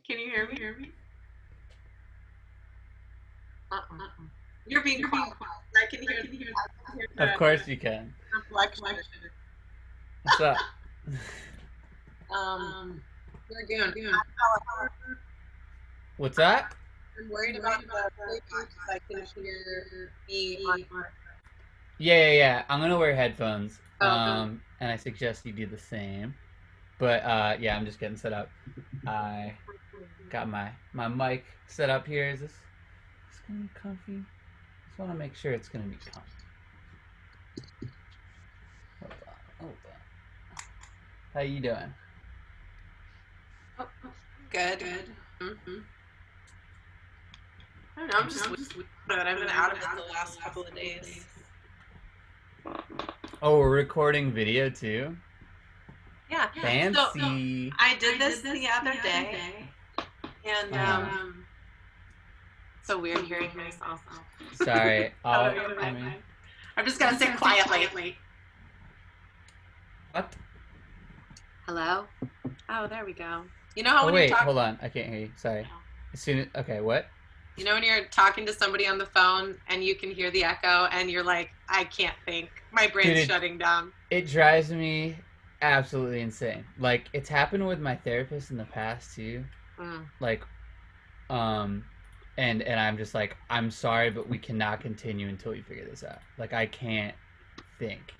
Can you hear me? You're being quiet. I can hear. I can hear Of course you can. the reflection. What's up? Um, you're doing. What's that? I'm worried about the Bluetooth because I can hear me on. Yeah. I'm gonna wear headphones. Oh, And I suggest you do the same. But yeah, I'm just getting set up. I got my mic set up here. Is this gonna be comfy? Just want to make sure it's gonna be comfy. Hold on. How you doing? good. I don't know. I'm just but I've been out of it the last couple of days. Oh, we're recording video too. Yeah. Fancy. I did this the other day, and so weird hearing myself. Sorry. I'm just gonna sit quietly. What? Hello? Oh, there we go. You know how Oh when wait, you're talking, hold on. I can't hear you. Sorry. As soon as okay, what? you know when you're talking to somebody on the phone and you can hear the echo and you're like, I can't think. My brain's Dude, shutting down. it drives me absolutely insane. Like it's happened with my therapist in the past too. Mm. Like, um, and I'm just like, I'm sorry, but we cannot continue until we figure this out. Like I can't think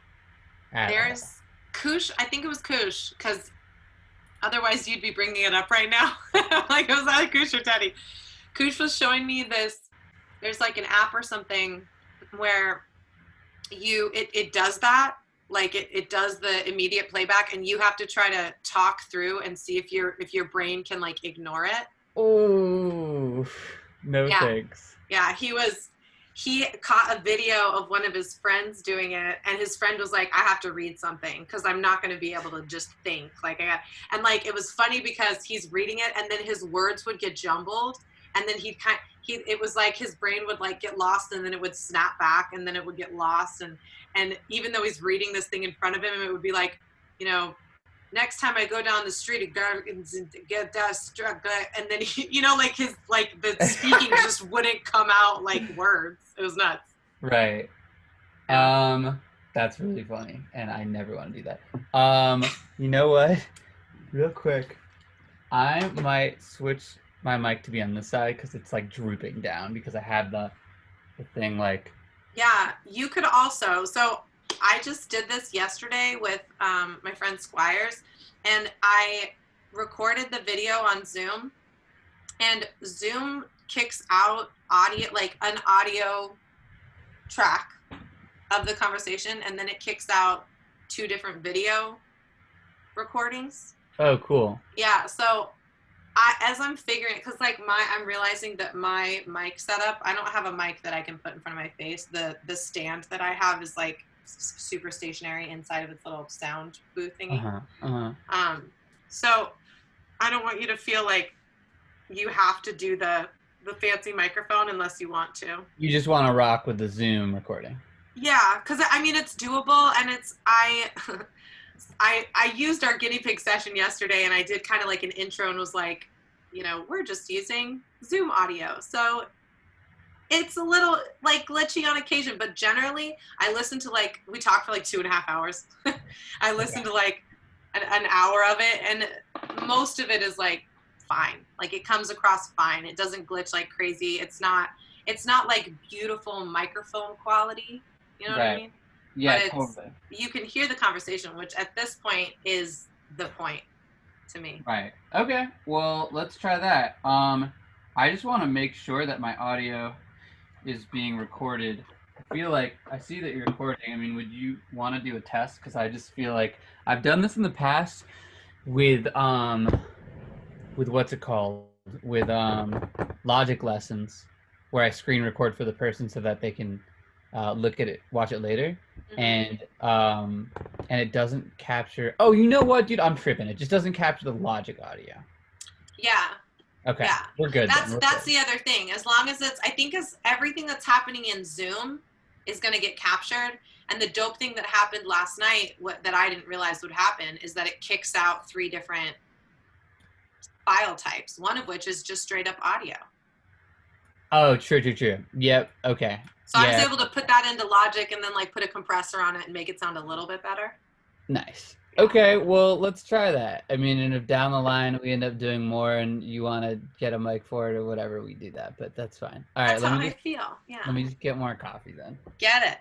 at all. There's Kush, I think it was Kush, because otherwise you'd be bringing it up right now. Like, it was either Kush or Teddy. Kush was showing me this. There's like an app or something where it does that. Like it does the immediate playback, and you have to try to talk through and see if your brain can like ignore it. Oh, no Yeah. thanks. Yeah, he caught a video of one of his friends doing it, and his friend was like, I have to read something because I'm not going to be able to just think. Like and like it was funny because he's reading it and then his words would get jumbled, and then it was like his brain would like get lost, and then it would snap back, and then it would get lost, and even though he's reading this thing in front of him, it would be like, next time I go down the street, get that struck, and then like the speaking just wouldn't come out like words. It was nuts. Right. Yeah. That's really funny, and I never want to do that. You know what? Real quick, I might switch my mic to be on this side because it's like drooping down because I have the thing like. Yeah, you could also. So I just did this yesterday with my friend Squires, and I recorded the video on Zoom, and Zoom kicks out audio, like an audio track of the conversation, and then it kicks out 2 different video recordings. Oh, cool. Yeah, so as I'm figuring, because like I'm realizing that my mic setup, I don't have a mic that I can put in front of my face. The stand that I have is like super stationary inside of its little sound booth thingy. So I don't want you to feel like you have to do the fancy microphone unless you want to. You just want to rock with the Zoom recording. Yeah, because I mean it's doable, and it's I used our guinea pig session yesterday, and I did kind of like an intro and was like, we're just using Zoom audio, so it's a little like glitchy on occasion, but generally I listen to we talked for like 2.5 hours. I listened to like an hour of it, and most of it is like fine. Like it comes across fine. It doesn't glitch like crazy. It's not like beautiful microphone quality. You know what I mean? Yeah, but totally. You can hear the conversation, which at this point is the point to me. Right. Okay. Well, let's try that. I just want to make sure that my audio is being recorded. I feel like I see that you're recording. I mean, would you want to do a test? Because I just feel like I've done this in the past with what's it called? With logic lessons, where I screen record for the person so that they can look at it, watch it later, and it doesn't capture. Oh, you know what, dude? I'm tripping. It just doesn't capture the logic audio. Yeah. Okay. Yeah. We're good. That's the other thing. As long as I think as everything that's happening in Zoom is going to get captured. And the dope thing that happened last night, that I didn't realize would happen, is that it kicks out 3 different file types, one of which is just straight up audio. Oh, true. Yep. Okay. So I was able to put that into Logic and then like put a compressor on it and make it sound a little bit better. Nice. Okay, well, let's try that. I mean, and if down the line we end up doing more and you want to get a mic for it or whatever, we do that, but that's fine. All right, that's how I feel. Yeah. Let me just get more coffee then. Get it.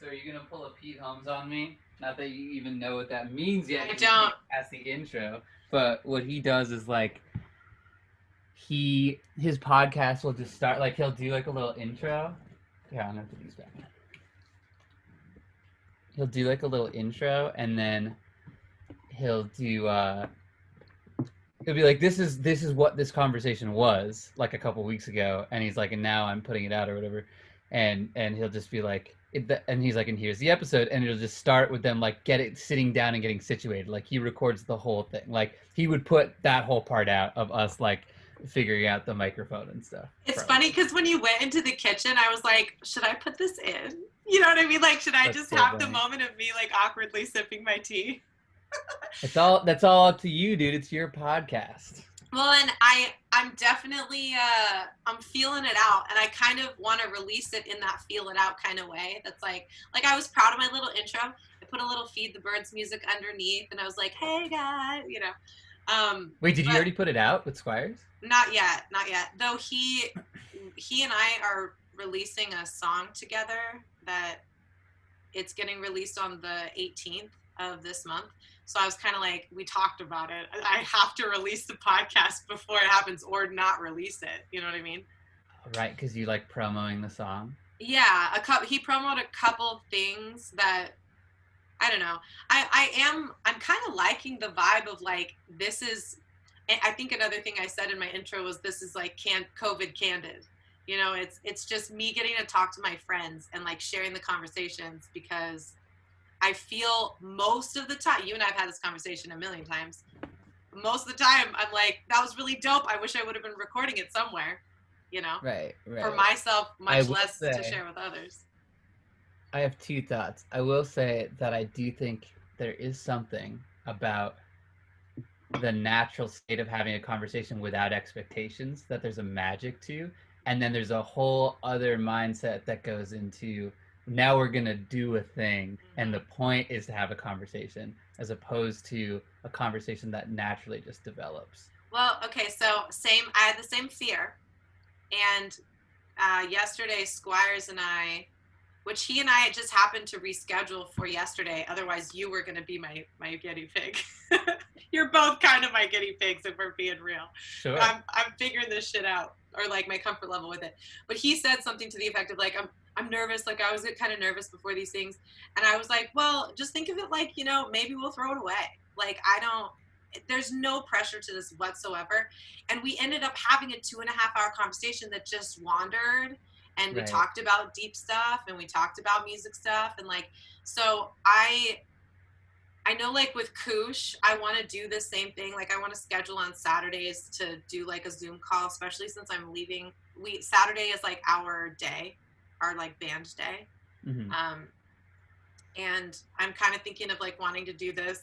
So are you gonna pull a Pete Holmes on me? Not that you even know what that means yet. I don't. That's the intro. But what he does is like his podcast will just start like he'll do like a little intro. Yeah, I'm gonna put these back. He'll do like a little intro and then he'll do he'll be like, this is what this conversation was like a couple weeks ago, and he's like, and now I'm putting it out or whatever, and he'll just be like, and he's like, and here's the episode, and it'll just start with them like sitting down and getting situated. Like he records the whole thing. Like he would put that whole part out of us like figuring out the microphone and stuff. It's funny because when you went into the kitchen, I was like, should I put this in? You know what I mean? Like, should I just have the moment of me like awkwardly sipping my tea? That's all up to you, dude. It's your podcast. Well, and I'm definitely I'm feeling it out, and I kind of want to release it in that feel it out kind of way. That's like I was proud of my little intro. I put a little Feed the Birds music underneath, and I was like, hey guys, you know. Wait, did you already put it out with Squires? Not yet. Though he and I are releasing a song together that it's getting released on the 18th of this month. So I was kind of like, we talked about it. I have to release the podcast before it happens or not release it. You know what I mean? Right, because you like promoting the song. Yeah, he promoted a couple things that, I don't know. I'm kind of liking the vibe of like, this is, I think another thing I said in my intro was this is like COVID candid. You know, it's just me getting to talk to my friends and like sharing the conversations, because I feel most of the time, you and I have had this conversation a million times, most of the time I'm like, that was really dope. I wish I would have been recording it somewhere, you know? Right. For myself, much less to share with others. I have two thoughts. I will say that I do think there is something about the natural state of having a conversation without expectations that there's a magic to. And then there's a whole other mindset that goes into, now we're going to do a thing, and the point is to have a conversation as opposed to a conversation that naturally just develops. Well, okay, so I had the same fear. And yesterday, Squires and I, which he and I just happened to reschedule for yesterday. Otherwise, you were going to be my guinea pig. You're both kind of my guinea pigs if we're being real. Sure. I'm figuring this shit out, or like my comfort level with it. But he said something to the effect of like, I'm nervous. Like I was kind of nervous before these things. And I was like, well, just think of it like, you know, maybe we'll throw it away. Like there's no pressure to this whatsoever. And we ended up having a 2.5-hour conversation that just wandered. And we talked about deep stuff, and we talked about music stuff. And like, so I know like with Koosh, I want to do the same thing. Like I want to schedule on Saturdays to do like a Zoom call, especially since I'm leaving. Saturday is like our day, our like band day. Mm-hmm. And I'm kind of thinking of like wanting to do this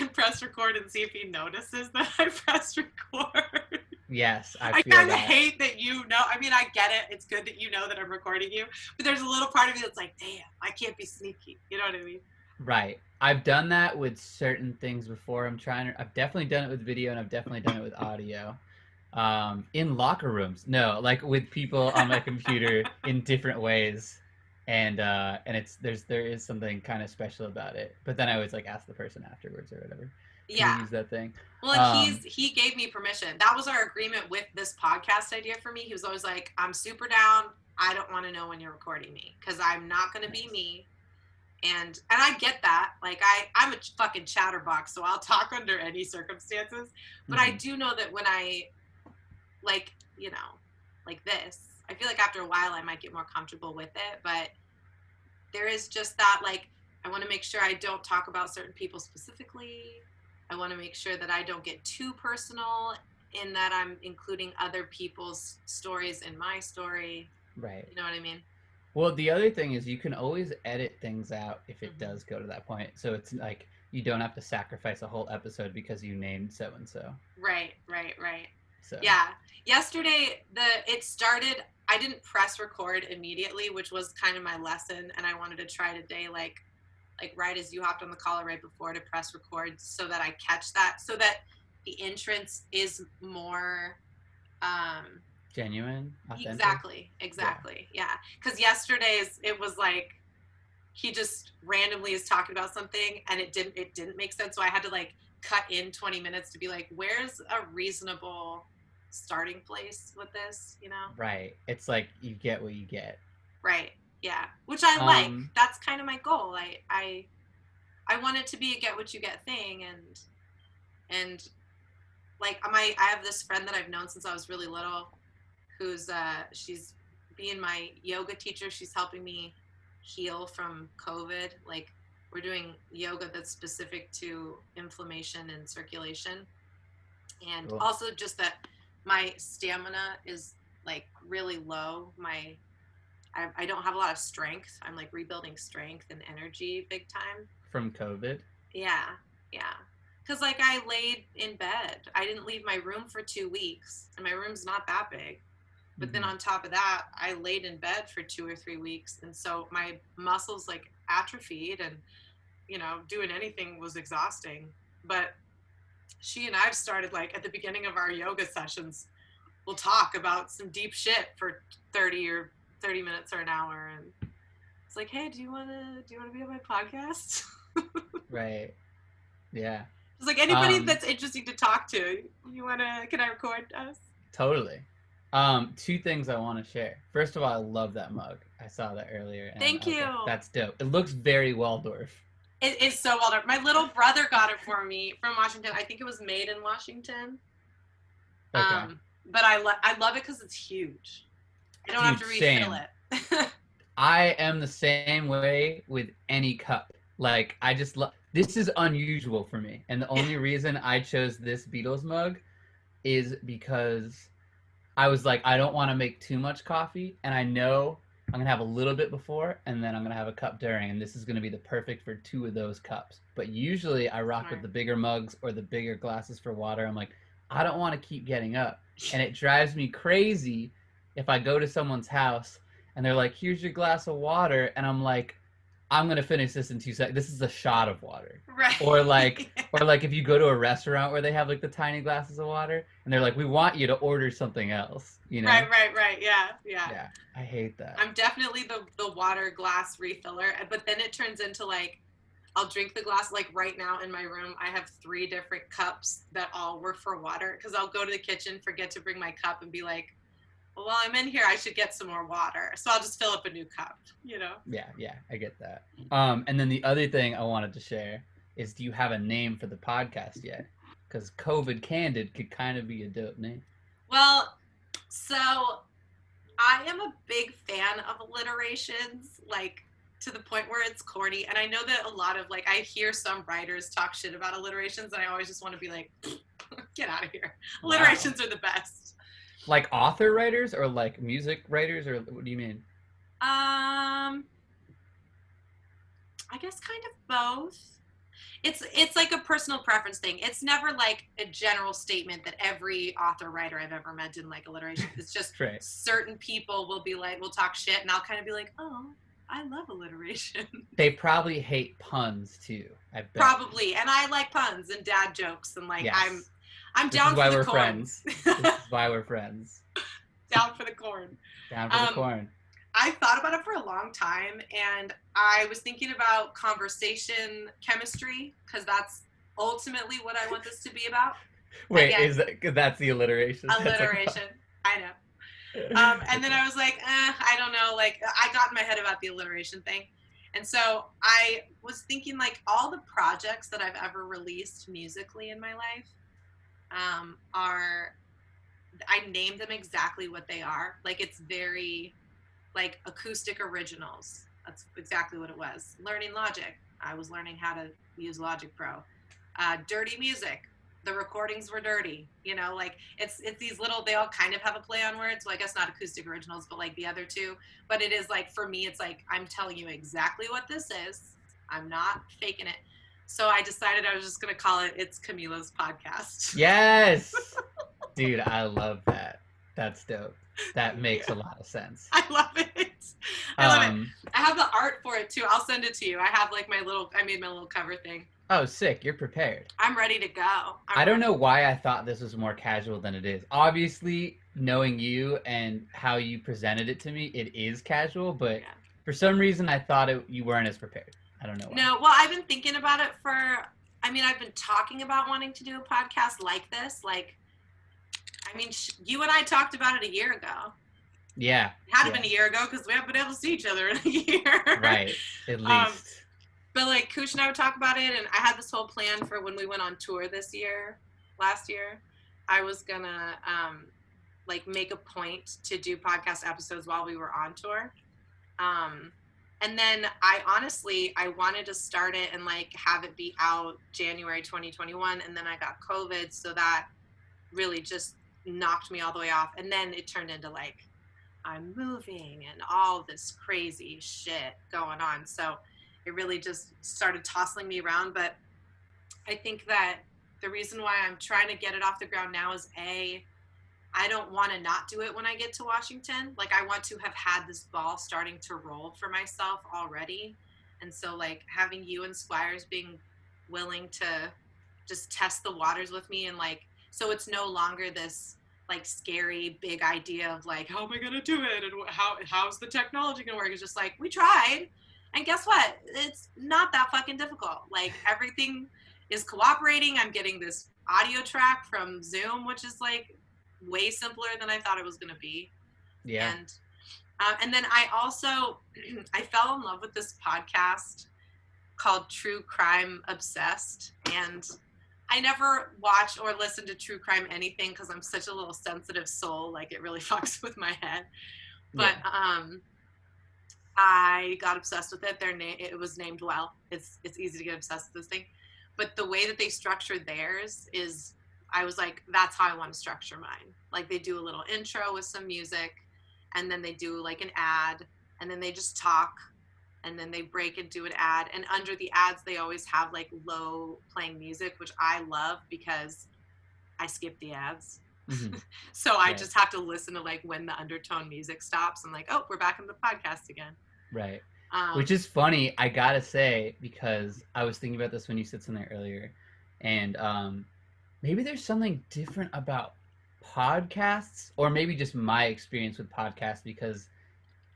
and press record and see if he notices that I press record. Yes, I kind of hate that, you know. I mean, I get it. It's good that you know that I'm recording you, but there's a little part of me that's like, damn, I can't be sneaky. You know what I mean? Right. I've done that with certain things before. I've definitely done it with video, and I've definitely done it with audio. In locker rooms, no, like with people on my computer in different ways, and there is something kind of special about it. But then I always like ask the person afterwards or whatever. Yeah. Use that thing. Well, he gave me permission. That was our agreement with this podcast idea for me. He was always like, I'm super down. I don't want to know when you're recording me, because I'm not going to be me. And I get that. Like I'm a fucking chatterbox, so I'll talk under any circumstances. But I do know that when I like, you know, like this, I feel like after a while I might get more comfortable with it. But there is just that, like, I want to make sure I don't talk about certain people specifically. I want to make sure that I don't get too personal in that I'm including other people's stories in my story. Right. You know what I mean? Well, the other thing is you can always edit things out if it Mm-hmm. does go to that point. So it's like you don't have to sacrifice a whole episode because you named so and so. Right. So Yeah. Yesterday, it started. I didn't press record immediately, which was kind of my lesson, and I wanted to try today, like right as you hopped on the call right before, to press record so that I catch that, so that the entrance is more genuine, authentic. exactly, yeah. Because yesterday's, it was like he just randomly is talking about something and it didn't make sense, so I had to like cut in 20 minutes to be like, where's a reasonable starting place with this, you know? Right. It's like you get what you get. Right. Yeah, which I like. Um, That's kind of my goal. I want it to be a get what you get thing, and like I have this friend that I've known since I was really little, who's she's being my yoga teacher. She's helping me heal from COVID. Like, we're doing yoga that's specific to inflammation and circulation, and cool. also just that my stamina is like really low. I don't have a lot of strength. I'm like rebuilding strength and energy big time. From COVID. Yeah, yeah. Because like I laid in bed. I didn't leave my room for 2 weeks, and my room's not that big. But then on top of that, I laid in bed for 2 or 3 weeks, and so my muscles like atrophied, and doing anything was exhausting. But she and I've started, like, at the beginning of our yoga sessions, we'll talk about some deep shit for 30 minutes or an hour, and it's like, hey, do you want to be on my podcast? Right. Yeah. It's like, anybody that's interesting to talk to, can I record us? Totally. Two things I want to share. First of all, I love that mug. I saw that earlier, and Thank I was you. like, that's dope. It looks very Waldorf. It is so well done. My little brother got it for me from Washington. I think it was made in Washington. Okay. But I love it because it's huge. I don't have to refill it. I am the same way with any cup. Like, I just love. This is unusual for me, and the only reason I chose this Beatles mug is because I was like, I don't want to make too much coffee, and I know I'm gonna have a little bit before, and then I'm gonna have a cup during, and this is gonna be the perfect for two of those cups. But usually I rock with the bigger mugs or the bigger glasses for water. I'm like, I don't want to keep getting up, and it drives me crazy if I go to someone's house and they're like, here's your glass of water, and I'm like, I'm gonna finish this in 2 seconds. This is a shot of water. Right. Or like if you go to a restaurant where they have like the tiny glasses of water and they're like, we want you to order something else, you know? Right. Yeah. Yeah. I hate that. I'm definitely the water glass refiller, but then it turns into like, I'll drink the glass. Like right now in my room, I have 3 different cups that all work for water, because I'll go to the kitchen, forget to bring my cup, and be like, well, while I'm in here, I should get some more water. So I'll just fill up a new cup, Yeah, I get that. And then the other thing I wanted to share is, do you have a name for the podcast yet? Because COVID Candid could kind of be a dope name. Well, so I am a big fan of alliterations, like to the point where it's corny. And I know that a lot of, like, I hear some writers talk shit about alliterations, and I always just want to be like, get out of here. Alliterations are the best. Like author writers or like music writers, or what do you mean? I guess kind of both. It's like a personal preference thing. It's never like a general statement that every author writer I've ever met didn't like alliteration. It's just right. Certain people will be like, we'll talk shit, and I'll kind of be like, oh, I love alliteration. They probably hate puns too, I bet. Probably, and I like puns and dad jokes, and like, yes. I'm down for the corn. Friends. This is why we're friends. Down for the corn. Down for the corn. I thought about it for a long time, and I was thinking about conversation chemistry, because that's ultimately what I want this to be about. Wait, that's the alliteration? Alliteration. I know. And then I was like, I don't know. Like, I got in my head about the alliteration thing. And so I was thinking, like, all the projects that I've ever released musically in my life I named them exactly what they are. Like, it's very, like, acoustic originals. That's exactly what it was. Learning Logic. I was learning how to use Logic Pro. Dirty music. The recordings were dirty. You know, like it's these little. They all kind of have a play on words. So I guess not acoustic originals, but like the other two. But it is like for me, it's like I'm telling you exactly what this is. I'm not faking it. So I decided I was just gonna call it "It's Camila's Podcast." Yes, dude, I love that. That's dope. That Thank makes you. a lot of sense. I love it. I love it. Um, I have the art for it too. I'll send it to you. I have like I made my little cover thing. oh, sick. You're prepared. I'm ready to go. I don't know why I thought this was more casual than it is. Obviously, knowing you and how you presented it to me, it is casual, but for some reason I thought you weren't as prepared. I don't know why. No, well, I've been thinking about it I've been talking about wanting to do a podcast like this. Like, you and I talked about it a year ago. Yeah. It had been a year ago because we haven't been able to see each other in a year. Right, at least. But like Kush and I would talk about it, and I had this whole plan for when we went on tour last year. I was gonna like make a point to do podcast episodes while we were on tour. And then I wanted to start it and like have it be out January 2021, and then I got COVID, so that really just knocked me all the way off. And then it turned into like I'm moving and all this crazy shit going on. So it really just started tossing me around. But I think that the reason why I'm trying to get it off the ground now is I don't want to not do it when I get to Washington. Like I want to have had this ball starting to roll for myself already. And so like having you and Squires being willing to just test the waters with me, and like, so it's no longer this like scary big idea of like, how am I going to do it? And how's the technology going to work? It's just like, we tried. And guess what? It's not that fucking difficult. Like everything is cooperating. I'm getting this audio track from Zoom, which is like way simpler than I thought it was going to be. Yeah. And then I also, I fell in love with this podcast called True Crime Obsessed. And I never watch or listen to true crime anything because I'm such a little sensitive soul. Like it really fucks with my head. But I got obsessed with it. It was named well. It's easy to get obsessed with this thing. But the way that they structured theirs is, I was like, that's how I want to structure mine. Like they do a little intro with some music, and then they do like an ad, and then they just talk, and then they break and do an ad. And under the ads, they always have like low playing music, which I love because I skip the ads. Mm-hmm. So I just have to listen to like when the undertone music stops. I'm like, oh, we're back in the podcast again. Right. Which is funny, I gotta say, because I was thinking about this when you said something earlier, and maybe there's something different about podcasts, or maybe just my experience with podcasts because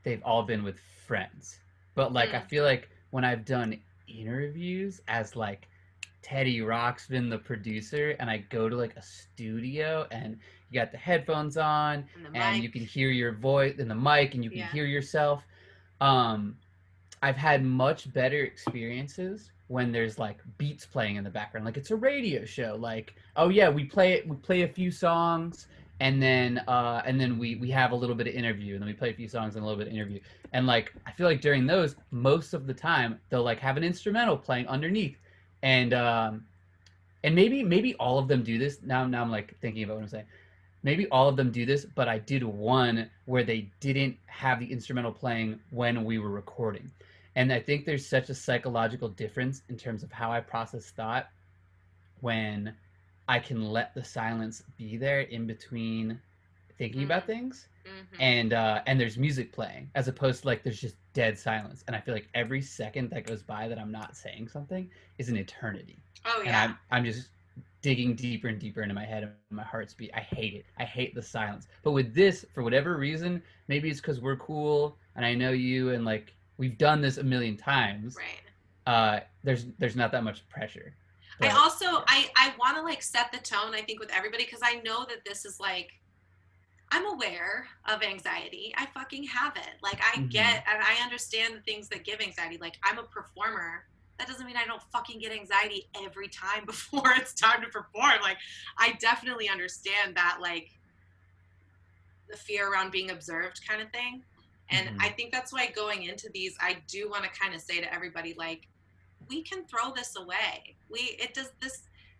they've all been with friends. But like, I feel like when I've done interviews as like Teddy Roxpin, the producer, and I go to like a studio and you got the headphones on and you can hear your voice in the mic and you can hear yourself. I've had much better experiences when there's like beats playing in the background, like it's a radio show. Like, oh yeah, we play a few songs, and then we have a little bit of interview, and then we play a few songs and a little bit of interview. And like, I feel like during those, most of the time they'll like have an instrumental playing underneath, and maybe all of them do this. Now I'm like thinking about what I'm saying. Maybe all of them do this, but I did one where they didn't have the instrumental playing when we were recording. And I think there's such a psychological difference in terms of how I process thought when I can let the silence be there in between thinking about things, and there's music playing, as opposed to like there's just dead silence. And I feel like every second that goes by that I'm not saying something is an eternity. Oh yeah. And I'm just digging deeper and deeper into my head and my heart's beat. I hate it. I hate the silence. But with this, for whatever reason, maybe it's because we're cool and I know you and like we've done this a million times. Right. There's not that much pressure. But I want to like set the tone, I think, with everybody, because I know that this is like, I'm aware of anxiety. I fucking have it. Like I get, and I understand the things that give anxiety. Like I'm a performer. That doesn't mean I don't fucking get anxiety every time before it's time to perform. Like I definitely understand that, like the fear around being observed kind of thing. And I think that's why going into these, I do want to kind of say to everybody, like, we can throw this away.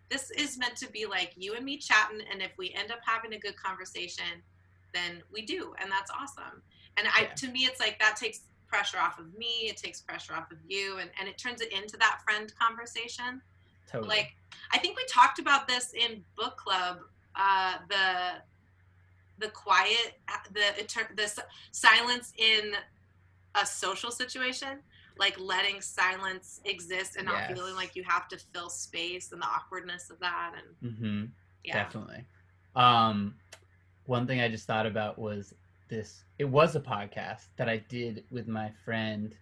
This is meant to be like you and me chatting, and if we end up having a good conversation, then we do, and that's awesome. And to me, it's like that takes pressure off of me, it takes pressure off of you, and it turns it into that friend conversation. Totally. Like, I think we talked about this in book club, the quiet, the silence in a social situation, like letting silence exist and not feeling like you have to fill space, and the awkwardness of that. And definitely. One thing I just thought about was this. It was a podcast that I did with my friend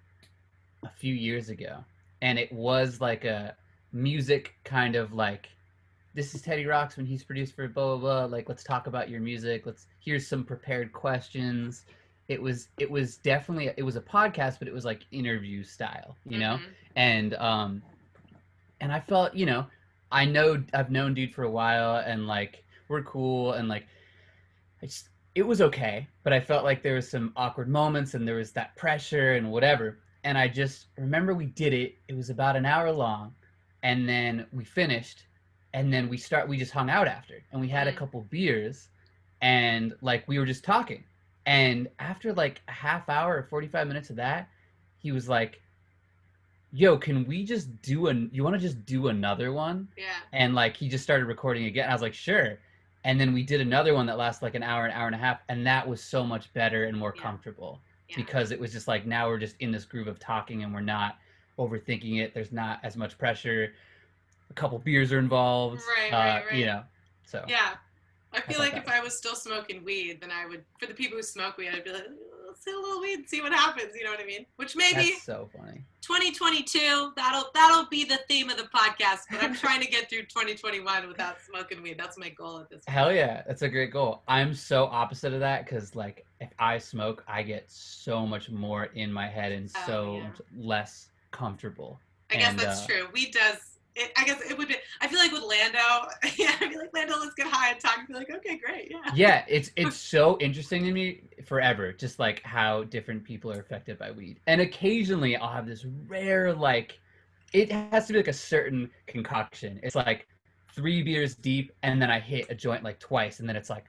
a few years ago, and it was like a music kind of like, this is Teddy Roxpin, he's produced for blah blah blah, like let's talk about your music, here's some prepared questions. It was definitely, it was a podcast, but it was like interview style, you know. And I felt, you know, I've known dude for a while, and like we're cool, and like it was okay, but I felt like there was some awkward moments, and there was that pressure and whatever. And I just remember we did it. It was about an hour long, and then we finished, and then we just hung out after, and we had a couple beers, and like we were just talking. And after like a half hour or 45 minutes of that, he was like, yo, can we just you want to just do another one? Yeah. And like he just started recording again. I was like, sure. And then we did another one that lasted like an hour and a half, and that was so much better and more comfortable, because it was just like, now we're just in this groove of talking, and we're not overthinking it. There's not as much pressure. A couple beers are involved. Right. You know, so. Yeah. I feel like if I was still smoking weed, then I would, for the people who smoke weed, I'd be like, let's hit a little weed and see what happens. You know what I mean? Which maybe that's so funny. 2022, that'll be the theme of the podcast. But I'm trying to get through 2021 without smoking weed. That's my goal at this point. Hell yeah, that's a great goal. I'm so opposite of that, because like if I smoke, I get so much more in my head and much less comfortable. I guess that's true. Weed does. I guess it would be. I feel like with Lando, I'd be like, Lando, let's get high and talk. I'd be like, okay, great, yeah. Yeah, it's so interesting to me forever, just like how different people are affected by weed. And occasionally I'll have this rare, like, it has to be like a certain concoction. It's like 3 beers deep, and then I hit a joint like twice, and then it's like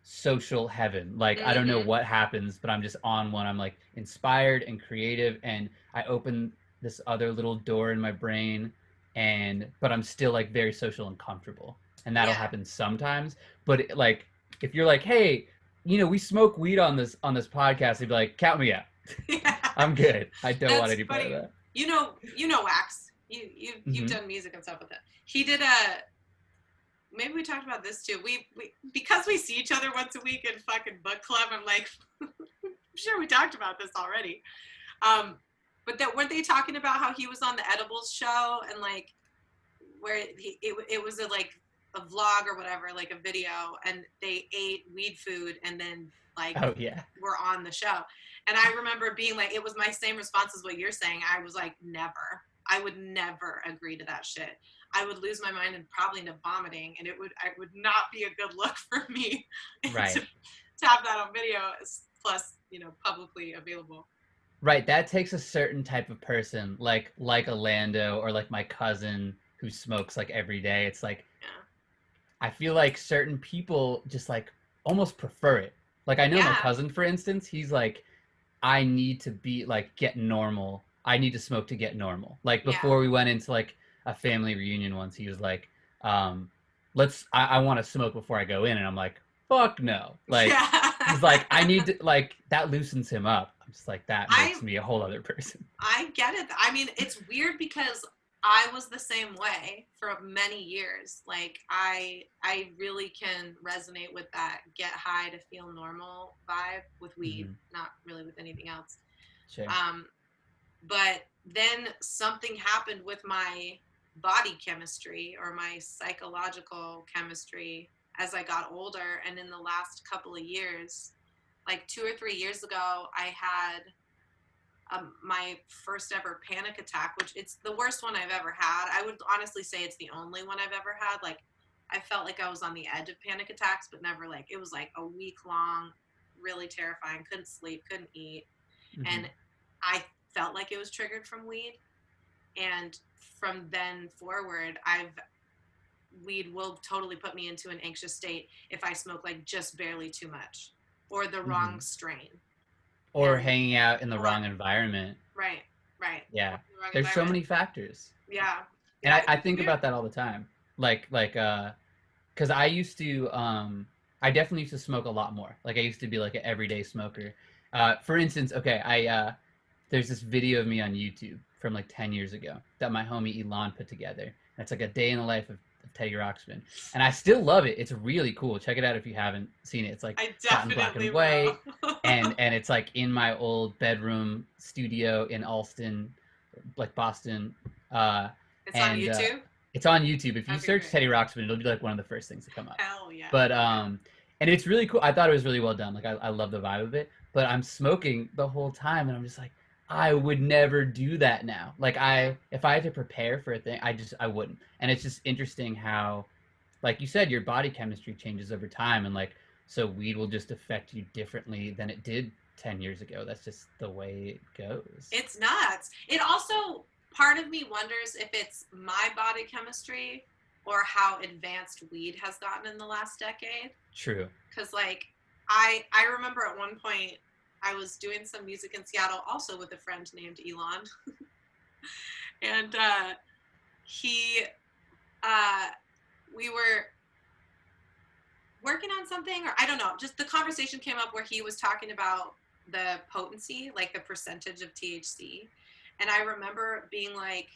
social heaven. Like, I don't know what happens, but I'm just on one. I'm like inspired and creative, and I open this other little door in my brain, but I'm still like very social and comfortable, and that'll happen sometimes. But like, if you're like, hey, you know, we smoke weed on this podcast, you'd be like, count me out. I'm good. I don't want any part of that. You know Wax. You've done music and stuff with it. He did maybe we talked about this too. We because we see each other once a week in fucking book club, I'm like, I'm sure we talked about this already. But that, weren't they talking about how he was on the Edibles show, and like where it was like a vlog or whatever, like a video, and they ate weed food and then like were on the show. And I remember being like, it was my same response as what you're saying. I was like, never. I would never agree to that shit. I would lose my mind and probably end up vomiting, and it would not be a good look for me right. to have that on video, plus, you know, publicly available. Right, that takes a certain type of person, like a Lando, or like my cousin who smokes like every day. It's like, I feel like certain people just like almost prefer it. Like, I know my cousin, for instance, he's like, I need to be like, get normal. I need to smoke to get normal. Like, before we went into like a family reunion once, he was like, I want to smoke before I go in. And I'm like, fuck no. Like, he's like, I need to, like, that loosens him up. I'm just like, that makes me a whole other person. I get it. I mean, it's weird because I was the same way for many years. Like, I really can resonate with that get high to feel normal vibe with weed, not really with anything else. Sure. But then something happened with my body chemistry, or my psychological chemistry, as I got older. And in the last couple of years, like 2 or 3 years ago, I had my first ever panic attack, which it's the worst one I've ever had. I would honestly say it's the only one I've ever had. Like, I felt like I was on the edge of panic attacks, but never like, it was like a week long, really terrifying, couldn't sleep, couldn't eat. And I felt like it was triggered from weed. And from then forward, weed will totally put me into an anxious state if I smoke like just barely too much or the wrong strain. Or And, hanging out in the wrong environment. Right. Yeah. The wrong There's so environment. many factors. Yeah. And Yeah. I think about that all the time. Because I used to, I definitely used to smoke a lot more. Like I used to be like an everyday smoker. For instance, okay, there's this video of me on YouTube from like 10 years ago that my homie Elon put together. It's like a day in the life of Teddy Roxpin. And I still love it. It's really cool. Check it out if you haven't seen it. It's like I shot in black definitely and white. will. And it's like in my old bedroom studio in Alston, like Boston. It's on And YouTube? It's on YouTube. If you Okay, search great. Teddy Roxpin, it'll be like one of the first things to come up. Hell yeah. But and it's really cool. I thought it was really well done. Like I love the vibe of it. But I'm smoking the whole time, and I'm just like, I would never do that now. Like if I had to prepare for a thing, I wouldn't. And it's just interesting how, like you said, your body chemistry changes over time, and like so weed will just affect you differently than it did 10 years ago. That's just the way it goes. It's nuts. It also, part of me wonders if it's my body chemistry or how advanced weed has gotten in the last decade. True. Because like I remember at one point I was doing some music in Seattle also with a friend named Elon. And we were working on something, or I don't know, just the conversation came up where he was talking about the potency, like the percentage of THC. And I remember being like,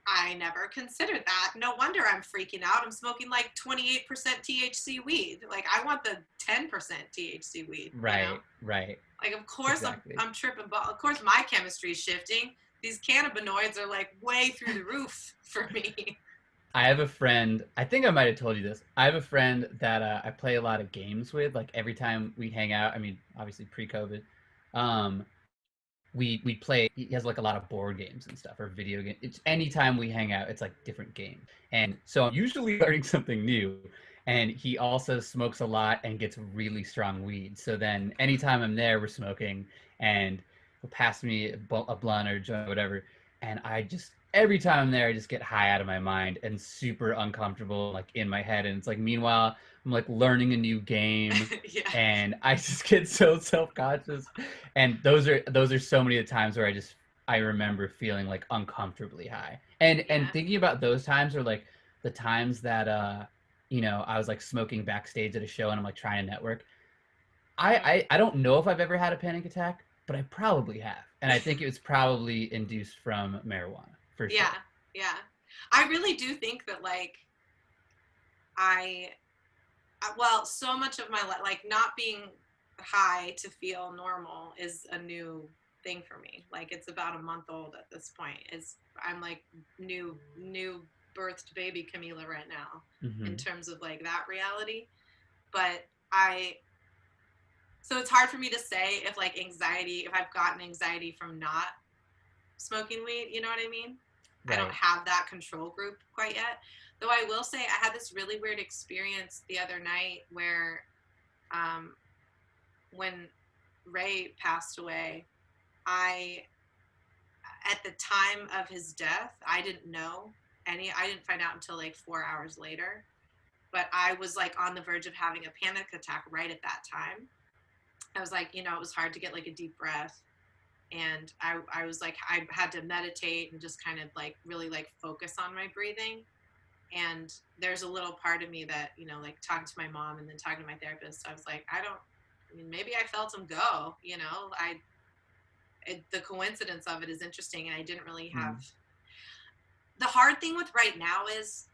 I never considered that. No wonder I'm freaking out. I'm smoking like 28% THC weed. Like I want the 10% THC weed. Right, you know? right. Like of course exactly. I'm tripping, but of course my chemistry is shifting. These cannabinoids are like way through the roof for me. I have a friend, I think I might have told you this. I have a friend that I play a lot of games with. Like every time we hang out, I mean, obviously pre-COVID, we play. He has like a lot of board games and stuff, or video games. It's anytime we hang out, it's like different games. And so I'm usually learning something new. And he also smokes a lot and gets really strong weed. So then anytime I'm there, we're smoking, and he'll pass me a blunt or a joint or whatever, and I just every time I'm there, I just get high out of my mind and super uncomfortable, like in my head. And it's like, meanwhile, I'm like learning a new game, Yeah. and I just get so self-conscious. And those are so many of the times where I remember feeling like uncomfortably high. And thinking about those times are like the times that I was like smoking backstage at a show and I'm like trying to network. I don't know if I've ever had a panic attack, but I probably have. And I think it was probably induced from marijuana. For sure. Yeah. I really do think that like so much of my life, like not being high to feel normal is a new thing for me. Like it's about a month old at this point. I'm like new birthed baby Camila right now in terms of like that reality. But so it's hard for me to say if I've gotten anxiety from not smoking weed, you know what I mean? Right. I don't have that control group quite yet. Though I will say I had this really weird experience the other night where when Ray passed away, at the time of his death, I didn't find out until like 4 hours later, but I was like on the verge of having a panic attack right at that time. I was like, it was hard to get like a deep breath. And I was like, I had to meditate and just kind of like really like focus on my breathing. And there's a little part of me that, like talking to my mom and then talking to my therapist, I was like, maybe I felt him go, the coincidence of it is interesting. And I didn't really have, the hard thing with right now is,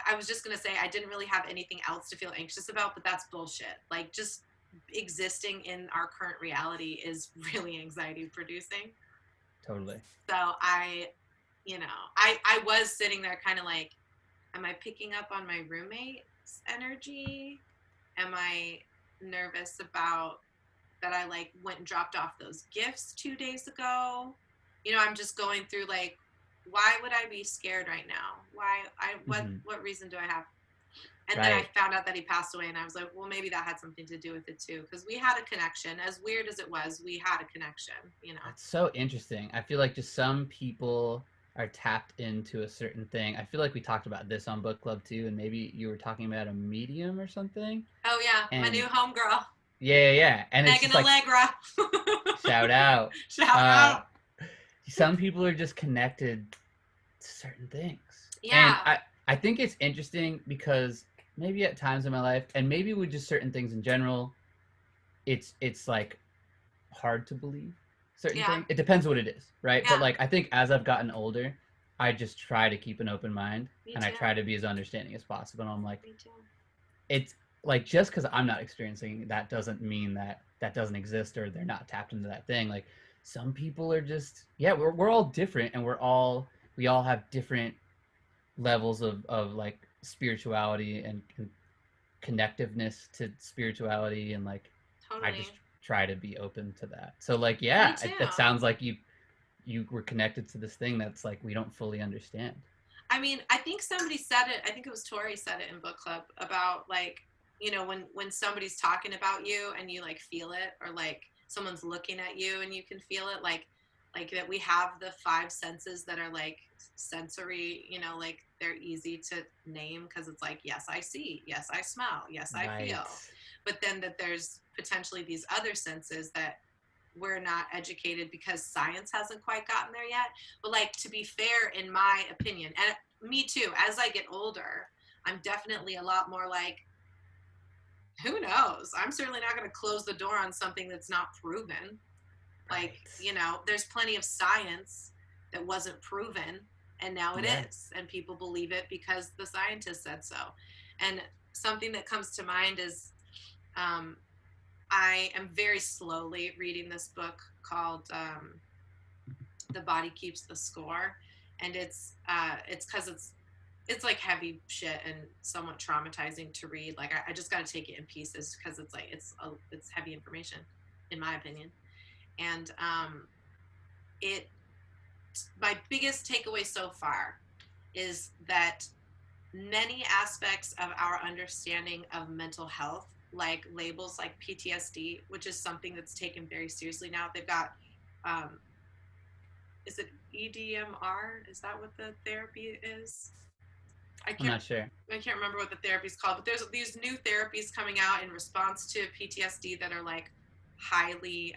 I was just going to say, I didn't really have anything else to feel anxious about, but that's bullshit. Like just existing in our current reality is really anxiety producing. Totally. So I was sitting there kind of like, am I picking up on my roommate's energy? Am I nervous about that I like went and dropped off those gifts 2 days ago? I'm just going through like, why would I be scared right now? What reason do I have? And then I found out that he passed away, and I was like, well, maybe that had something to do with it too, because we had a connection. As weird as it was, we had a connection, you know. That's so interesting. I feel like just some people are tapped into a certain thing. I feel like we talked about this on book club too, and maybe you were talking about a medium or something. Oh yeah, And my new homegirl, yeah. And it's Megan just like, Allegra. shout out. Shout out. Some people are just connected to certain things. Yeah. And I think it's interesting because maybe at times in my life, and maybe with just certain things in general, it's like hard to believe certain things. It depends what it is, right? Yeah. But like I think as I've gotten older, I just try to keep an open mind. Me and too. I try to be as understanding as possible. And I'm like, Me too. It's like just because I'm not experiencing that doesn't mean that that doesn't exist or they're not tapped into that thing. Like some people are just we're all different, and we all have different levels of like spirituality and connectiveness to spirituality, and like Totally. I just try to be open to that. So like that sounds like you were connected to this thing that's like we don't fully understand. I mean, I think somebody said it, I think it was Tori said it in book club about like, you know, when somebody's talking about you and you like feel it, or like someone's looking at you and you can feel it, like that we have the 5 senses that are like sensory, you know, like they're easy to name because it's like, yes, I see, yes, I smell, yes, I feel. But then that there's potentially these other senses that we're not educated because science hasn't quite gotten there yet. But like, to be fair, in my opinion, and me too, as I get older, I'm definitely a lot more like, who knows? I'm certainly not going to close the door on something that's not proven. Like, you know, there's plenty of science that wasn't proven, and now it is. And people believe it because the scientists said so. And something that comes to mind is I am very slowly reading this book called The Body Keeps the Score. And it's because it's like heavy shit and somewhat traumatizing to read. Like I just got to take it in pieces because it's like it's heavy information, in my opinion. And my biggest takeaway so far is that many aspects of our understanding of mental health, like labels like PTSD, which is something that's taken very seriously now. They've got, is it EDMR? Is that what the therapy is? I'm not sure. I can't remember what the therapy is called, but there's these new therapies coming out in response to PTSD that are like highly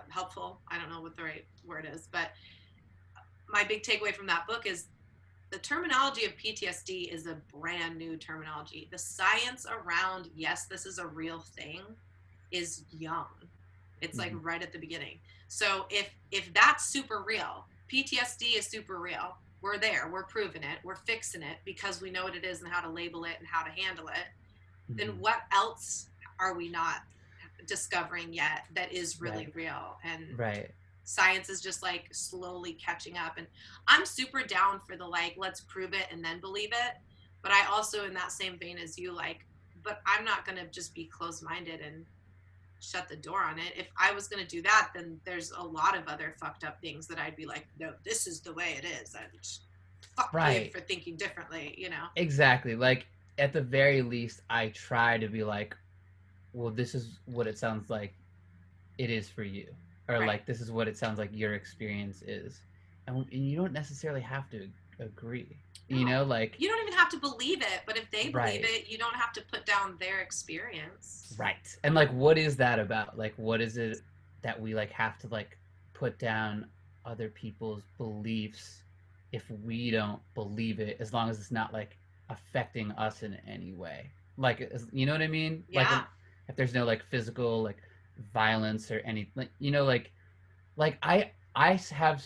helpful. I don't know what the right word is, but my big takeaway from that book is the terminology of PTSD is a brand new terminology. The science around, yes, this is a real thing, is young. It's like right at the beginning. So if that's super real, PTSD is super real, we're there, we're proving it, we're fixing it because we know what it is and how to label it and how to handle it, then what else are we not discovering yet that is really real? And science is just like slowly catching up. And I'm super down for the like, let's prove it and then believe it. But I also, in that same vein as you, like, but I'm not going to just be closed-minded and shut the door on it. If I was going to do that, then there's a lot of other fucked up things that I'd be like, no, this is the way it is. And fuck you for thinking differently, you know? Exactly. Like, at the very least, I try to be like, well, this is what it sounds like it is for you. Or like, this is what it sounds like your experience is. And you don't necessarily have to agree. No. You know, like... You don't even have to believe it, but if they believe it, you don't have to put down their experience. Right. And like, what is that about? Like, what is it that we like have to like put down other people's beliefs if we don't believe it, as long as it's not like affecting us in any way? Like, you know what I mean? Yeah. Like, if there's no like physical like violence or any, like, you know, like I have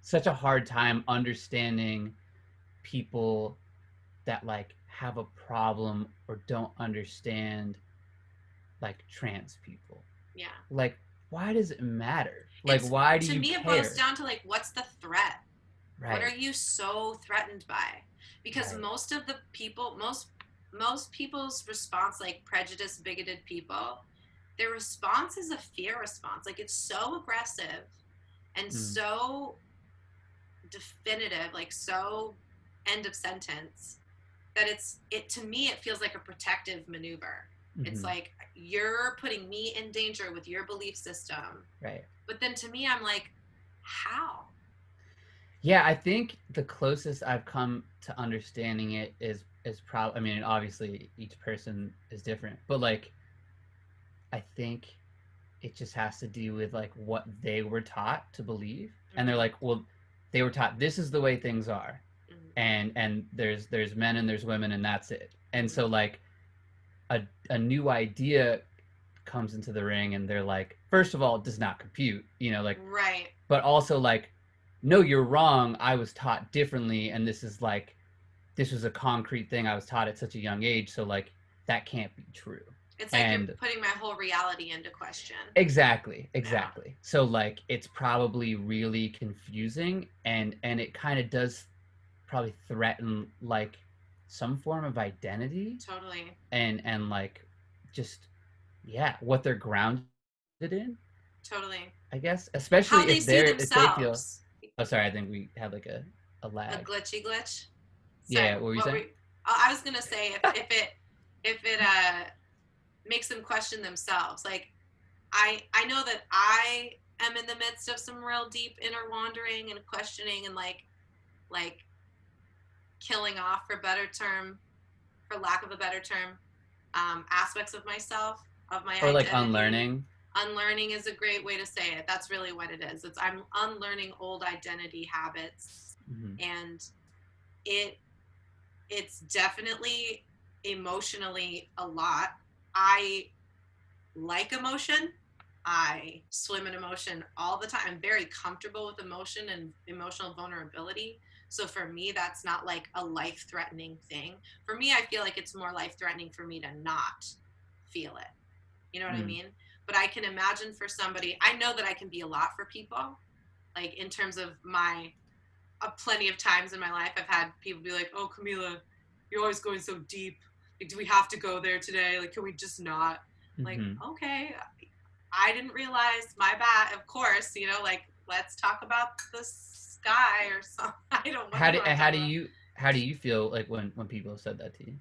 such a hard time understanding people that like have a problem or don't understand like trans people. Yeah. Like, why does it matter? Like, why do you care? To me, it boils down to like, what's the threat? Right. What are you so threatened by? Because most of the people, most people's response, like prejudiced, bigoted people, their response is a fear response. Like, it's so aggressive and so definitive, like so end of sentence, that it to me, it feels like a protective maneuver. Mm-hmm. It's like, you're putting me in danger with your belief system. Right. But then to me, I'm like, how? Yeah, I think the closest I've come to understanding it is probably, I mean, obviously each person is different, but like, I think it just has to do with like what they were taught to believe. Mm-hmm. And they're like, well, they were taught this is the way things are. Mm-hmm. And there's men and there's women and that's it. And so like a new idea comes into the ring and they're like, first of all, it does not compute, you know, like, right. But also like, no, you're wrong. I was taught differently. And this was a concrete thing I was taught at such a young age. So like, that can't be true. It's like you're putting my whole reality into question. Exactly. Yeah. So like, it's probably really confusing and it kind of does probably threaten like some form of identity. Totally. And like, just, yeah, what they're grounded in. Totally. I guess, especially how they if they feel. Oh, sorry, I think we had like a lag. A glitchy glitch. Sorry, yeah, what were you saying? I was gonna say if it makes them question themselves. Like, I know that I am in the midst of some real deep inner wandering and questioning and like killing off, for lack of a better term, aspects of myself, of my or identity. Like unlearning. Unlearning is a great way to say it. That's really what it is. I'm unlearning old identity habits. Mm-hmm. And it's definitely emotionally a lot. I like emotion. I swim in emotion all the time. I'm very comfortable with emotion and emotional vulnerability. So for me, that's not like a life-threatening thing. For me, I feel like it's more life-threatening for me to not feel it. You know what I mean? But I can imagine for somebody, I know that I can be a lot for people. Like, in terms of plenty of times in my life, I've had people be like, oh, Camila, you're always going so deep. Like, do we have to go there today? Like, can we just not? Mm-hmm. Like, okay, I didn't realize, my bad. Of course, you know, like, let's talk about the sky or something. I don't know. How do you feel like when people have said that to you?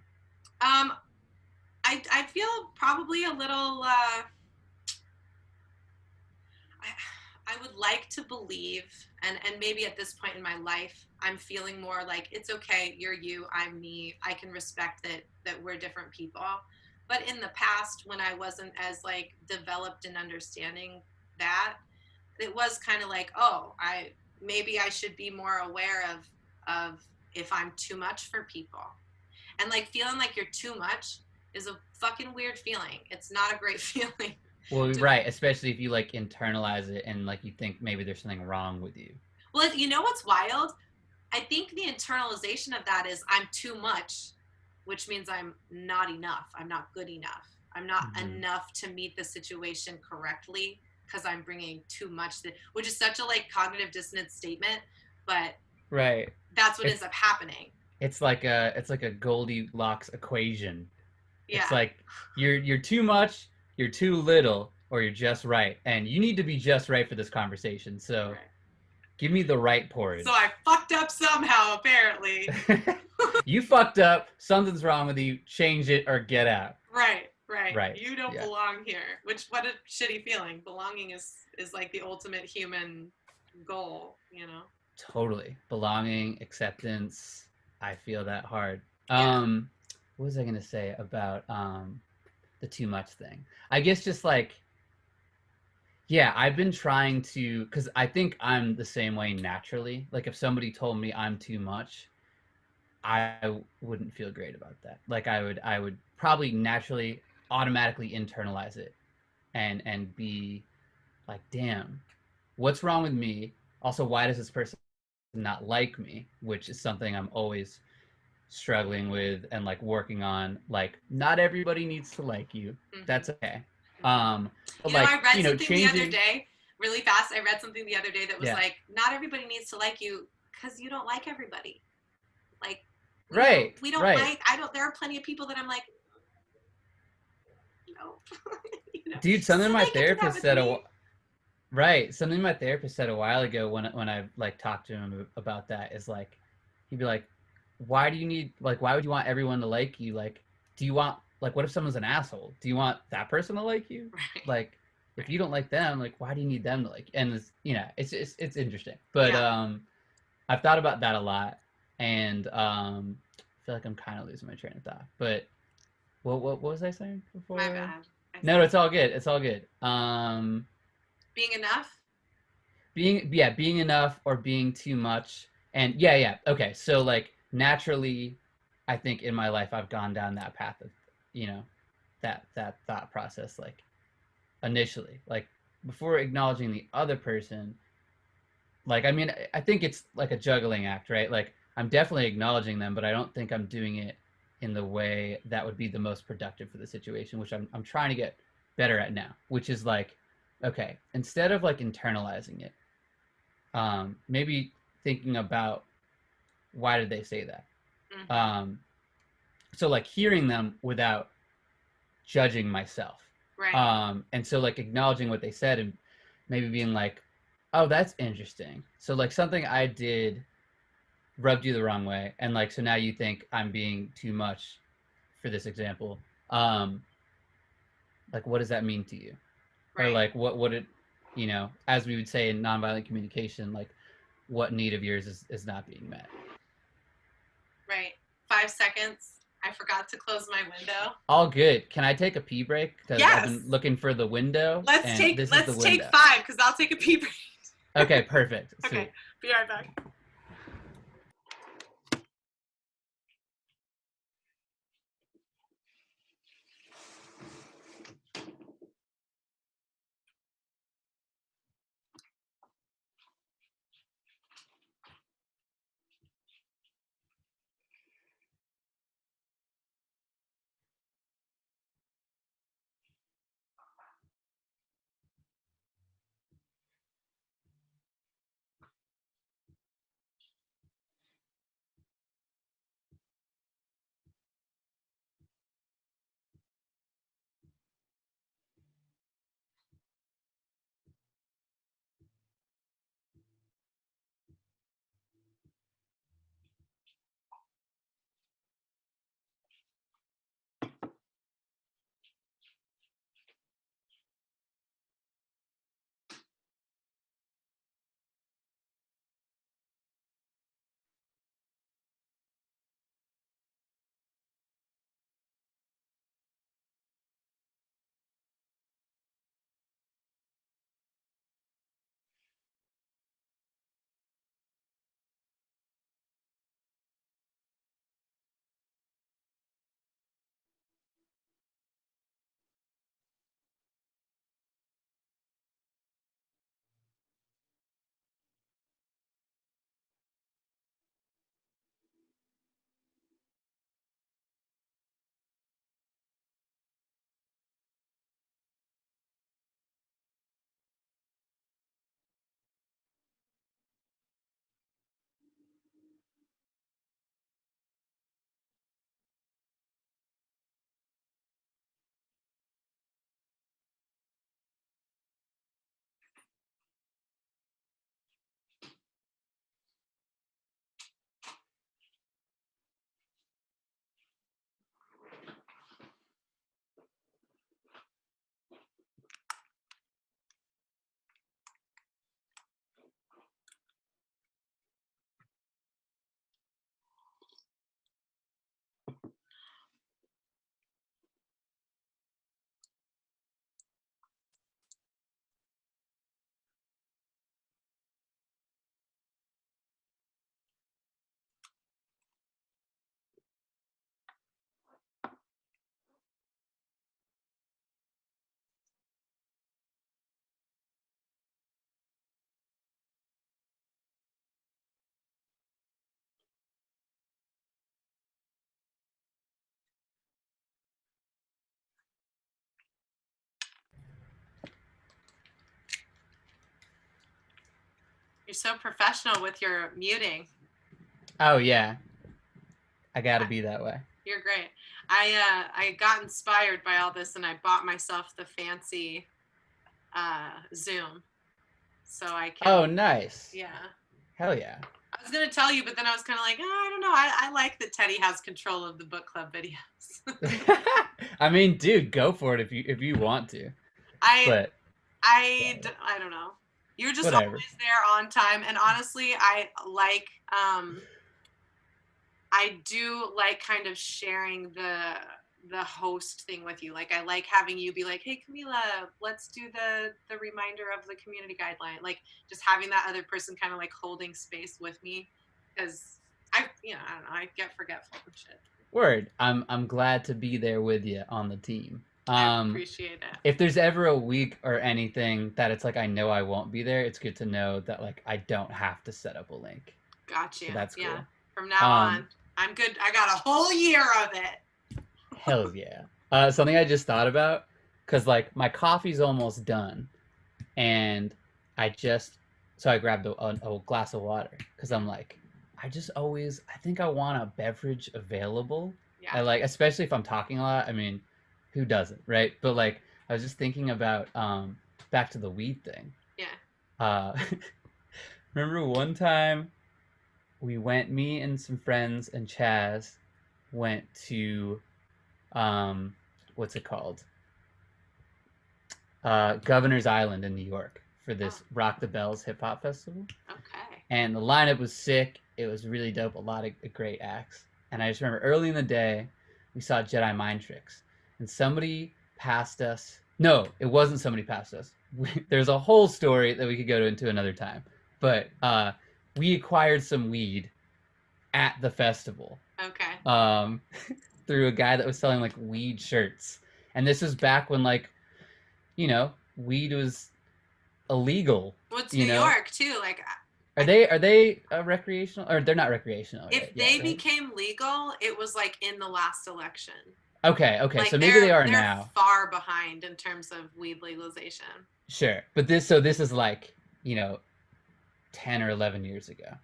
I feel probably a little, I would like to believe, and maybe at this point in my life, I'm feeling more like, it's okay, you're you, I'm me, I can respect that we're different people. But in the past, when I wasn't as like developed in understanding that, it was kind of like, oh, maybe I should be more aware of if I'm too much for people. And like, feeling like you're too much is a fucking weird feeling. It's not a great feeling. Well, right, especially if you like internalize it and like you think maybe there's something wrong with you. Well, you know what's wild? I think the internalization of that is I'm too much, which means I'm not enough. I'm not good enough. I'm not enough to meet the situation correctly because I'm bringing too much, which is such a like cognitive dissonance statement, but right, that's what ends up happening. It's like a Goldilocks equation. Yeah. It's like you're too much, you're too little, or you're just right. And you need to be just right for this conversation. So give me the right porridge. So I fucked up somehow, apparently. You fucked up. Something's wrong with you. Change it or get out. Right. You don't belong here. What a shitty feeling. Belonging is like the ultimate human goal, you know? Totally. Belonging, acceptance. I feel that hard. Yeah. What was I going to say about the too much thing? I guess just like, yeah, I've been trying to, because I think I'm the same way naturally. Like if somebody told me I'm too much, I wouldn't feel great about that. Like I would probably naturally, automatically internalize it and be like, damn, what's wrong with me? Also, why does this person not like me? Which is something I'm always struggling with and like working on. Like, not everybody needs to like you. Mm-hmm. That's okay. But I read something the other day, really fast. I read something the other day that was like, not everybody needs to like you because you don't like everybody. Like, we don't like, there are plenty of people that I'm like, no. Dude, something my therapist said something my therapist said a while ago when I like talked to him about that is like, he'd be like, why do you need, like, why would you want everyone to like you? Like, do you want, like, what if someone's an asshole? Do you want that person to like you? Right. Like, if you don't like them, like, why do you need them to like you? And it's, it's interesting. But Yeah. I've thought about that a lot, and I feel like I'm kind of losing my train of thought. But what was I saying My before? bad. I No, said it's all good. It's all good. being enough. Being enough or being too much. And yeah, okay. So like naturally, I think in my life I've gone down that path of, you know, that thought process, like initially, like before acknowledging the other person. Like, I mean, I think it's like a juggling act, right? Like, I'm definitely acknowledging them, but I don't think I'm doing it in the way that would be the most productive for the situation, which I'm trying to get better at now, which is like, okay, instead of like internalizing it, maybe thinking about why did they say that. Mm-hmm. Um, so like hearing them without judging myself. Right. And so like acknowledging what they said and maybe being like, oh, that's interesting. So like something I did rubbed you the wrong way, and like so now you think I'm being too much for this example. Um, like what does that mean to you? Or Right. like what it, as we would say in nonviolent communication, like what need of yours is not being met. Right. 5 seconds. I forgot to close my window. All good. Can I take a pee break? Because I've Yes. been looking for the window, Let's and take this is the let's take window. 5 because I'll take a pee break. Okay, perfect. Okay. Sweet. Be right back. You're so professional with your muting. Oh yeah, I gotta be that way. You're great. I got inspired by all this and I bought myself the fancy Zoom so I can. Oh, nice. Yeah. Hell yeah. I was gonna tell you, but then I was kind of like, oh, I don't know. I like that Teddy has control of the book club videos. I mean, dude, go for it if you want to. I But I don't know. You're just whatever. always there on time, and honestly, I do like kind of sharing the host thing with you. Like I like having you be like, "Hey Camila, let's do the reminder of the community guideline." Like just having that other person kind of like holding space with me because I don't know, I get forgetful and shit. Word. I'm glad to be there with you on the team. I appreciate it. If there's ever a week or anything that it's like I know I won't be there, it's good to know that like I don't have to set up a link. Gotcha. So that's cool. Yeah. From now on, I'm good. I got a whole year of it. Hell yeah. Something I just thought about, because like my coffee's almost done, and I grabbed a glass of water because I'm like, I think I want a beverage available. Yeah. I like, especially if I'm talking a lot. I mean, who doesn't, right? But like, I was just thinking about back to the weed thing. Yeah. Remember one time me and some friends and Chaz went to what's it called? Governor's Island in New York for this Rock the Bells hip hop festival. Okay. And the lineup was sick. It was really dope. A lot of great acts. And I just remember early in the day, we saw Jedi Mind Tricks, and somebody passed us. No, it wasn't somebody passed us. There's a whole story that we could go into another time. But we acquired some weed at the festival. Okay. Through a guy that was selling like weed shirts. And this was back when like, weed was illegal. Well, it's New York too. Like, are they recreational, or they're not recreational? If they became legal, it was like in the last election. Okay, like so maybe they are they're now. Far behind in terms of weed legalization. Sure, but this is like 10 or 11 years ago,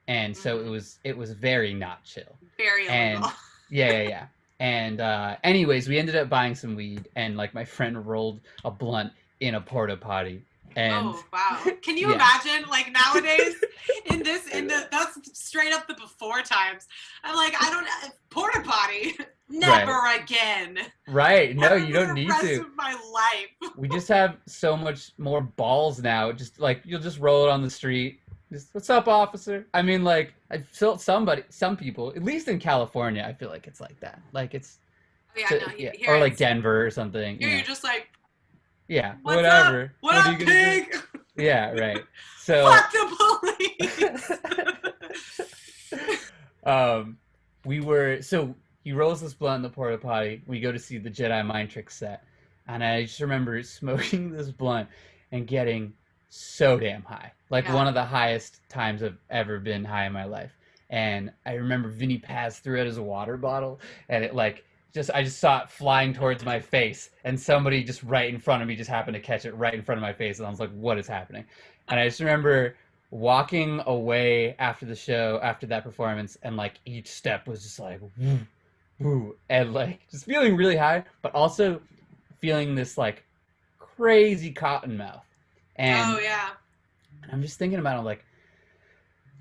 and so it was very not chill. Very illegal. And yeah. And anyways, we ended up buying some weed, and like my friend rolled a blunt in a porta potty. And oh wow! Can you imagine like nowadays that's straight up the before times. I'm like, I don't porta potty never again. Right? No, you don't need to. The rest of my life. We just have so much more balls now. Just like you'll just roll it on the street. Just, what's up, officer? I mean, like I feel some people, at least in California, I feel like it's like that. Like it's or like Denver or something. You're just like. Yeah, what's whatever. Up? What are you gonna pig? Do? Yeah, right. So fuck the police. He rolls this blunt in the porta potty. We go to see the Jedi Mind Trick set, and I just remember smoking this blunt and getting so damn high, like one of the highest times I've ever been high in my life. And I remember Vinny Paz threw it as a water bottle, and it like. I just saw it flying towards my face, and somebody just right in front of me just happened to catch it right in front of my face, and I was like, what is happening? And I just remember walking away after the show, after that performance, and like each step was just like woo, woo, and like just feeling really high, but also feeling this like crazy cotton mouth. And I'm just thinking about it, I'm like,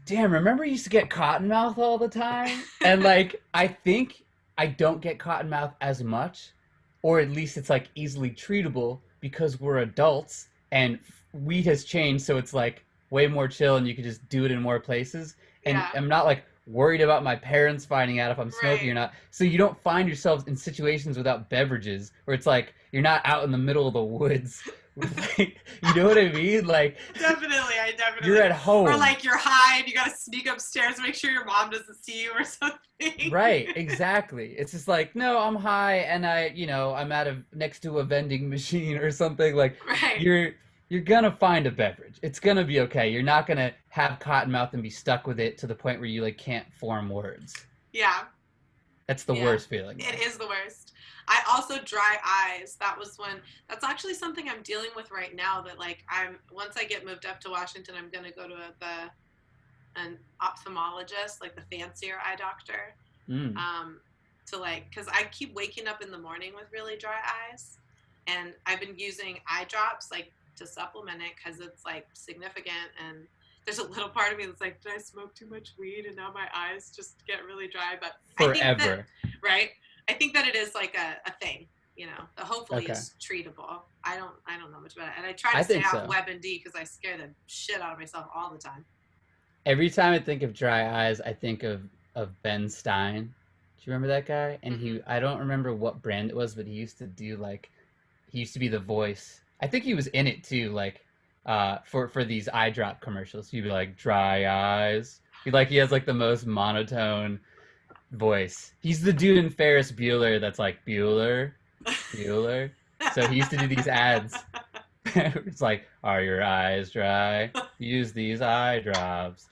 damn, remember you used to get cotton mouth all the time? And like I think I don't get cotton mouth as much, or at least it's like easily treatable because we're adults and weed has changed, so it's like way more chill and you can just do it in more places. And I'm not like worried about my parents finding out if I'm smoking or not. So you don't find yourselves in situations without beverages where it's like you're not out in the middle of the woods. Like, you know what I mean? Like definitely. You're at home. Or like you're high and you gotta sneak upstairs and make sure your mom doesn't see you or something. Right, exactly. It's just like, no, I'm high and I'm next to a vending machine or something. Like you're gonna find a beverage. It's gonna be okay. You're not gonna have cotton mouth and be stuck with it to the point where you like can't form words. Yeah. That's the worst feeling. It is the worst. I also dry eyes. That's actually something I'm dealing with right now, that like once I get moved up to Washington, I'm going to go to an ophthalmologist, like the fancier eye doctor. To like, cause I keep waking up in the morning with really dry eyes, and I've been using eye drops like to supplement it, cause it's like significant, and there's a little part of me that's like, did I smoke too much weed and now my eyes just get really dry? But Forever. I think that, right? I think that it is like a thing, you know, that hopefully Okay. is treatable. I don't know much about it. And I try to I stay think so. off WebMD because I scare the shit out of myself all the time. Every time I think of dry eyes, I think of Ben Stein. Do you remember that guy? And I don't remember what brand it was, but he used to do like, he used to be the voice. I think he was in it too, like for these eye drop commercials. He'd be like, dry eyes. He has like the most monotone voice. He's the dude in Ferris Bueller that's like, Bueller, Bueller. So he used to do these ads. It's like, are your eyes dry? Use these eye drops.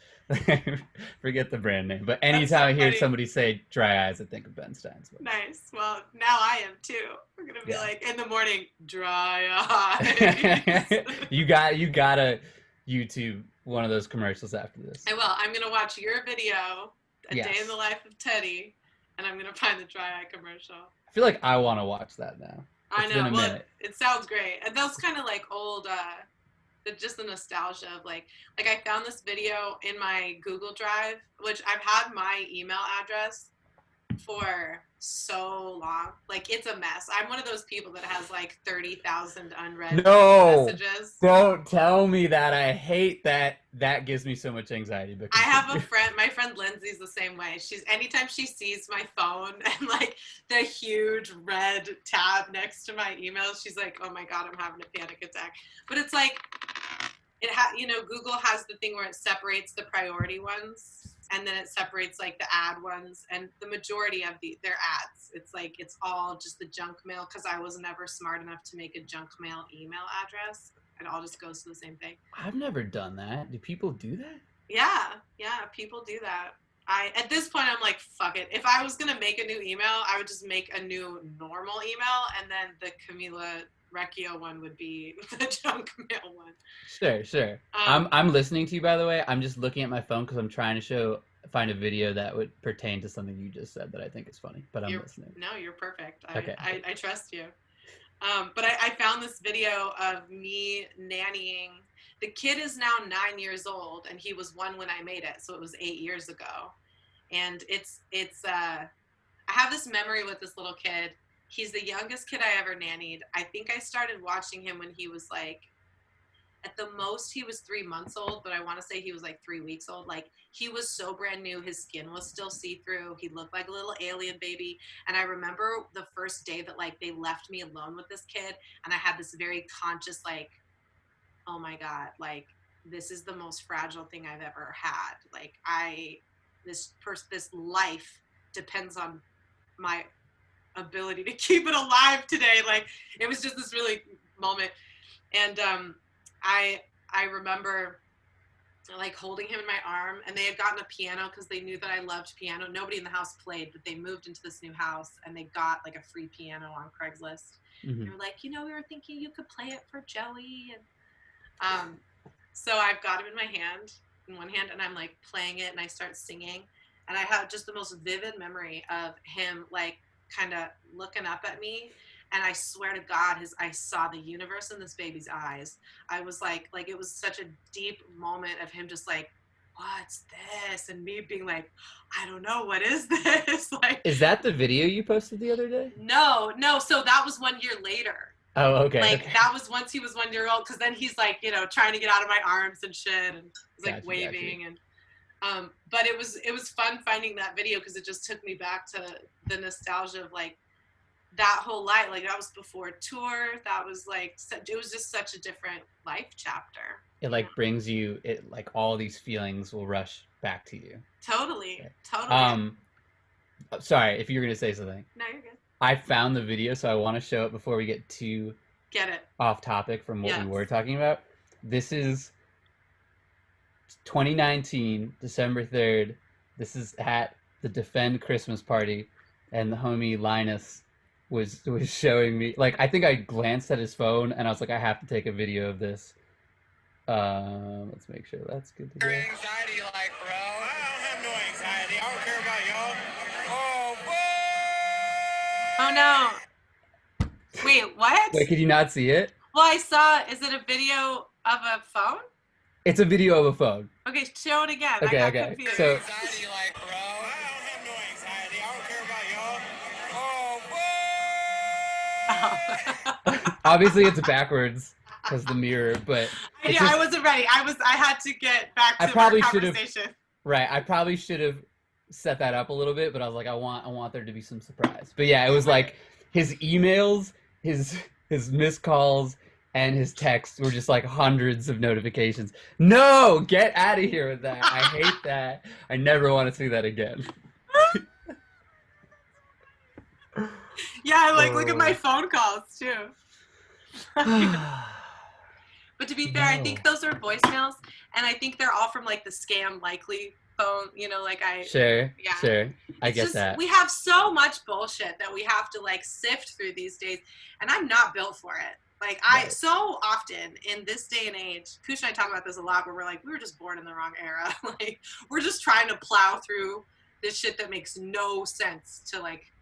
Forget the brand name. But anytime I hear somebody say dry eyes, I think of Ben Stein's voice. Nice. Well, now I am too. We're gonna be like in the morning, dry eyes. You gotta YouTube one of those commercials after this. I will. I'm gonna watch your video, A Day in the Life of Teddy, and I'm gonna find the dry eye commercial. I feel like I want to watch that now. I know. Well, it sounds great, and those kind of like old, just the nostalgia of like I found this video in my Google Drive, which I've had my email address for so long. Like it's a mess. I'm one of those people that has like 30,000 unread messages. Don't tell me that. I hate that. That gives me so much anxiety. I have a friend, my friend Lindsay's the same way. Anytime she sees my phone and like the huge red tab next to my emails, she's like, oh my God, I'm having a panic attack. But it's like, Google has the thing where it separates the priority ones. And then it separates like the ad ones, and the majority of their ads, it's like it's all just the junk mail, because I was never smart enough to make a junk mail email address. It all just goes to the same thing. I've never done that. Do people do that? Yeah, people do that. At this point I'm like, fuck it. If I was gonna make a new email, I would just make a new normal email, and then the Camila Recchio one would be the junk mail one. Sure. I'm listening to you, by the way. I'm just looking at my phone because I'm trying to find a video that would pertain to something you just said that I think is funny. But I'm listening. No, you're perfect. Okay. I trust you. But I found this video of me nannying. The kid is now 9 years old, and he was 1 when I made it, so it was 8 years ago. And it's I have this memory with this little kid. He's the youngest kid I ever nannied. I think I started watching him when he was like, at the most he was 3 months old, but I want to say he was like 3 weeks old. Like he was so brand new. His skin was still see-through. He looked like a little alien baby. And I remember the first day that like they left me alone with this kid, and I had this very conscious like, oh my God, like this is the most fragile thing I've ever had. Like this life depends on my ability to keep it alive today. Like it was just this really moment. And I remember like holding him in my arm, and they had gotten a piano because they knew that I loved piano. Nobody in the house played, but they moved into this new house and they got like a free piano on Craigslist. They were like, we were thinking you could play it for Joey. And so I've got him in one hand, and I'm like playing it, and I start singing, and I have just the most vivid memory of him like kind of looking up at me, and I swear to God, I saw the universe in this baby's eyes. I was like it was such a deep moment of him just like, what's this? And me being like, I don't know, what is this? Like, is that the video you posted the other day? No. So that was 1 year later. Oh, okay. Like that was once he was 1 year old, because then he's like, trying to get out of my arms and shit, and he's like waving and. But it was fun finding that video, because it just took me back to the nostalgia of like that whole life. Like that was before tour. That was like, it was just such a different life chapter. It like brings you, like all these feelings will rush back to you. Totally. Okay. Totally. Sorry, if you were going to say something. No, you're good. I found the video, so I want to show it before we get too off topic from what we were talking about. This is 2019, December 3rd. This is at the Defend Christmas party, and the homie Linus was showing me, like, I think I glanced at his phone and I was like, I have to take a video of this. Let's make sure that's good to go. Anxiety, like, bro. I don't have no anxiety. I don't care about y'all. Oh no. Wait, what? Wait, could you not see it? Well, I saw, is it a video of a phone? It's a video of a phone. Okay, show it again. Okay, I got okay. confused. So Anxiety like, bro. I don't have no anxiety. I don't care about y'all. Oh, boy! obviously it's backwards because the mirror, but it's I just, wasn't ready. I had to get back I to our probably should have conversation. right. I probably should have set that up a little bit, but I was like, I want there to be some surprise. But yeah, it was like his emails, his missed calls, and his texts were just like hundreds of notifications. No, get out of here with that. I hate that. I never want to see that again. Yeah, like look at my phone calls too. But to be fair, I think those are voicemails, and I think they're all from like the scam likely phone. You know, like Sure. I it's get just, that. we have so much bullshit that we have to like sift through these days, and I'm not built for it. Like Right. so often in this day and age, Kush and I talk about this a lot, where we're like, we were just born in the wrong era. Like we're just trying to plow through this shit that makes no sense to like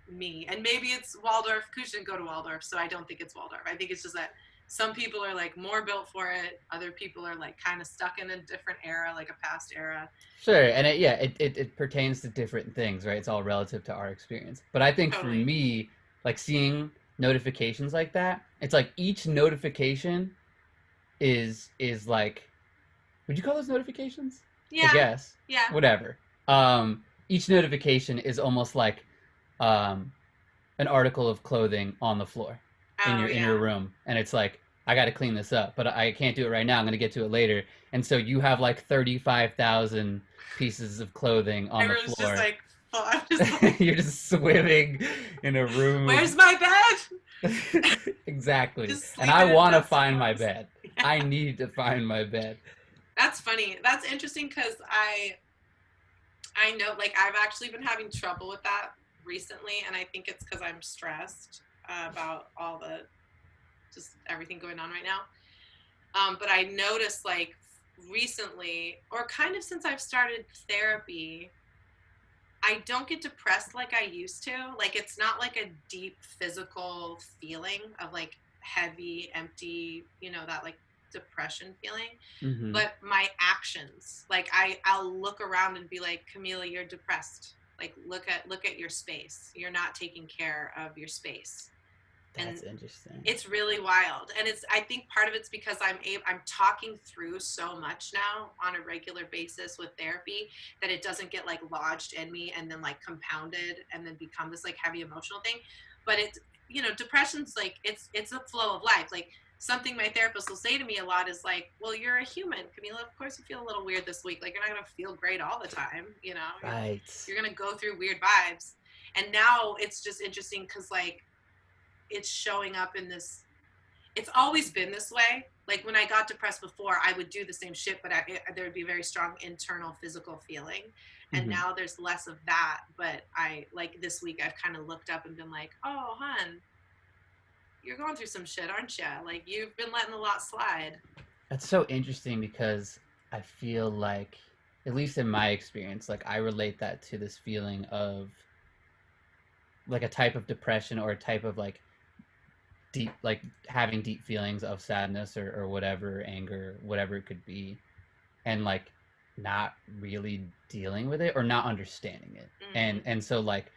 me. And maybe it's Waldorf. Kush didn't go to Waldorf, so I don't think it's Waldorf. I think it's just that some people are like more built for it. Other people are like kind of stuck in a different era, like a past era. Sure, and it pertains to different things, right? It's all relative to our experience. But I think Totally. for me, like seeing notifications like that, it's like each notification is like, would you call those notifications? Yeah. I guess. Yeah. Whatever. Each notification is almost like an article of clothing on the floor in your room, and it's like, I got to clean this up, but I can't do it right now. I'm going to get to it later. And so you have like 35,000 pieces of clothing on the floor. Just like, I'm just like, you're just swimming in a room. Where's my bed? Exactly. And I want to find my bed. Yeah. I need to find my bed. That's funny. That's interesting because I know, like, I've actually been having trouble with that recently, and I think it's because I'm stressed about all the just everything going on right now. But I noticed, like, recently, or kind of since I've started therapy, I don't get depressed like I used to. Like, it's not like a deep physical feeling of like heavy, empty, you know, that like depression feeling. Mm-hmm. But my actions, like I'll look around and be like, Camila, you're depressed. Like, look at your space. You're not taking care of your space. That's interesting. It's really wild. And I think part of it's because I'm talking through so much now on a regular basis with therapy that it doesn't get like lodged in me and then like compounded and then become this like heavy emotional thing. But it's, you know, depression's like, it's a flow of life. Like, something my therapist will say to me a lot is like, well, you're a human, Camila. Of course you feel a little weird this week. Like, you're not going to feel great all the time, you know? Right. You're going to go through weird vibes. And now it's just interesting because, like, it's showing up in this, it's always been this way. Like, when I got depressed before, I would do the same shit, but there would be a very strong internal physical feeling. And now there's less of that. But like, this week I've kind of looked up and been like, oh, hun, you're going through some shit, aren't you? Like, you've been letting a lot slide. That's so interesting because I feel like, at least in my experience, like, I relate that to this feeling of like a type of depression or a type of like deep, like having deep feelings of sadness or whatever, anger, whatever it could be, and like not really dealing with it or not understanding it. And so like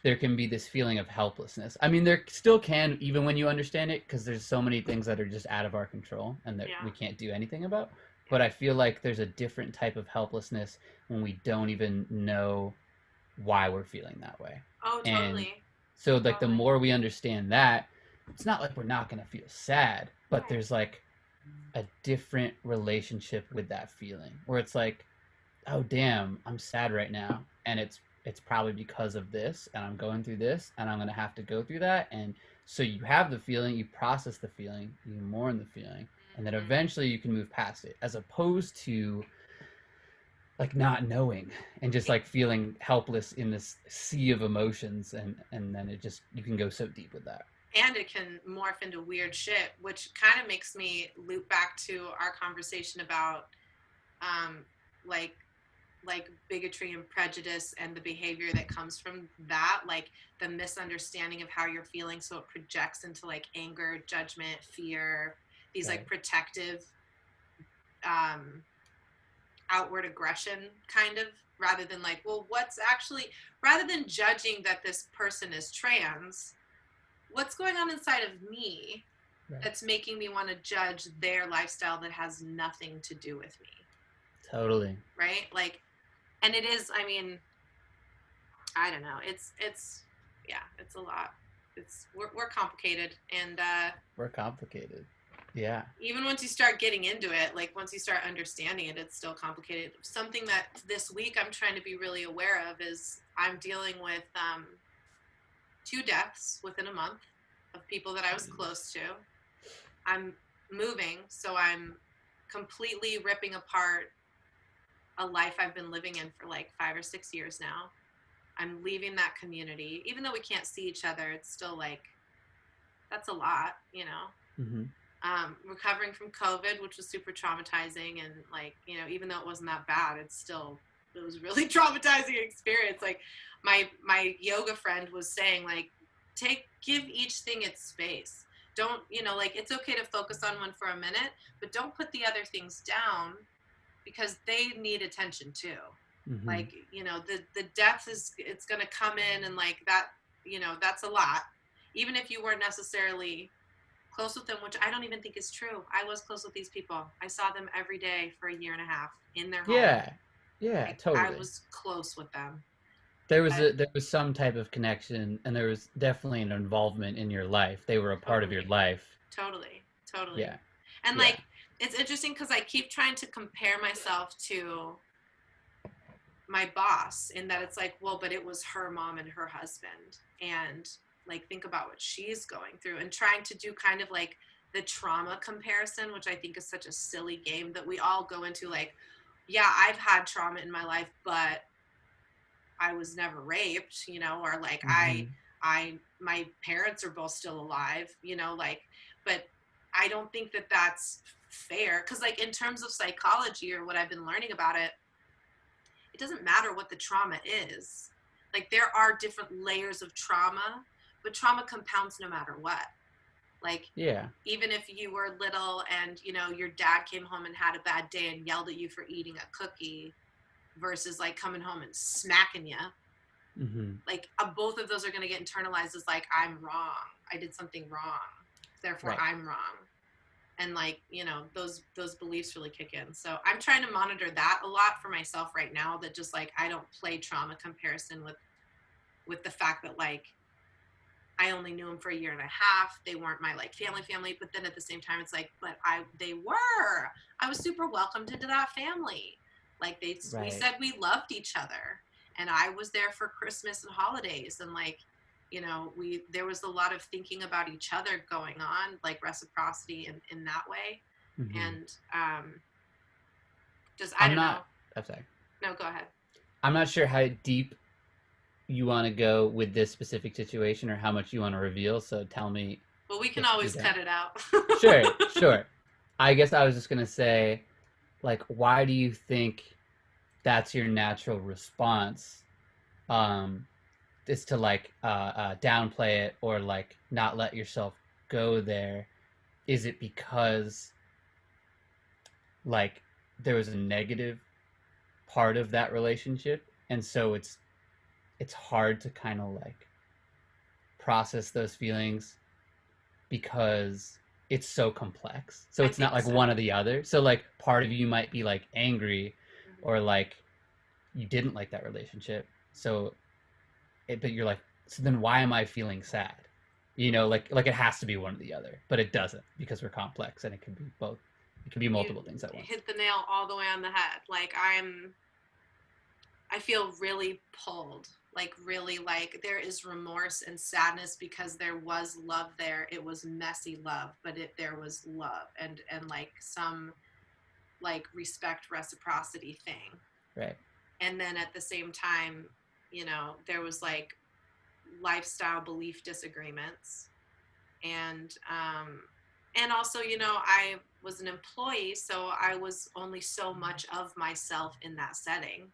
there can be this feeling of helplessness. I mean, there still can, even when you understand it, because there's so many things that are just out of our control and that we can't do anything about. But I feel like there's a different type of helplessness when we don't even know why we're feeling that way. Oh, totally. And so like the more we understand that, it's not like we're not going to feel sad, but there's like a different relationship with that feeling where it's like, oh damn, I'm sad right now, and it's probably because of this, and I'm going through this, and I'm going to have to go through that. And so you have the feeling, you process the feeling, you mourn the feeling, and then eventually you can move past it, as opposed to like not knowing and just like feeling helpless in this sea of emotions, and then it just, you can go so deep with that. And it can morph into weird shit, which kind of makes me loop back to our conversation about like bigotry and prejudice and the behavior that comes from that, like the misunderstanding of how you're feeling, so it projects into like anger, judgment, fear, these like protective outward aggression, kind of, rather than like, well, what's actually, rather than judging that this person is trans, what's going on inside of me that's making me want to judge their lifestyle that has nothing to do with me. Totally. Right? Like, and it is, I mean, I don't know. It's a lot. We're complicated, and we're complicated. Yeah. Even once you start getting into it, like once you start understanding it, it's still complicated. Something that this week I'm trying to be really aware of is I'm dealing with 2 deaths within a month of people that I was close to. I'm moving, so I'm completely ripping apart a life I've been living in for like 5 or 6 years now. I'm leaving that community. Even though we can't see each other, it's still like, that's a lot, you know? Mm-hmm. Recovering from COVID, which was super traumatizing, and like, you know, even though it wasn't that bad, it was really traumatizing experience. Like my yoga friend was saying, like, give each thing its space. Don't, you know, like, it's okay to focus on one for a minute, but don't put the other things down, because they need attention too. Mm-hmm. Like, you know, the depth it's going to come in, and like that, you know, that's a lot. Even if you weren't necessarily close with them, which I don't even think is true. I was close with these people. I saw them every day for a year and a half in their home. Yeah, like, totally. I was close with them. There was some type of connection, and there was definitely an involvement in your life. They were a part of your life. Totally. Yeah. And like, it's interesting because I keep trying to compare myself to my boss, in that it's like, well, but it was her mom and her husband, and like, think about what she's going through, and trying to do kind of like the trauma comparison, which I think is such a silly game that we all go into. Like, yeah, I've had trauma in my life, but I was never raped, you know, or like, mm-hmm. My parents are both still alive, you know, like, but I don't think that that's fair. Cause like, in terms of psychology, or what I've been learning about it, it doesn't matter what the trauma is. Like, there are different layers of trauma, but trauma compounds no matter what. Like, even if you were little and, you know, your dad came home and had a bad day and yelled at you for eating a cookie, versus like coming home and smacking you, mm-hmm. like both of those are going to get internalized as like, I'm wrong. I did something wrong. Therefore, I'm wrong. And like, you know, those beliefs really kick in. So I'm trying to monitor that a lot for myself right now, that just like, I don't play trauma comparison with the fact that like, I only knew them for a year and a half. They weren't my like family, but then at the same time, it's like, but I was super welcomed into that family. Like, we said we loved each other, and I was there for Christmas and holidays, and like, you know, there was a lot of thinking about each other going on, like reciprocity in that way. Mm-hmm. And I don't know. I'm sorry. No, go ahead. I'm not sure how deep you want to go with this specific situation, or how much you want to reveal, so tell me. Well, we can always cut it out. Sure. I guess I was just going to say, like, why do you think that's your natural response? Is to like downplay it, or like not let yourself go there? Is it because like there was a negative part of that relationship, and so it's hard to kind of like process those feelings because it's so complex? So it's not like one or the other. So like, part of you might be like angry, mm-hmm. or like you didn't like that relationship, but you're like, so then why am I feeling sad? You know, like it has to be one or the other, but it doesn't, because we're complex, and it can be both. It can be multiple things at once. Hit the nail all the way on the head. Like, I feel really pulled, like really, like there is remorse and sadness, because there was love there. It was messy love, but there was love, and like some like respect, reciprocity thing. Right. And then at the same time, you know, there was like lifestyle belief disagreements, and also, you know, I was an employee, so I was only so much of myself in that setting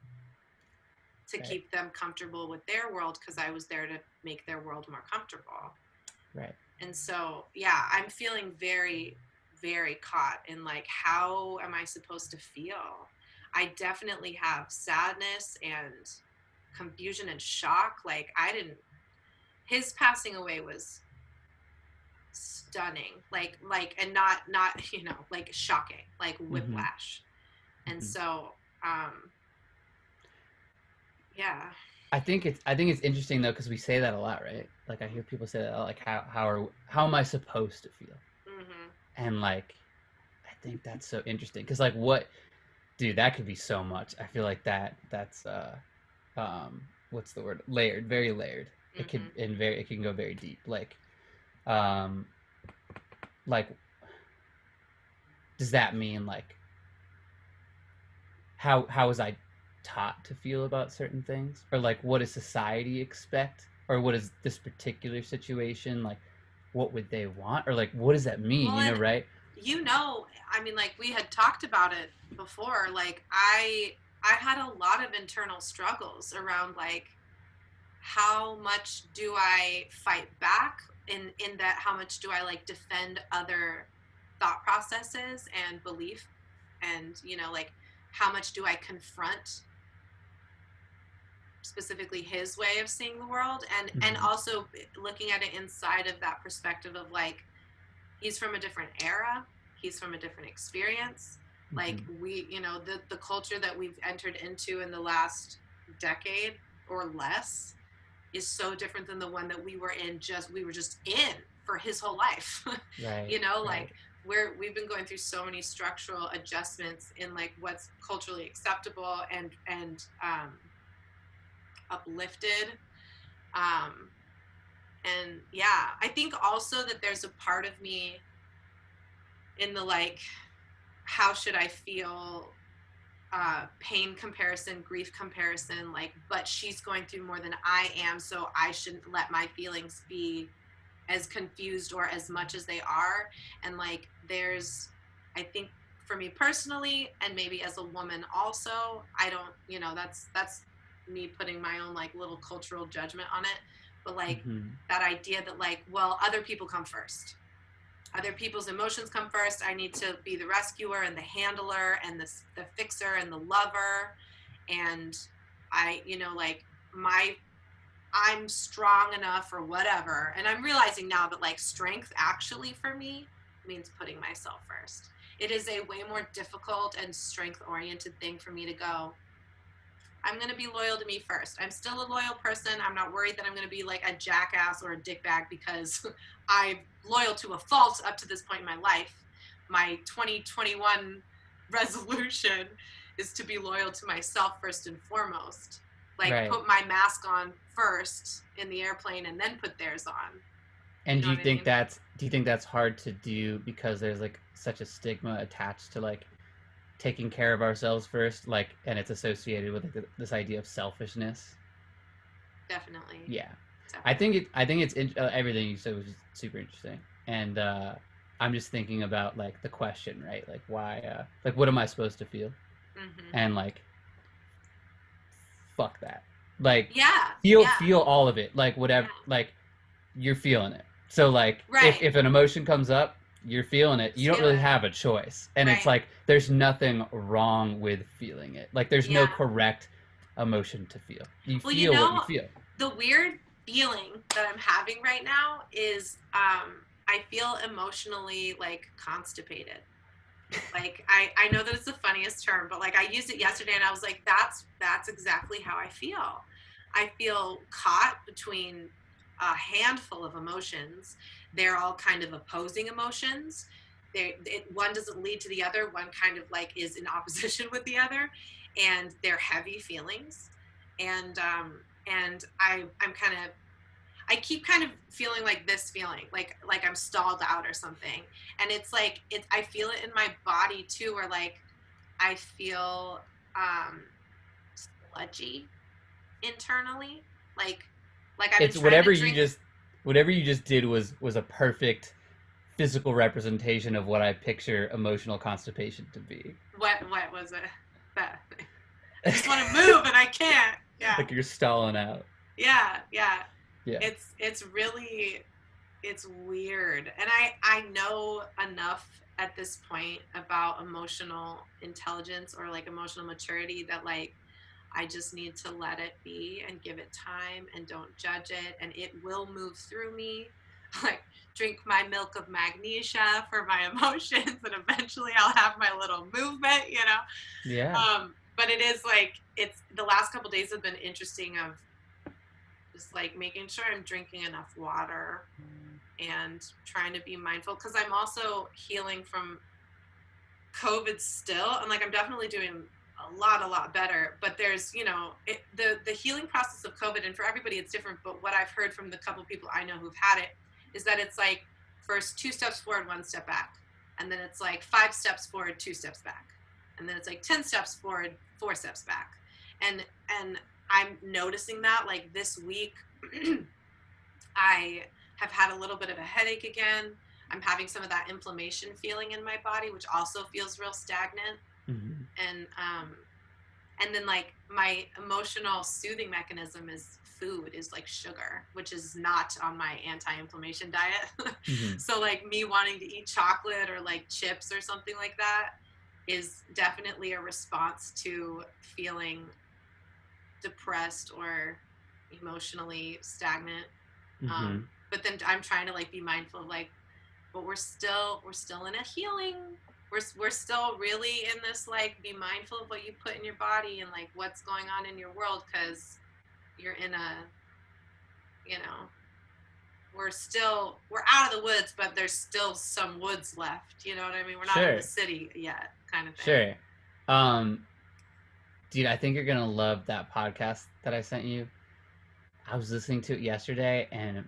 to keep them comfortable with their world, because I was there to make their world more comfortable. Right. And so, yeah, I'm feeling very, very caught in like, how am I supposed to feel? I definitely have sadness and confusion and shock. Like his passing away was stunning, and not like shocking, like whiplash. And so yeah. I think it's interesting though, because we say that a lot, right? Like I hear people say that, like how am I supposed to feel? And like I think that's so interesting, because like dude, that could be so much. I feel like that's what's the word, layered, very layered. It can go very deep. Like does that mean like how was I taught to feel about certain things, or like what does society expect, or what is this particular situation, like what would they want, or like what does that mean? Well, Right? I mean, like we had talked about it before, like I had a lot of internal struggles around like, how much do I fight back in that, how much do I like defend other thought processes and belief, and like how much do I confront specifically his way of seeing the world, and also looking at it inside of that perspective of like, he's from a different era, he's from a different experience, like we, the culture that we've entered into in the last decade or less is so different than the one that we were just in for his whole life. Right. Like we've been going through so many structural adjustments in like what's culturally acceptable and uplifted. And yeah, I think also that there's a part of me in the like, how should I feel, pain comparison, grief comparison, like, but she's going through more than I am, so I shouldn't let my feelings be as confused or as much as they are. And like, I think for me personally, and maybe as a woman also, I don't, that's me putting my own like little cultural judgment on it, but like that idea that like, well, other people come first. Other people's emotions come first. I need to be the rescuer and the handler and the fixer and the lover. And I, like I'm strong enough or whatever. And I'm realizing now that like strength actually for me means putting myself first. It is a way more difficult and strength oriented thing for me to go, I'm going to be loyal to me first. I'm still a loyal person. I'm not worried that I'm going to be like a jackass or a dickbag because I'm loyal to a fault up to this point in my life. My 2021 resolution is to be loyal to myself first and foremost. Like put my mask on first in the airplane and then put theirs on. And do you think that's hard to do because there's like such a stigma attached to like taking care of ourselves first, like, and it's associated with like, this idea of selfishness? Definitely. Yeah. Definitely. I think it's everything you said was super interesting, and I'm just thinking about like the question, right? Like why, like what am I supposed to feel? And like, fuck that. Like, feel all of it. Like whatever, like you're feeling it. So like, if an emotion comes up, you're feeling it. You don't really have a choice. And it's like, there's nothing wrong with feeling it. Like there's no correct emotion to feel. You feel what you feel. The weird feeling that I'm having right now is I feel emotionally like constipated. Like I know that it's the funniest term, but like I used it yesterday and I was like, that's exactly how I feel. I feel caught between a handful of emotions. They're all kind of opposing emotions. One doesn't lead to the other. One kind of like is in opposition with the other, and they're heavy feelings. And I keep kind of feeling like this feeling, like I'm stalled out or something. And it's like, I feel it in my body too, where like, I feel sludgy internally. Like I've been whatever you just did was a perfect physical representation of what I picture emotional constipation to be. What was it? I just want to move and I can't. Yeah. Like you're stalling out. Yeah. Yeah. It's weird. And I know enough at this point about emotional intelligence or like emotional maturity that like I just need to let it be and give it time and don't judge it, and it will move through me. Like drink my milk of magnesia for my emotions, and eventually I'll have my little movement, you know. Yeah. But it is like it's the last couple days have been interesting of just like making sure I'm drinking enough water and trying to be mindful because I'm also healing from COVID still, and like I'm definitely doing a lot better. But there's, you know, the healing process of COVID, and for everybody it's different. But what I've heard from the couple people I know who've had it is that it's like first 2 steps forward, 1 step back, and then it's like 5 steps forward, 2 steps back, and then it's like 10 steps forward, 4 steps back, and I'm noticing that like this week, I have had a little bit of a headache again. I'm having some of that inflammation feeling in my body, which also feels real stagnant. Mm-hmm. And then like my emotional soothing mechanism is food, is like sugar, which is not on my anti-inflammation diet. Mm-hmm. So like me wanting to eat chocolate or like chips or something like that is definitely a response to feeling depressed or emotionally stagnant. Mm-hmm. But then I'm trying to like be mindful of like, but we're still in a healing. We're still really in this like be mindful of what you put in your body and like what's going on in your world, because you're in a, you know, we're out of the woods, but there's still some woods left. You know what I mean? We're not in the city yet, kind of thing. Sure. Dude, I think you're gonna love that podcast that I sent you. I was listening to it yesterday, and man,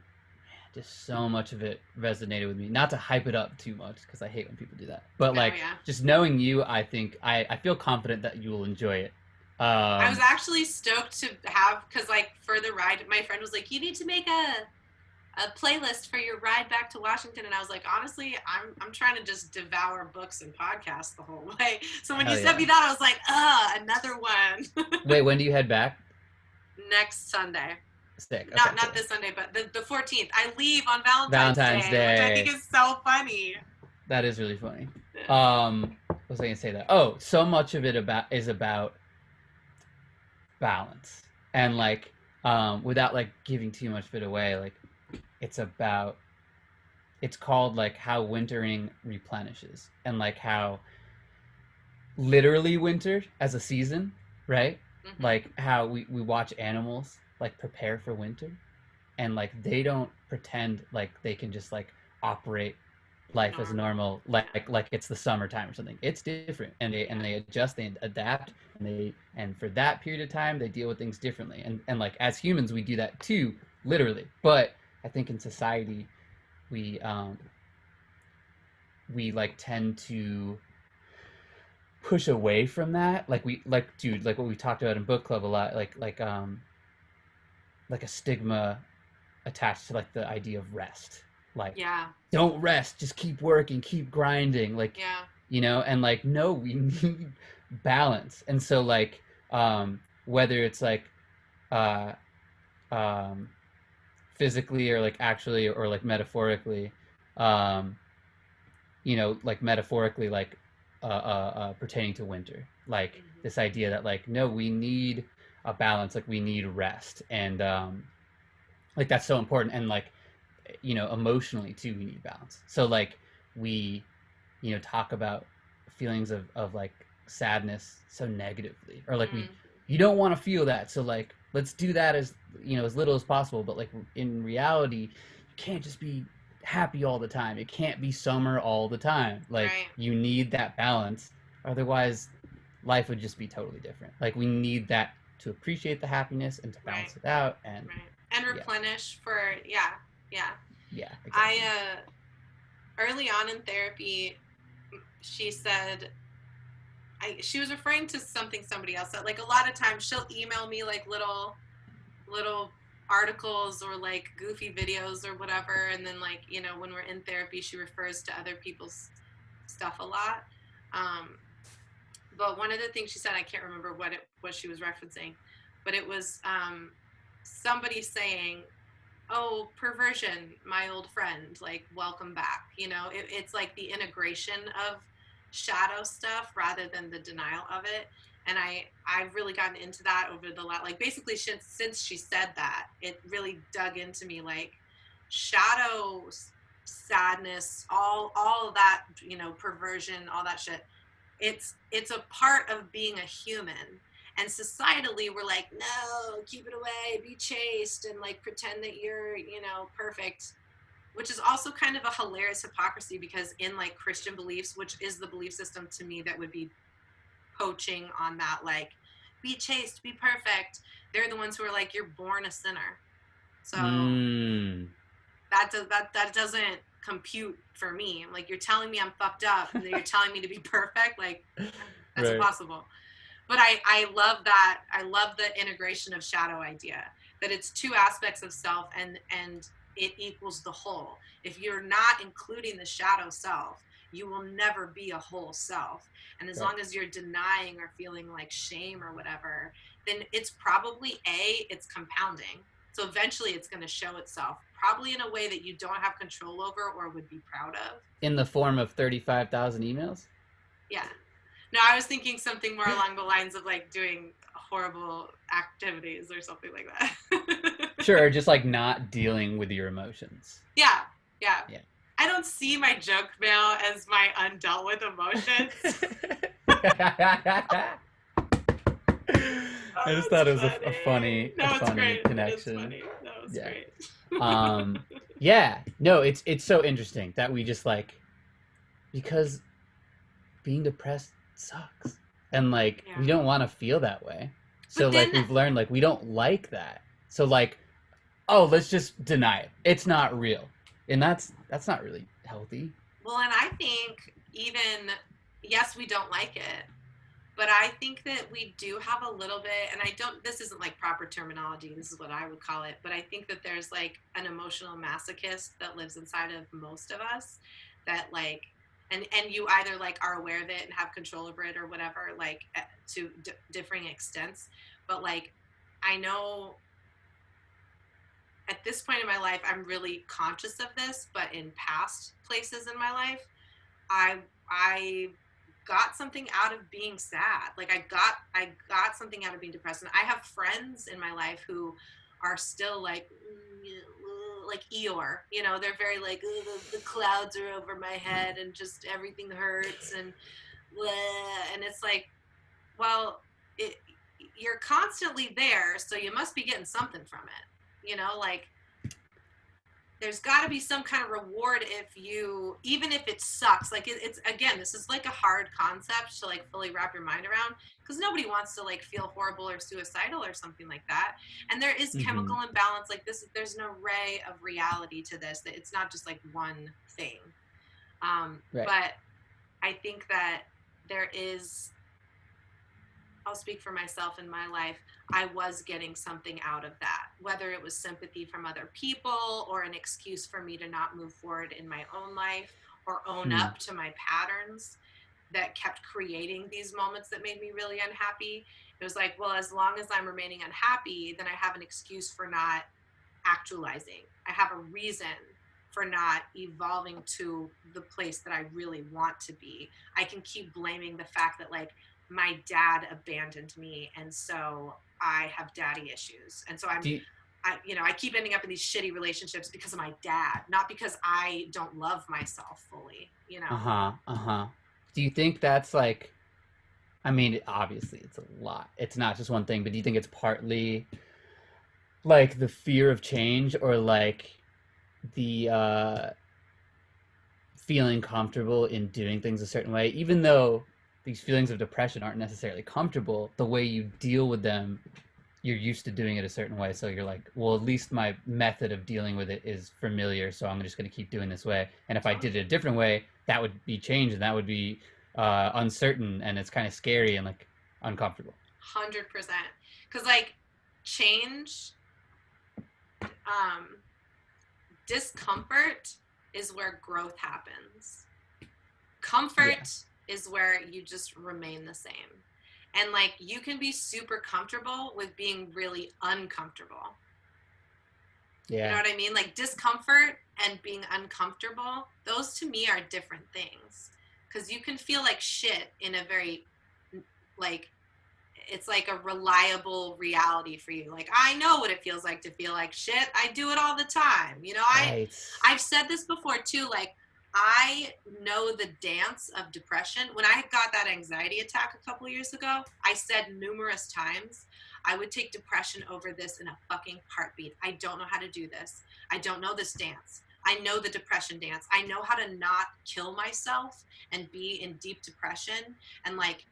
just so much of it resonated with me. Not to hype it up too much, because I hate when people do that. But like, just knowing you, I think I feel confident that you will enjoy it. I was actually stoked to have, because like for the ride, my friend was like, "You need to make a playlist for your ride back to Washington," and I was like, honestly, I'm trying to just devour books and podcasts the whole way. So when you sent me that, I was like, another one. Wait, when do you head back? Next Sunday. Sick. Okay, not this Sunday, but the 14th. I leave on Valentine's Day, which I think is so funny. That is really funny. What was I gonna say that? Oh, so much of it is about balance, and like without like giving too much of it away, like it's called like how wintering replenishes, and like how literally winter as a season, right? Mm-hmm. Like how we watch animals like prepare for winter, and like they don't pretend like they can just like operate life as normal, like it's the summertime or something. It's different, and they adjust, they adapt, and for that period of time they deal with things differently, and like as humans we do that too, literally. But I think in society we like tend to push away from that, like dude, like what we talked about in book club a lot, like a stigma attached to like the idea of rest, like don't rest, just keep working, keep grinding, like you know, and like no, we need balance. And so like whether it's like physically or like actually or like metaphorically, you know, like metaphorically, like pertaining to winter, like this idea that like no, we need a balance, like we need rest, and like that's so important. And like, you know, emotionally too, we need balance. So like we, you know, talk about feelings of like sadness so negatively, or like you don't want to feel that, so like let's do that as, you know, as little as possible. But like in reality, you can't just be happy all the time. It can't be summer all the time. Like you need that balance, otherwise life would just be totally different. Like we need that to appreciate the happiness and to balance it out, and replenish for exactly. I early on in therapy, she said, she was referring to something somebody else said, like a lot of times she'll email me like little articles or like goofy videos or whatever, and then like, you know, when we're in therapy she refers to other people's stuff a lot, but one of the things she said, I can't remember what she was referencing, but it was somebody saying oh, perversion, my old friend, like, welcome back. You know, it's like the integration of shadow stuff rather than the denial of it. And I've really gotten into that over the last, like, basically since she said that, it really dug into me, like, shadow sadness, all of that, you know, perversion, all that shit. It's a part of being a human. And societally, we're like, no, keep it away, be chaste, and like pretend that you're, you know, perfect, which is also kind of a hilarious hypocrisy, because in like Christian beliefs, which is the belief system to me that would be poaching on that, like, be chaste, be perfect, they're the ones who are like, you're born a sinner. So that doesn't compute for me. Like, you're telling me I'm fucked up, and then you're telling me to be perfect. Like, that's Right. impossible. But I love that. I love the integration of shadow idea, that it's two aspects of self, and it equals the whole. If you're not including the shadow self, you will never be a whole self. And as Right. long as you're denying or feeling like shame or whatever, then it's probably it's compounding. So eventually it's going to show itself, probably in a way that you don't have control over or would be proud of. In the form of 35,000 emails? Yeah. No, I was thinking something more along the lines of like doing horrible activities or something like that. Sure, just like not dealing with your emotions. Yeah. Yeah. I don't see my junk mail as my undealt with emotions. I just thought it was a funny great. connection. It's funny. That was great. Yeah, no, it's so interesting that we just like, because being depressed sucks, and like we don't want to feel that way. So like we've learned like we don't like that. So like, oh, let's just deny it. It's not real, and that's not really healthy. Well, and I think even, yes, we don't like it, but I think that we do have a little bit, and this isn't like proper terminology, this is what I would call it, but I think that there's like an emotional masochist that lives inside of most of us, that like, and you either like are aware of it and have control over it or whatever, like to differing extents. But like, I know at this point in my life, I'm really conscious of this, but in past places in my life, I got something out of being sad. Like I got something out of being depressed. And I have friends in my life who are still like Eeyore, you know, they're very like, the clouds are over my head and just everything hurts and it's like, well, you're constantly there, so you must be getting something from it, you know, like there's got to be some kind of reward even if it sucks. Like it's again, this is like a hard concept to like fully wrap your mind around, because nobody wants to like feel horrible or suicidal or something like that. And there is chemical imbalance. Like there's an array of reality to this. That it's not just like one thing. Right. But I think that there is, I'll speak for myself in my life, I was getting something out of that, whether it was sympathy from other people or an excuse for me to not move forward in my own life or own up to my patterns that kept creating these moments that made me really unhappy. It was like, well, as long as I'm remaining unhappy, then I have an excuse for not actualizing. I have a reason for not evolving to the place that I really want to be. I can keep blaming the fact that like my dad abandoned me, and so I have daddy issues, and so I keep ending up in these shitty relationships because of my dad, not because I don't love myself fully, you know. Do you think that's like, I mean, obviously it's a lot, it's not just one thing, but do you think it's partly like the fear of change, or like the feeling comfortable in doing things a certain way, even though these feelings of depression aren't necessarily comfortable, the way you deal with them, you're used to doing it a certain way. So you're like, well, at least my method of dealing with it is familiar, so I'm just going to keep doing this way. And if I did it a different way, that would be change, and that would be uncertain, and it's kind of scary and like uncomfortable. 100%. Because like change, discomfort is where growth happens. Comfort is where you just remain the same. And like you can be super comfortable with being really uncomfortable. You know what I mean? Like discomfort and being uncomfortable, those to me are different things. Because you can feel like shit in a very, like, it's like a reliable reality for you. Like, I know what it feels like to feel like shit. I do it all the time. You know, I've said this before too. Like, I know the dance of depression. When I got that anxiety attack a couple years ago, I said numerous times, I would take depression over this in a fucking heartbeat. I don't know how to do this. I don't know this dance. I know the depression dance. I know how to not kill myself and be in deep depression, and like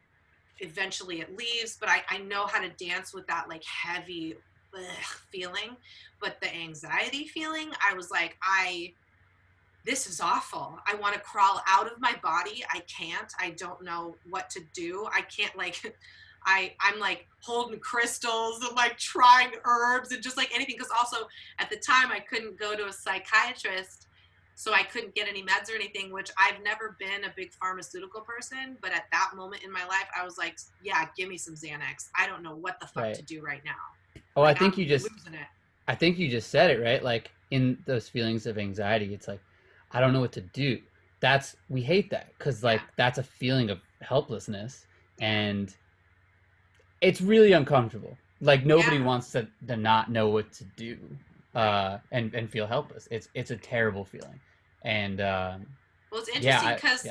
eventually it leaves, but I know how to dance with that like heavy feeling. But the anxiety feeling, I was like, this is awful. I want to crawl out of my body. I can't. I don't know what to do. I can't, like, I'm like holding crystals and like trying herbs and just like anything. Because also at the time I couldn't go to a psychiatrist, so I couldn't get any meds or anything, which I've never been a big pharmaceutical person. But at that moment in my life, I was like, yeah, give me some Xanax. I don't know what the fuck to do right now. Oh, like, I think I think you just said it, right? Like in those feelings of anxiety, it's like, I don't know what to do. We hate that because like that's a feeling of helplessness, and it's really uncomfortable. Like nobody wants to not know what to do, and feel helpless. It's a terrible feeling, and well, it's interesting because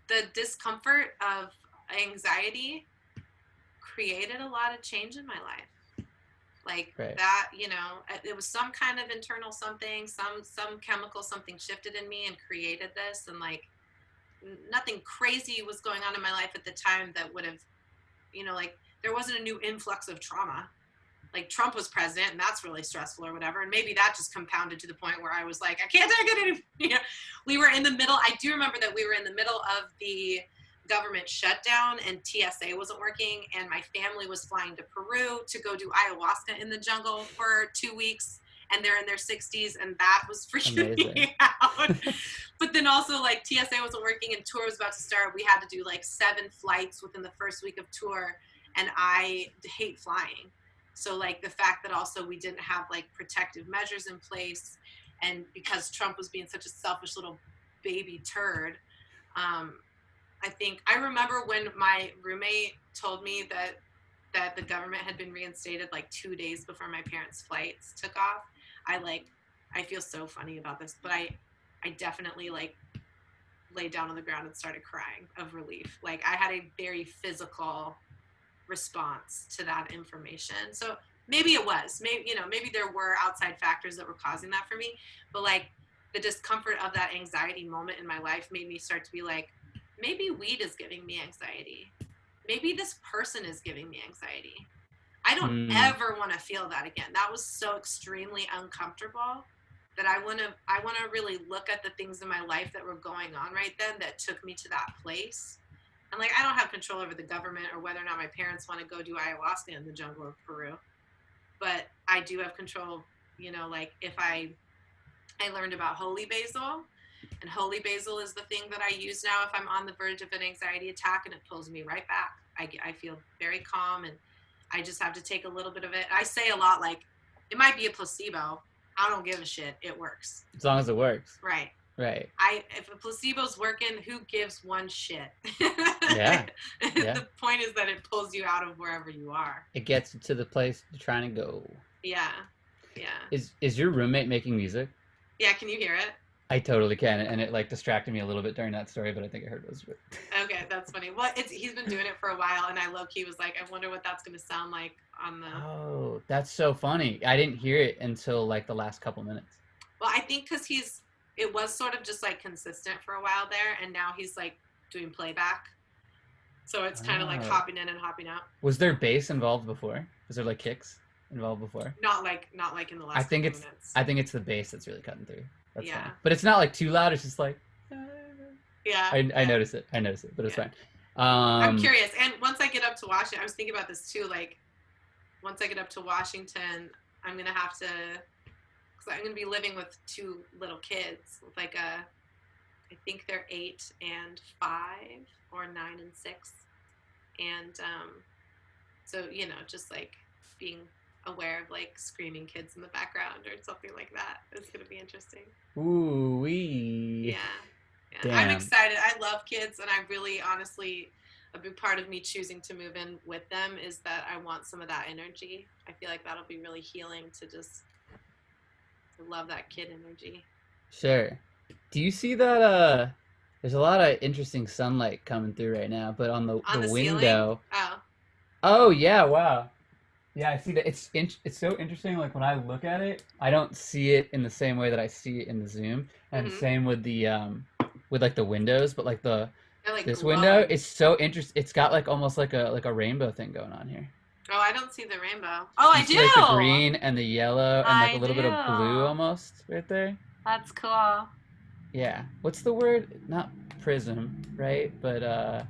the discomfort of anxiety created a lot of change in my life. Like that, you know, it was some kind of internal something, some chemical, something shifted in me and created this. And like nothing crazy was going on in my life at the time that would have, you know, like there wasn't a new influx of trauma. Like Trump was president and that's really stressful or whatever. And maybe that just compounded to the point where I was like, I can't take it anymore. You know, we were in the middle. I do remember that we were in the middle of the government shutdown and TSA wasn't working, and my family was flying to Peru to go do ayahuasca in the jungle for 2 weeks, and they're in their 60s, and that was freaking me out. But then also like TSA wasn't working and tour was about to start. We had to do like 7 flights within the first week of tour, and I hate flying. So like the fact that also we didn't have like protective measures in place, and because Trump was being such a selfish little baby turd, I remember when my roommate told me that the government had been reinstated like 2 days before my parents' flights took off. I feel so funny about this, but I definitely like laid down on the ground and started crying of relief. Like I had a very physical response to that information. So maybe maybe there were outside factors that were causing that for me, but like the discomfort of that anxiety moment in my life made me start to be like, maybe weed is giving me anxiety. Maybe this person is giving me anxiety. I don't ever want to feel that again. That was so extremely uncomfortable that I want to really look at the things in my life that were going on right then that took me to that place. And like, I don't have control over the government or whether or not my parents want to go do ayahuasca in the jungle of Peru, but I do have control, you know, like if I learned about holy basil. And holy basil is the thing that I use now if I'm on the verge of an anxiety attack, and it pulls me right back. I feel very calm, and I just have to take a little bit of it. I say a lot like, it might be a placebo. I don't give a shit. It works. As long as it works. Right. Right. If a placebo's working, who gives one shit? Yeah. The point is that it pulls you out of wherever you are. It gets you to the place you're trying to go. Yeah. Yeah. Is your roommate making music? Yeah. Can you hear it? I totally can, and it like distracted me a little bit during that story, but I think I heard most of it. Okay, that's funny. Well, he's been doing it for a while, and I low-key was like, I wonder what that's going to sound like on the... Oh, that's so funny. I didn't hear it until like the last couple minutes. Well, I think because it was sort of just like consistent for a while there, and now he's like doing playback. So it's kind of like hopping in and hopping out. Was there bass involved before? Was there like kicks involved before? Not like in the last minutes. I think it's the bass that's really cutting through. That's yeah. fine. But it's not like too loud. It's just like. Yeah. I notice it. But it's fine. I'm curious. And once I get up to Washington, I was thinking about this too. Like, once I get up to Washington, I'm gonna have to, because I'm gonna be living with 2 little kids. With like I think they're 8 and 5, or 9 and 6, and so you know, just like being aware of like screaming kids in the background or something like that. It's gonna be interesting. Ooh wee. Yeah. Damn. I'm excited. I love kids, and I really, honestly, a big part of me choosing to move in with them is that I want some of that energy. I feel like that'll be really healing to just love that kid energy. Sure. Do you see that there's a lot of interesting sunlight coming through right now, but on the window. Ceiling? Oh yeah, wow. Yeah, I see that. It's so interesting. Like when I look at it, I don't see it in the same way that I see it in the Zoom, and same with the with like the windows, but like this glowing. window is so interesting. It's got like almost like a rainbow thing going on here. Oh, I don't see the rainbow. Oh, I do. See, like the green and the yellow and like a little bit of blue almost right there. That's cool. Yeah. What's the word? Not prism, right? But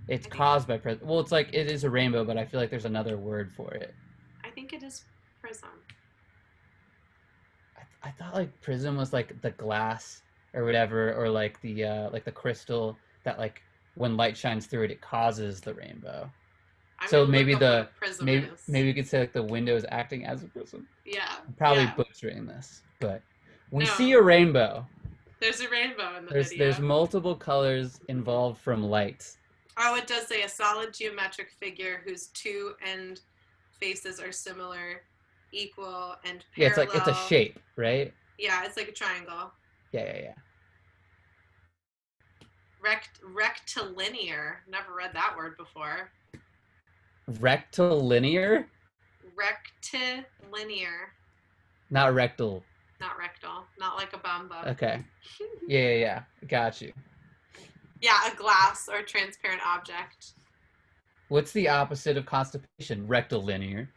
it's caused by prism. Well, it's like it is a rainbow, but I feel like there's another word for it. I think it is prism. I thought like prism was like the glass or whatever, or like the crystal that like when light shines through it, it causes the rainbow. So maybe maybe you could say like the window is acting as a prism. Yeah. I'm probably butchering this, but we see a rainbow. There's a rainbow in the video. There's multiple colors involved from lights. Oh, it does say a solid geometric figure whose two end faces are similar, equal, and parallel. Yeah, it's a shape, right? Yeah, it's like a triangle. Yeah. Rectilinear. Never read that word before. Rectilinear? Rectilinear. Not rectal. Not rectal. Not like a bamba. Okay. Yeah. Got you. Yeah, a glass or transparent object. What's the opposite of constipation? Rectilinear.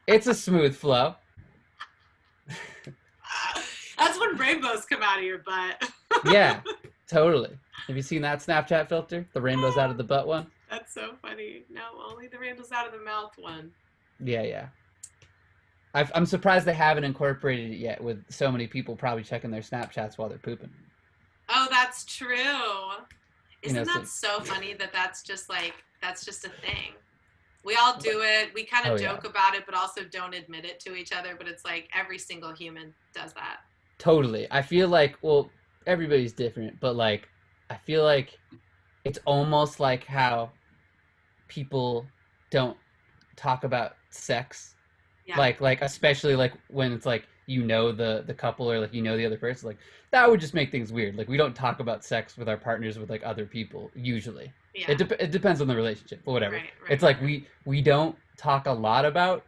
It's a smooth flow. That's when rainbows come out of your butt. Yeah, totally. Have you seen that Snapchat filter? The rainbows out of the butt one? That's so funny. No, only the rainbows out of the mouth one. Yeah. I'm surprised they haven't incorporated it yet, with so many people probably checking their Snapchats while they're pooping. Oh, that's true. Isn't that so funny that that's just a thing? We all do it. We kind of joke about it, but also don't admit it to each other. But it's like every single human does that. Totally. I feel like, well, everybody's different, but like, I feel like it's almost like how people don't talk about sex. Yeah. Like especially like when it's like, you know, the couple, or like, you know, the other person, like that would just make things weird. Like we don't talk about sex with our partners with like other people usually. Yeah. It depends on the relationship, but whatever. Right, it's like we don't talk a lot about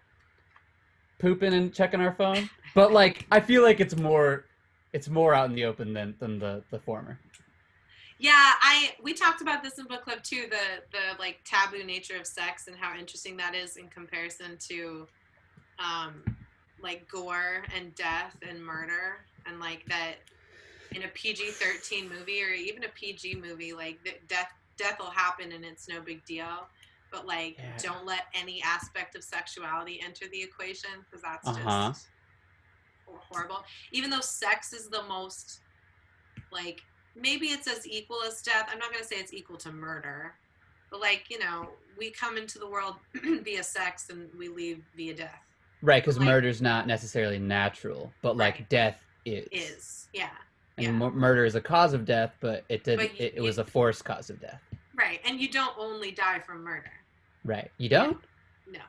pooping and checking our phone, but like I feel like it's more out in the open than the former. Yeah, we talked about this in book club too, the like taboo nature of sex and how interesting that is in comparison to like gore and death and murder, and like that in a PG-13 movie or even a PG movie, like death will happen and it's no big deal, but like don't let any aspect of sexuality enter the equation, because that's just horrible. Even though sex is the most, like, maybe it's as equal as death. I'm not going to say it's equal to murder, but like, you know, we come into the world via sex and we leave via death. Right, because like, murder's not necessarily natural, but like death is. Yeah. And murder is a cause of death, but it was a forced cause of death. Right, and you don't only die from murder. Right, you don't? No.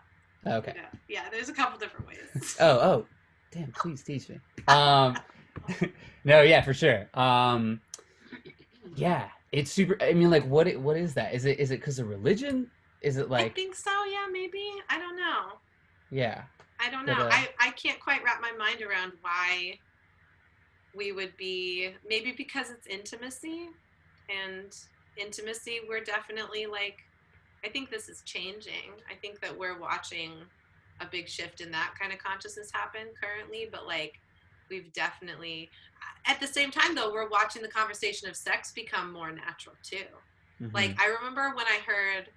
Okay. Yeah, there's a couple different ways. Oh, damn! Please teach me. No, yeah, for sure. Yeah, it's super. I mean, like, what is that? Is it because of religion? Is it like? I think so. Yeah, maybe. I don't know. Yeah. I don't know. I can't quite wrap my mind around why we would be, maybe because it's intimacy, and intimacy, we're definitely like, I think this is changing. I think that we're watching a big shift in that kind of consciousness happen currently, but like we've definitely, at the same time though, we're watching the conversation of sex become more natural too. Mm-hmm. Like I remember when I heard,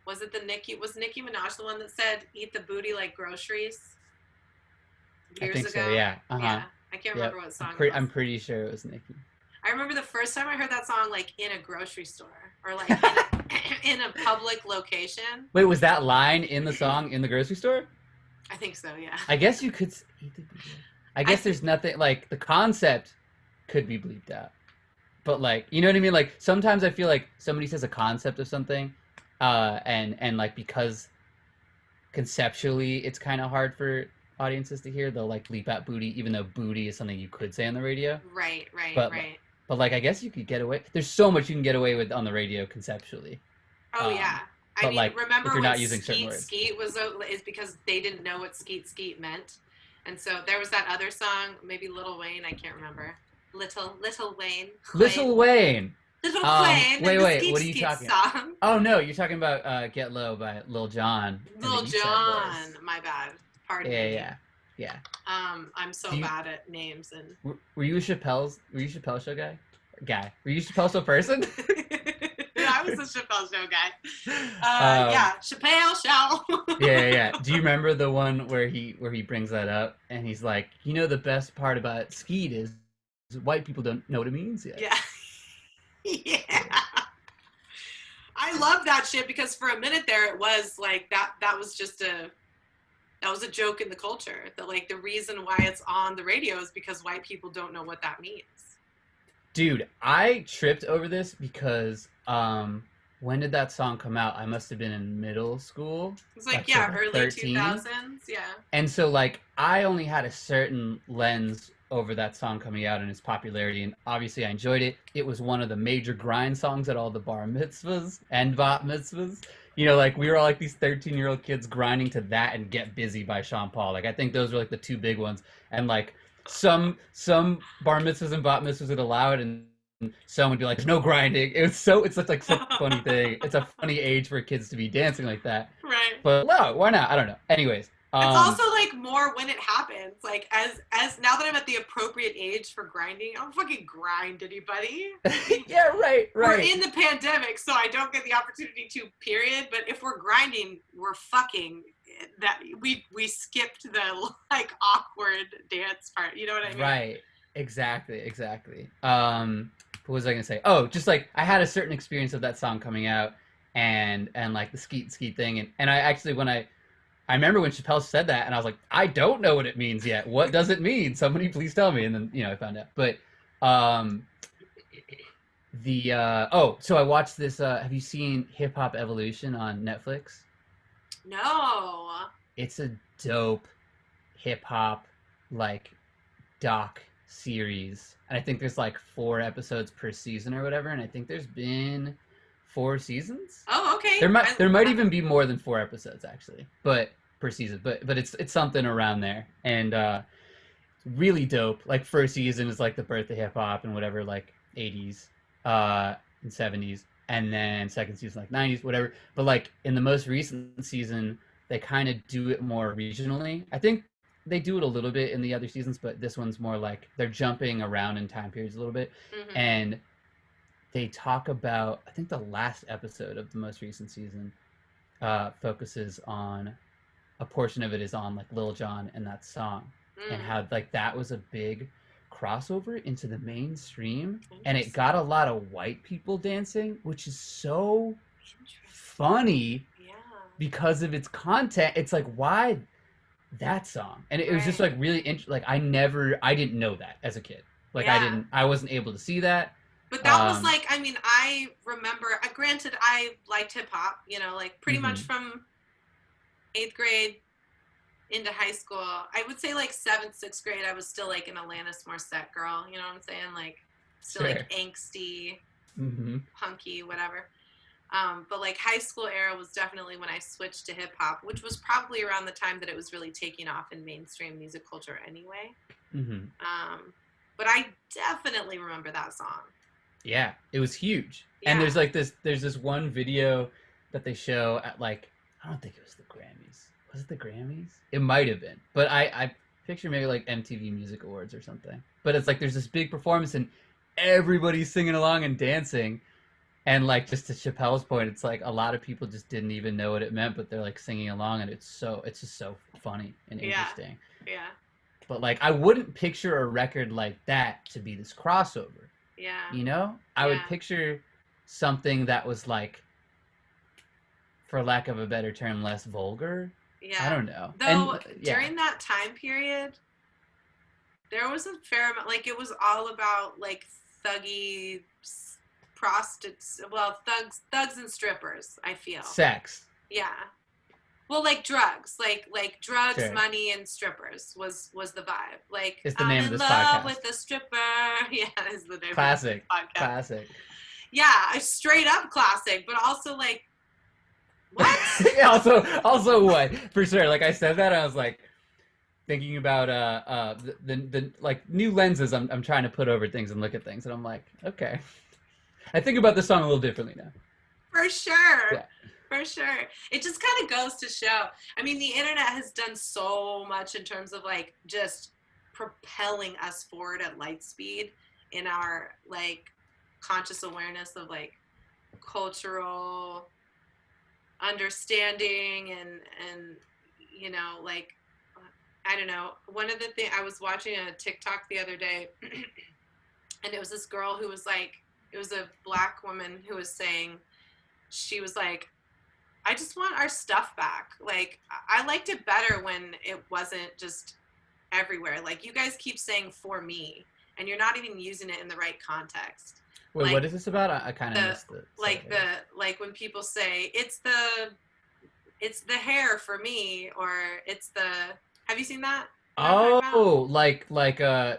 was Nicki Minaj the one that said eat the booty like groceries years ago? So, yeah. Yeah, I can't remember what song it was. I'm pretty sure it was Nicki. I remember the first time I heard that song, like in a grocery store or like in a public location. Wait, was that line in the song in the grocery store? I think so, yeah. I guess you could. I guess there's nothing like the concept could be bleeped out, but like you know what I mean. Like sometimes I feel like somebody says a concept of something, and like because conceptually it's kind of hard for audiences to hear, they'll like bleep out booty, even though booty is something you could say on the radio. Right, But like I guess you could get away. There's so much you can get away with on the radio conceptually. Oh yeah. I mean, like, remember if you're when not using certain words. skeet is because they didn't know what skeet meant, and so there was that other song, maybe Little Wayne, I can't remember. Little Wayne. Little Wayne. Little Wayne. Wait. What are you talking about? Oh no, you're talking about "Get Low" by Lil Jon. Lil Jon. My bad. Pardon me. Yeah. I'm so bad at names and. Were you a Chappelle Show guy? Were you a Chappelle Show person? I was a Chappelle Show guy. Yeah, Chappelle Show. yeah. Do you remember the one where he brings that up and he's like, the best part about skeet is white people don't know what it means yet. Yeah. Yeah. I love that shit because for a minute there it was like that was just a joke in the culture. That like the reason why it's on the radio is because white people don't know what that means. Dude, I tripped over this because when did that song come out? I must have been in middle school. It's like early 13. 2000s, yeah. And so like I only had a certain lens over that song coming out and its popularity, and obviously I enjoyed it. It was one of the major grind songs at all the bar mitzvahs and bat mitzvahs. Like we were all like these 13-year-old kids grinding to that and Get Busy by Sean Paul. Like I think those were like the two big ones. And like some bar mitzvahs and bat mitzvahs would allow it, and some would be like, "There's no grinding." It's such a funny thing. It's a funny age for kids to be dancing like that. Right. But no, why not? I don't know. Anyways, it's also like more when it happens. Like as now that I'm at the appropriate age for grinding, I don't fucking grind anybody. Yeah, right. We're in the pandemic, so I don't get the opportunity to. Period. But if we're grinding, we're fucking. That we skipped the like awkward dance part. You know what I mean? Right. Exactly. What was I gonna say? Oh, just like I had a certain experience of that song coming out, and like the skeet thing, and I actually I remember when Chappelle said that, and I was like, I don't know what it means yet. What does it mean? Somebody please tell me. And then I found out. But so I watched this. Have you seen Hip Hop Evolution on Netflix? No. It's a dope hip hop like doc series, and I think there's like 4 episodes per season or whatever, and I think there's been 4 seasons. Oh, okay. There might even be more than 4 episodes actually, but per season. But it's something around there, and really dope. Like first season is like the birth of hip hop and whatever, like 80s and 70s, and then second season like 90s, whatever. But like in the most recent season, they kind of do it more regionally. I think they do it a little bit in the other seasons, but this one's more like they're jumping around in time periods a little bit. Mm-hmm. And they talk about, I think the last episode of the most recent season focuses on, a portion of it is on like Lil Jon and that song, and how like that was a big crossover into the mainstream, and it got a lot of white people dancing, which is so funny because of its content. It's like, why that song? And it was just like really interesting. Like I didn't know that as a kid. Like I wasn't able to see that. But that was like, I mean, I remember, granted, I liked hip hop, like pretty much from 8th grade into high school. I would say like 7th, 6th grade, I was still like an Alanis Morissette girl. You know what I'm saying? Like still like angsty, punky, whatever. But like high school era was definitely when I switched to hip hop, which was probably around the time that it was really taking off in mainstream music culture anyway. But I definitely remember that song. Yeah, it was huge. Yeah. And there's this one video that they show at like, I don't think it was the Grammys. Was it the Grammys? It might have been. But I picture maybe like MTV Music Awards or something. But it's like there's this big performance and everybody's singing along and dancing. And like just to Chappelle's point, it's like a lot of people just didn't even know what it meant, but they're like singing along, and it's just so funny and interesting. Yeah. But like I wouldn't picture a record like that to be this crossover. Yeah. I would picture something that was like, for lack of a better term, less vulgar. Yeah. I don't know. Though yeah. during that time period, there was a fair amount. Like it was all about like thuggy prostitutes. Well, thugs and strippers. I feel. Sex. Yeah. Well, like drugs, like drugs, Sure. money, and strippers was the vibe. Like It's the I'm name of in this love podcast. with a stripper. Yeah, is the name Classic. of this podcast. Classic. Yeah, a straight up classic, but also like what? also what? For sure. Like I said that, I was like thinking about the like new lenses I'm trying to put over things and look at things, and I'm like, okay. I think about this song a little differently now. For sure. Yeah. For sure. It just kind of goes to show. I mean, the internet has done so much in terms of like just propelling us forward at light speed in our like conscious awareness of like cultural understanding and you know, like I don't know. One of the things I was watching a TikTok the other day and it was this girl who was like, it was a black woman who was saying, she was like, I just want our stuff back. Like, I liked it better when it wasn't just everywhere. Like, you guys keep saying for me, and you're not even using it in the right context. Wait, like, what is this about? I kind of missed it. Like when people say it's the hair for me, or it's the. Have you seen that? Oh, like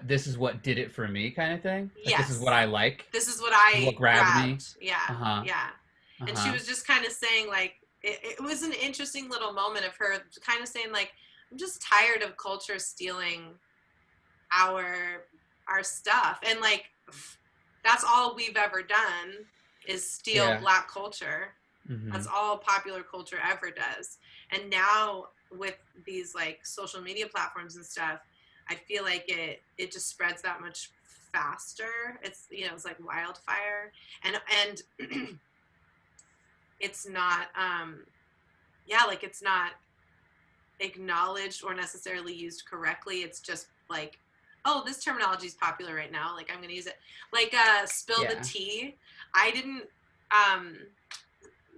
this is what did it for me kind of thing? Like, yes. This is what I like. This is what I what grabbed me. Yeah. Uh-huh. Yeah. And Uh-huh. she was just kind of saying like, it was an interesting little moment of her kind of saying like, I'm just tired of culture stealing our stuff. And like, that's all we've ever done is steal Black culture. Mm-hmm. That's all popular culture ever does. And now with these like social media platforms and stuff, I feel like it just spreads that much faster. It's, you know, it's like wildfire, and it's not like it's not acknowledged or necessarily used correctly. It's just like, oh, this terminology is popular right now, like I'm gonna use it. Like spill the tea. I didn't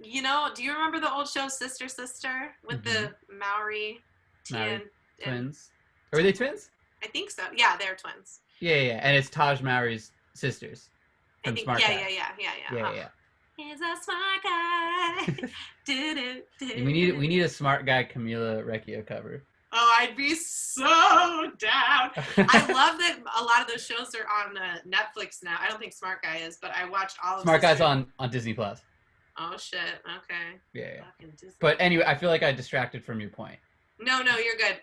you know, do you remember the old show Sister Sister with the Maori twins? Are they twins? I think so. Yeah, they're twins. Yeah, and it's Taj Maori's sisters. I think. Smart Yeah. He's a smart guy. We need a smart guy Camila Recchio cover. Oh, I'd be so down. I love that a lot of those shows are on Netflix now. I don't think Smart Guy is, but I watched all of Smart Guy's on Disney Plus. Oh shit. Okay. Yeah. But anyway, I feel like I distracted from your point. No, you're good.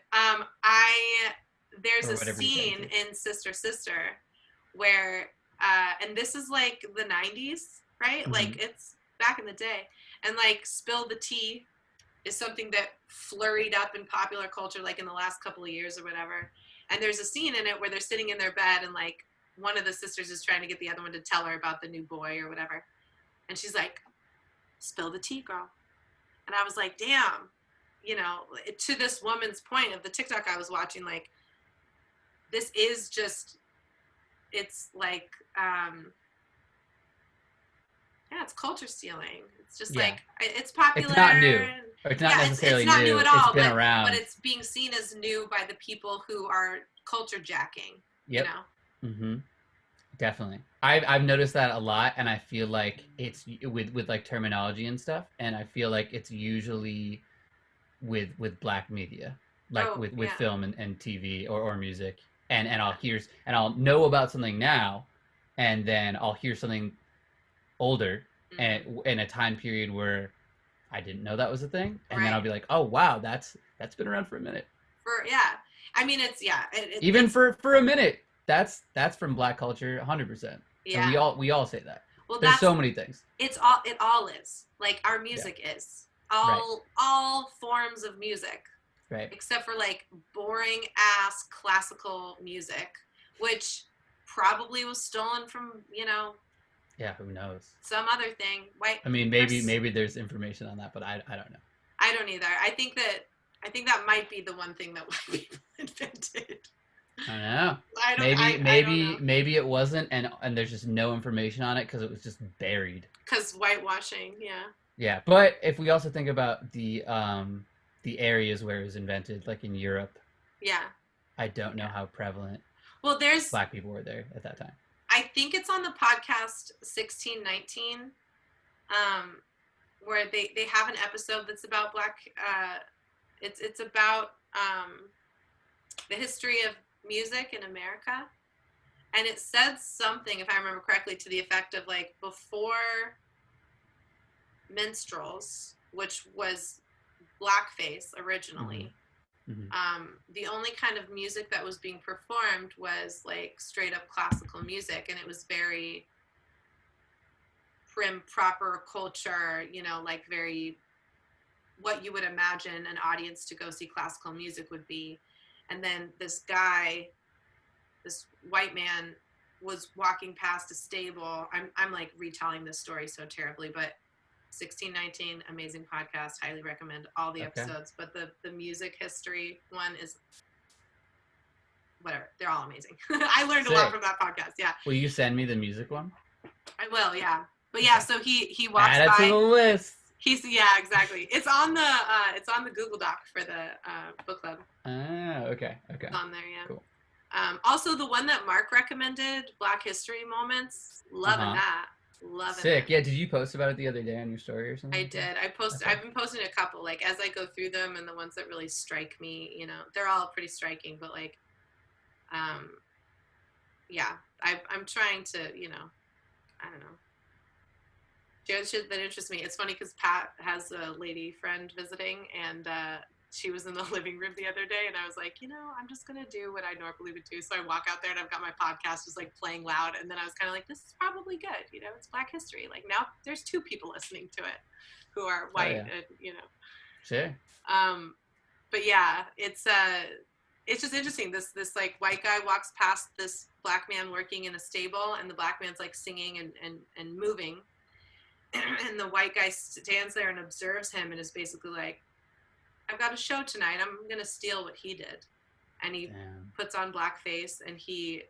There's a scene in Sister Sister where and this is like the 90s, right? Mm-hmm. Like it's back in the day. And like spill the tea is something that flurried up in popular culture like in the last couple of years or whatever. And there's a scene in it where they're sitting in their bed and like one of the sisters is trying to get the other one to tell her about the new boy or whatever. And she's like, spill the tea, girl. And I was like, damn, you know, to this woman's point of the TikTok I was watching, like, this is just, it's like, it's culture stealing. It's just like, it's popular. It's not new. Or it's not necessarily it's not new at all, it's been around. But it's being seen as new by the people who are culture jacking, yep. You know? Mm-hmm. Definitely. I've noticed that a lot, and I feel like it's with like terminology and stuff, and I feel like it's usually with Black media, like with film and TV or music, and I'll know about something now, and then I'll hear something older and in a time period where I didn't know that was a thing, and then I'll be like, oh wow, that's been around for a minute. I mean it's even for a minute. That's from Black culture, 100%. Yeah, and we all say that. Well, there's so many things. It all is like our music is all forms of music, right? Except for like boring ass classical music, which probably was stolen from Yeah, who knows? Some other thing. I mean, maybe there's information on that, but I don't know. I don't either. I think that might be the one thing that white people invented. I don't know. I don't know. Maybe it wasn't, and there's just no information on it because it was just buried. Because whitewashing, yeah. Yeah, but if we also think about the the areas where it was invented, like in Europe. Yeah. I don't know how prevalent Well, there's Black people were there at that time. I think it's on the podcast 1619, where they have an episode that's about Black. It's about the history of music in America, and it said something, if I remember correctly, to the effect of like before minstrels, which was blackface originally. Mm-hmm. The only kind of music that was being performed was like straight up classical music, and it was very prim, proper culture, you know, like very what you would imagine an audience to go see classical music would be. And then this guy, this white man, was walking past a stable. I'm like retelling this story so terribly, but 1619, amazing podcast, highly recommend all the episodes. But the music history one is whatever, they're all amazing. I learned a lot from that podcast. Yeah. Will you send me the music one? I will. Yeah. But yeah, so he walks Add it by. to the list. Yeah, exactly. It's on the Google Doc for the book club. Okay. It's on there. Yeah. Cool. Also, the one that Mark recommended, Black History Moments, loving that. Loving Sick. it. Yeah, did you post about it the other day on your story or something? I did. I've been posting a couple, like as I go through them, and the ones that really strike me, you know, they're all pretty striking, but like, yeah, I'm trying to, you know, I don't know. Shit that interests me. It's funny because Pat has a lady friend visiting, and she was in the living room the other day, and I was like, you know, I'm just gonna do what I normally would do. So I walk out there, and I've got my podcast just like playing loud, and then I was kind of like, this is probably good, you know, it's Black History. Like now there's 2 people listening to it who are white, and you know. Sure. But yeah, it's just interesting. This like white guy walks past this black man working in a stable, and the black man's like singing and moving. And the white guy stands there and observes him and is basically like, I've got a show tonight. I'm going to steal what he did. And he puts on blackface, and he,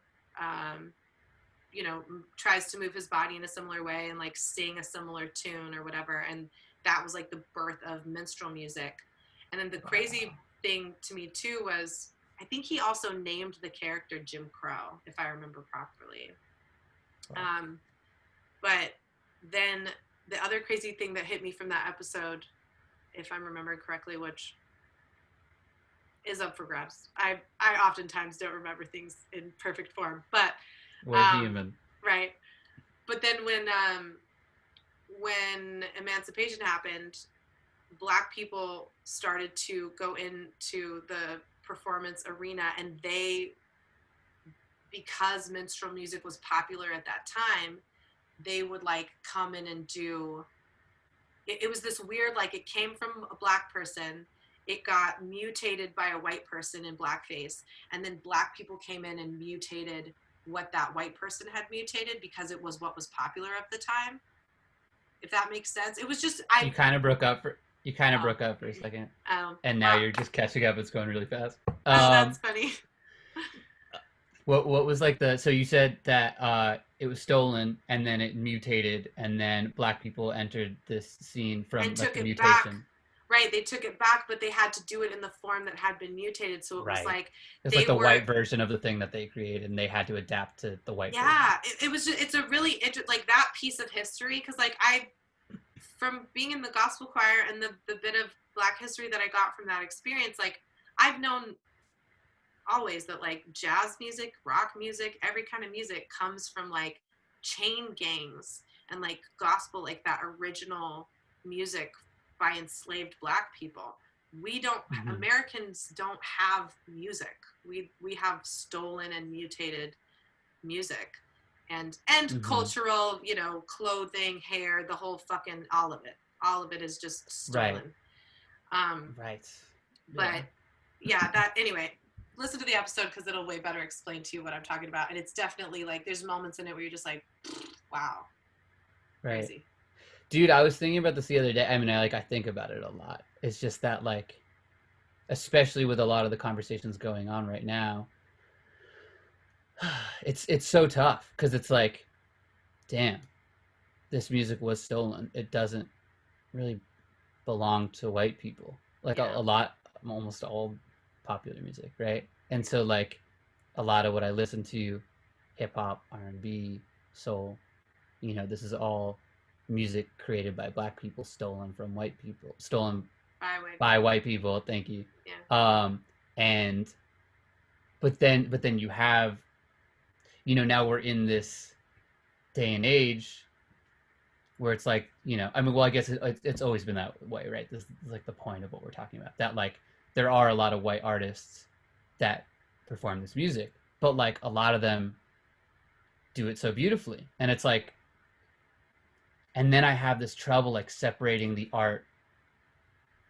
you know, tries to move his body in a similar way and like sing a similar tune or whatever. And that was like the birth of minstrel music. And then the crazy thing to me too was, I think he also named the character Jim Crow, if I remember properly. But then the other crazy thing that hit me from that episode, if I'm remembering correctly, which is up for grabs. I oftentimes don't remember things in perfect form, but we're human. Right. But then when emancipation happened, Black people started to go into the performance arena, and because minstrel music was popular at that time, they would like come in and do it was this weird, like it came from a Black person, it got mutated by a white person in blackface, and then Black people came in and mutated what that white person had mutated because it was what was popular at the time, if that makes sense. It was just you kind of broke up for a second, and now you're just catching up. It's going really fast. That's funny. What was like so you said that it was stolen and then it mutated, and then Black people entered this scene from and like took the it mutation. Back. Right, they took it back, but they had to do it in the form that had been mutated. So it was like it's like the white version of the thing that they created, and they had to adapt to the white version. Yeah, it was just, it's a really like that piece of history, because like from being in the gospel choir and the bit of Black history that I got from that experience, like I've known always that like jazz music, rock music, every kind of music comes from like chain gangs and like gospel, like that original music by enslaved Black people. We don't, Americans don't have music. We have stolen and mutated music and cultural, you know, clothing, hair, the whole fucking, all of it is just stolen. Right. But yeah, that, anyway, listen to the episode because it'll way better explain to you what I'm talking about. And it's definitely like, there's moments in it where you're just like, wow. Right. Crazy. Dude, I was thinking about this the other day. I mean, I think about it a lot. It's just that, like, especially with a lot of the conversations going on right now, it's so tough because it's like, damn, this music was stolen. It doesn't really belong to white people. like Yeah. a lot, almost all popular music, right? And so like a lot of what I listen to, hip hop, R&B, soul, this is all music created by black people, stolen from white people, stolen by white people. Thank you. Yeah. And but then you have, now we're in this day and age where it's like, I mean, well, I guess it's always been that way, right? This is like the point of what we're talking about, that like there are a lot of white artists that perform this music, but like a lot of them do it so beautifully, and it's like, and then I have this trouble like separating the art.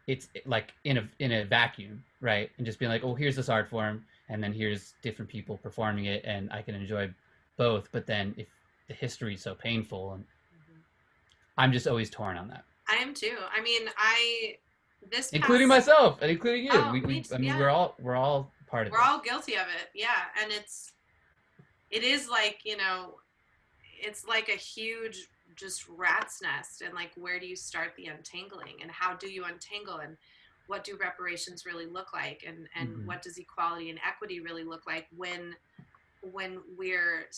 It's like in a vacuum, right? And just being like, oh, here's this art form, and then here's different people performing it, and I can enjoy both. But then if the history is so painful, and I'm just always torn on that. I am too. I mean, including myself and including you. Oh, I mean, we're all part of it. We're all guilty of it. Yeah, and it is like, it's like a huge just rat's nest, and like, where do you start the untangling, and how do you untangle, and what do reparations really look like, and what does equality and equity really look like when we're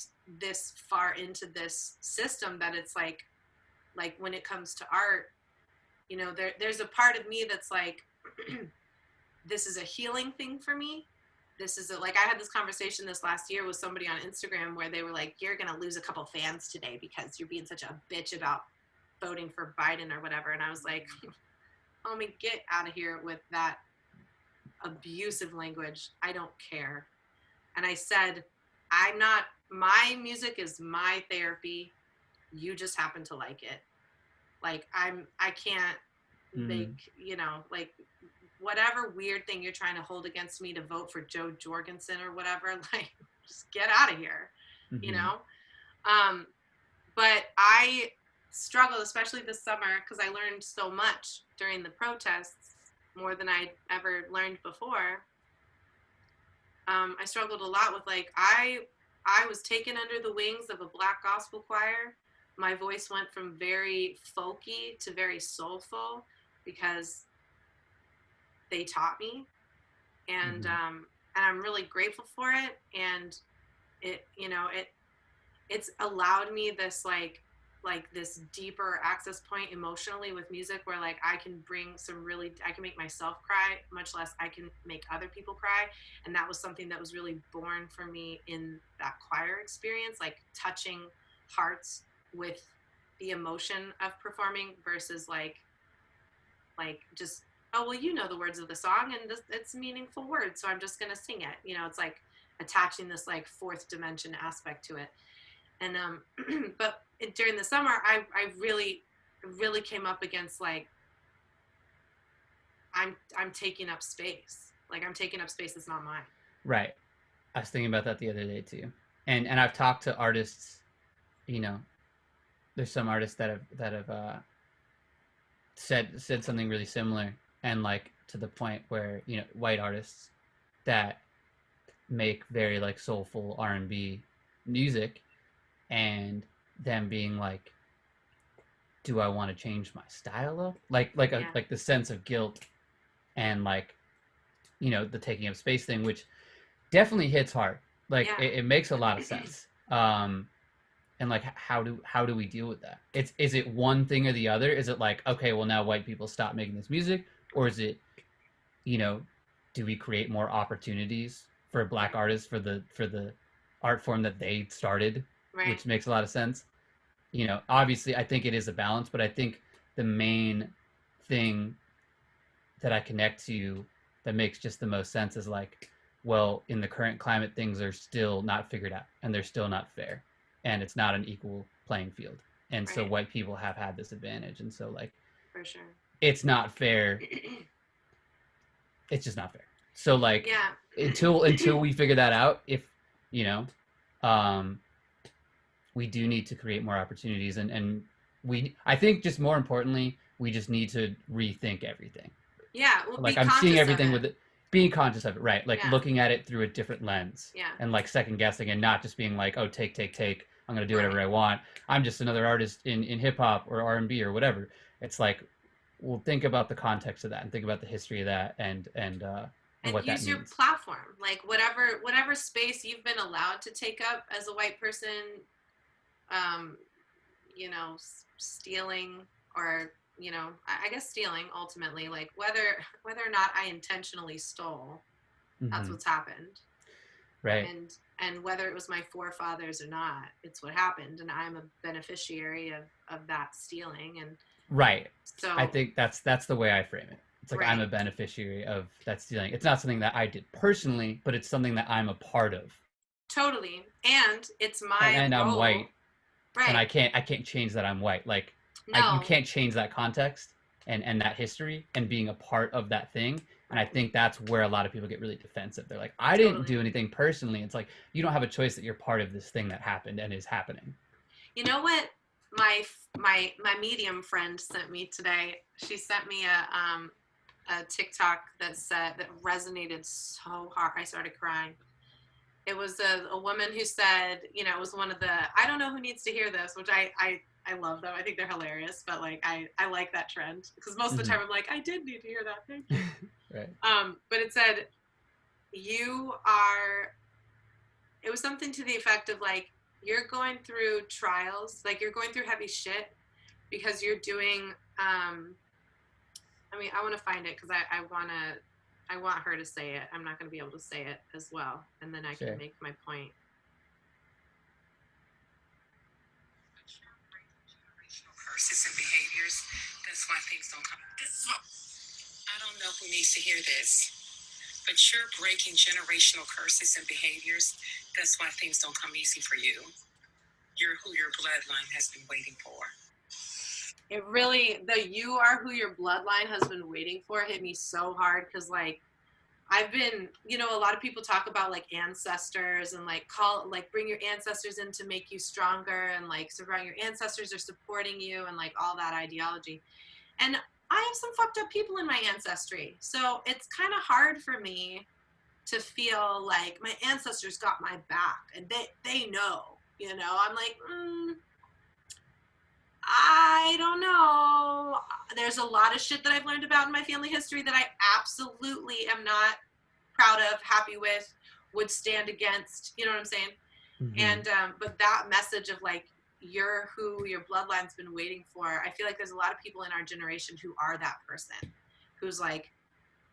this far into this system that it's like when it comes to art, there's a part of me that's like, this is a healing thing for me. This is like, I had this conversation this last year with somebody on Instagram where they were like, you're going to lose a couple fans today because you're being such a bitch about voting for Biden or whatever. And I was like, homie, get out of here with that abusive language. I don't care. And I said, my music is my therapy. You just happen to like it. Like, I can't make, like, whatever weird thing you're trying to hold against me to vote for Joe Jorgensen or whatever, like, just get out of here, but I struggled, especially this summer, because I learned so much during the protests, more than I'd ever learned before. I struggled a lot with, like, I was taken under the wings of a Black gospel choir. My voice went from very folky to very soulful because they taught me, and I'm really grateful for it. And it's allowed me this like this deeper access point emotionally with music, where like I can make myself cry, much less I can make other people cry. And that was something that was really born for me in that choir experience, like touching hearts with the emotion of performing versus like just, oh, well, the words of the song, and it's meaningful words, so I'm just going to sing it. It's like attaching this like fourth dimension aspect to it. And but during the summer, I really came up against, like, I'm taking up space. Like, I'm taking up space that's not mine. Right. I was thinking about that the other day too. And I've talked to artists, there's some artists that have said something really similar, and like to the point where, white artists that make very like soulful R&B music, and them being like, do I want to change my style up? Like the sense of guilt, and like, the taking up space thing, which definitely hits hard. Like, it makes a lot of sense. And like, how do we deal with that? Is it one thing or the other? Is it like, okay, well, now white people stop making this music, or is it, do we create more opportunities for Black artists for the art form that they started, right? Which makes a lot of sense. Obviously, I think it is a balance, but I think the main thing that I connect to that makes just the most sense is like, well, in the current climate, things are still not figured out, and they're still not fair, and it's not an equal playing field. And so white people have had this advantage. And so like, for sure, it's not fair. It's just not fair. So like, until we figure that out, if, we do need to create more opportunities, and I think just more importantly, we just need to rethink everything. Yeah. Well, like, I'm seeing everything with it, being conscious of it, right? Like, looking at it through a different lens, and like second guessing, and not just being like, oh, take, I'm going to do whatever I want. I'm just another artist in hip hop or R&B or whatever. It's like, well, think about the context of that and think about the history of that and what that use your means. platform, like whatever space you've been allowed to take up as a white person, you know, stealing, or, you know, I guess stealing ultimately, like whether or not I intentionally stole, that's what's happened. Right. And whether it was my forefathers or not, it's what happened, and I'm a beneficiary of that stealing. And Right. so I think that's the way I frame it. It's like, I'm a beneficiary of that stealing. It's not something that I did personally, but it's something that I'm a part of. Totally. And it's my and role. I'm white. Right. And I can't change that I'm white. Like, no. You can't change that context and that history and being a part of that thing. And I think that's where a lot of people get really defensive. They're like, I didn't do anything personally. It's like, you don't have a choice that you're part of this thing that happened and is happening. You know what my medium friend sent me today? She sent me a TikTok that resonated so hard. I started crying. It was a woman who said, you know, it was one of the, I don't know who needs to hear this, which I love them. I think they're hilarious, but like, I like that trend, because most of the time I'm like, I did need to hear that. Thank you. Right. But it said, it was something to the effect of like, you're going through trials, like you're going through heavy shit because you're doing, I mean, I want to find it because I want her to say it. I'm not going to be able to say it as well. And then I can make my point. Curses and behaviors. That's why things don't come. I don't know who needs to hear this, but you're breaking generational curses and behaviors. That's why things don't come easy for you. You're who your bloodline has been waiting for. It really, you are who your bloodline has been waiting for hit me so hard, because like, I've been, you know, a lot of people talk about like ancestors and like bring your ancestors in to make you stronger, and like your ancestors are supporting you and like all that ideology. And I have some fucked up people in my ancestry. So it's kind of hard for me to feel like my ancestors got my back and they know, you know. I'm like, I don't know. There's a lot of shit that I've learned about in my family history that I absolutely am not proud of, happy with, would stand against, you know what I'm saying? And but that message of like, you're who your bloodline's been waiting for, I feel like there's a lot of people in our generation who are that person, who's like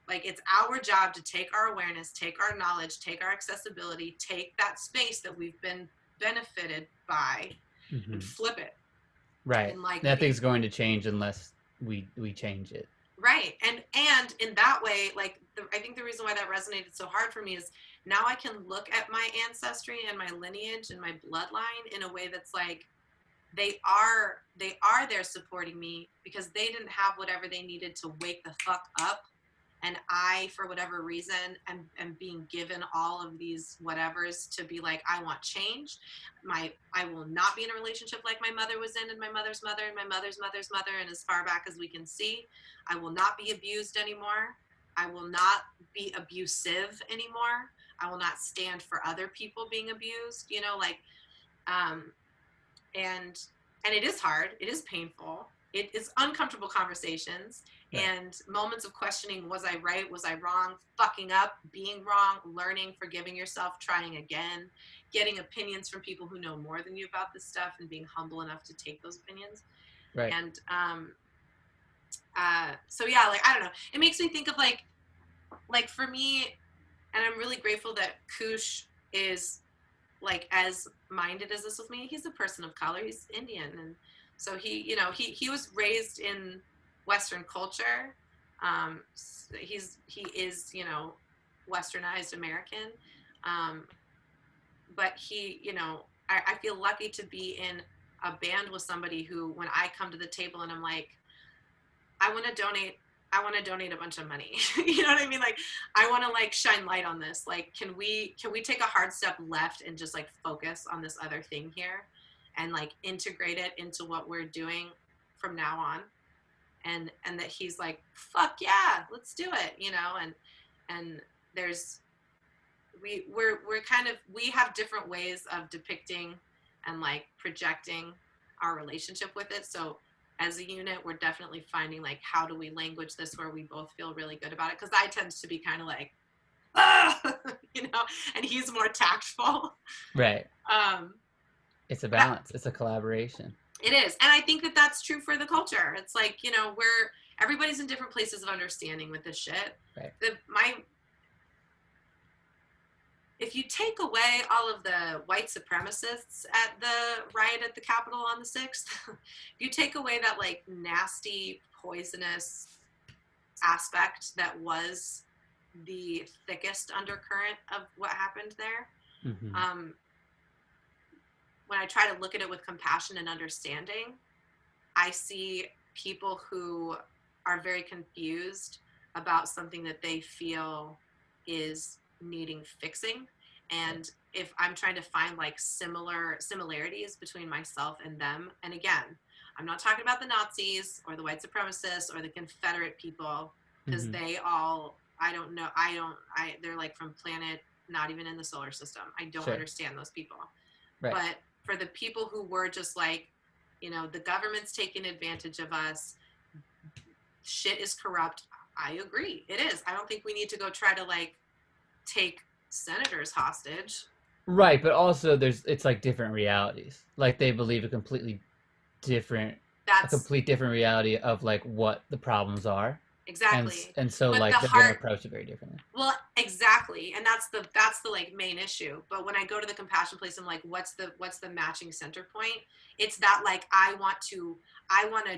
it's our job to take our awareness, take our knowledge, take our accessibility, take that space that we've been benefited by, and flip it. Right. And like, nothing's going to change unless we change it. Right. And in that way, like, I think the reason why that resonated so hard for me is now I can look at my ancestry and my lineage and my bloodline in a way that's like, they are there supporting me because they didn't have whatever they needed to wake the fuck up. And I, for whatever reason, am being given all of these whatevers to be like, I want change. I will not be in a relationship like my mother was in, and my mother's mother, and my mother's mother's mother, and as far back as we can see. I will not be abused anymore. I will not be abusive anymore. I will not stand for other people being abused, you know, like, and it is hard. It is painful. It is uncomfortable conversations. Right. And moments of questioning, was I right? Was I wrong? Fucking up, being wrong, learning, forgiving yourself, trying again, getting opinions from people who know more than you about this stuff, and being humble enough to take those opinions. Right. And so yeah, like, I don't know. It makes me think of like for me, and I'm really grateful that Kush is like as minded as this with me. He's a person of color. He's Indian, and so he, you know, he was raised in Western culture. He is, you know, Westernized American. But he, you know, I feel lucky to be in a band with somebody who, when I come to the table and I'm like, I want to donate a bunch of money. You know what I mean? Like, I want to like shine light on this. Like, can we take a hard step left and just like focus on this other thing here and like integrate it into what we're doing from now on? And that he's like, fuck yeah, let's do it, you know. And there's, we have different ways of depicting and like projecting our relationship with it. So as a unit, we're definitely finding like, how do we language this where we both feel really good about it? Because I tend to be kind of like, you know, and he's more tactful. Right. Um, It's a balance. It's a collaboration. It is. And I think that that's true for the culture. It's like, you know, everybody's in different places of understanding with this shit. Right. If you take away all of the white supremacists at the riot at the Capitol on the 6th, if you take away that like nasty, poisonous aspect that was the thickest undercurrent of what happened there, Mm-hmm. when I try to look at it with compassion and understanding, I see people who are very confused about something that they feel is needing fixing. And if I'm trying to find like similarities between myself and them, and again, I'm not talking about the Nazis or the white supremacists or the Confederate people, because they all, they're like from planet not even in the solar system. I don't understand those people. Right. But for the people who were just like, you know, the government's taking advantage of us, shit is corrupt, I agree. It is. I don't think we need to go try to like take senators hostage. Right, but also it's like different realities. Like they believe a complete different reality of like what the problems are. Exactly. And so but like they're going to approach it very differently. Well, exactly. And that's the like main issue. But when I go to the compassion place, I'm like, what's the matching center point? It's that like I want to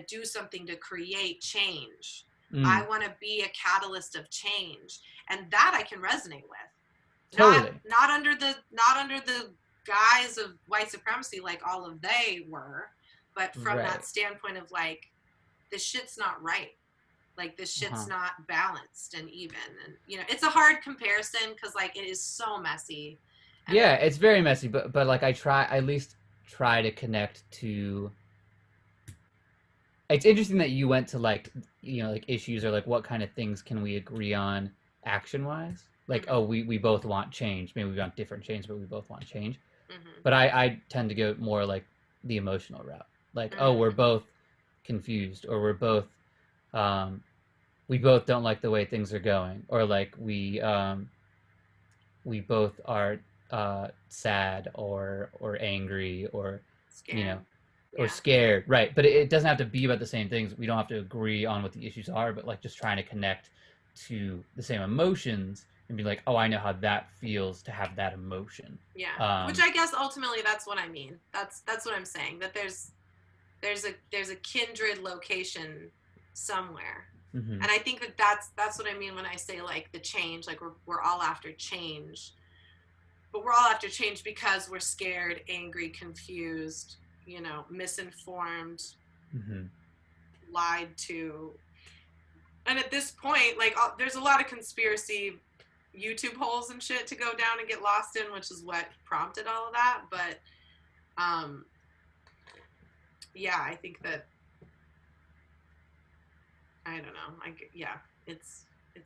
do something to create change. I want to be a catalyst of change. And that I can resonate with. Totally. Not under the guise of white supremacy like all of they were, but from that standpoint of like, this shit's not right. Like this shit's not balanced and even, and you know, it's a hard comparison because like it is so messy. Yeah, it's very messy, but like I at least try to connect to. It's interesting that you went to like, you know, like issues or like what kind of things can we agree on action wise? Like, oh, we both want change. Maybe we want different change, but we both want change. But I tend to go more like the emotional route. Like, oh, we're both confused, or we both don't like the way things are going, or like we both are sad or angry or scared. You know, or scared, right? But it doesn't have to be about the same things. We don't have to agree on what the issues are, but like just trying to connect to the same emotions and be like, oh, I know how that feels to have that emotion. Yeah, which I guess ultimately that's what I mean. That's what I'm saying. That there's a kindred location somewhere. And I think that's what I mean when I say like the change, like we're all after change, but we're all after change because we're scared, angry, confused, you know, misinformed, lied to. And at this point, like there's a lot of conspiracy YouTube holes and shit to go down and get lost in, which is what prompted all of that. But yeah, I think that, I don't know. It's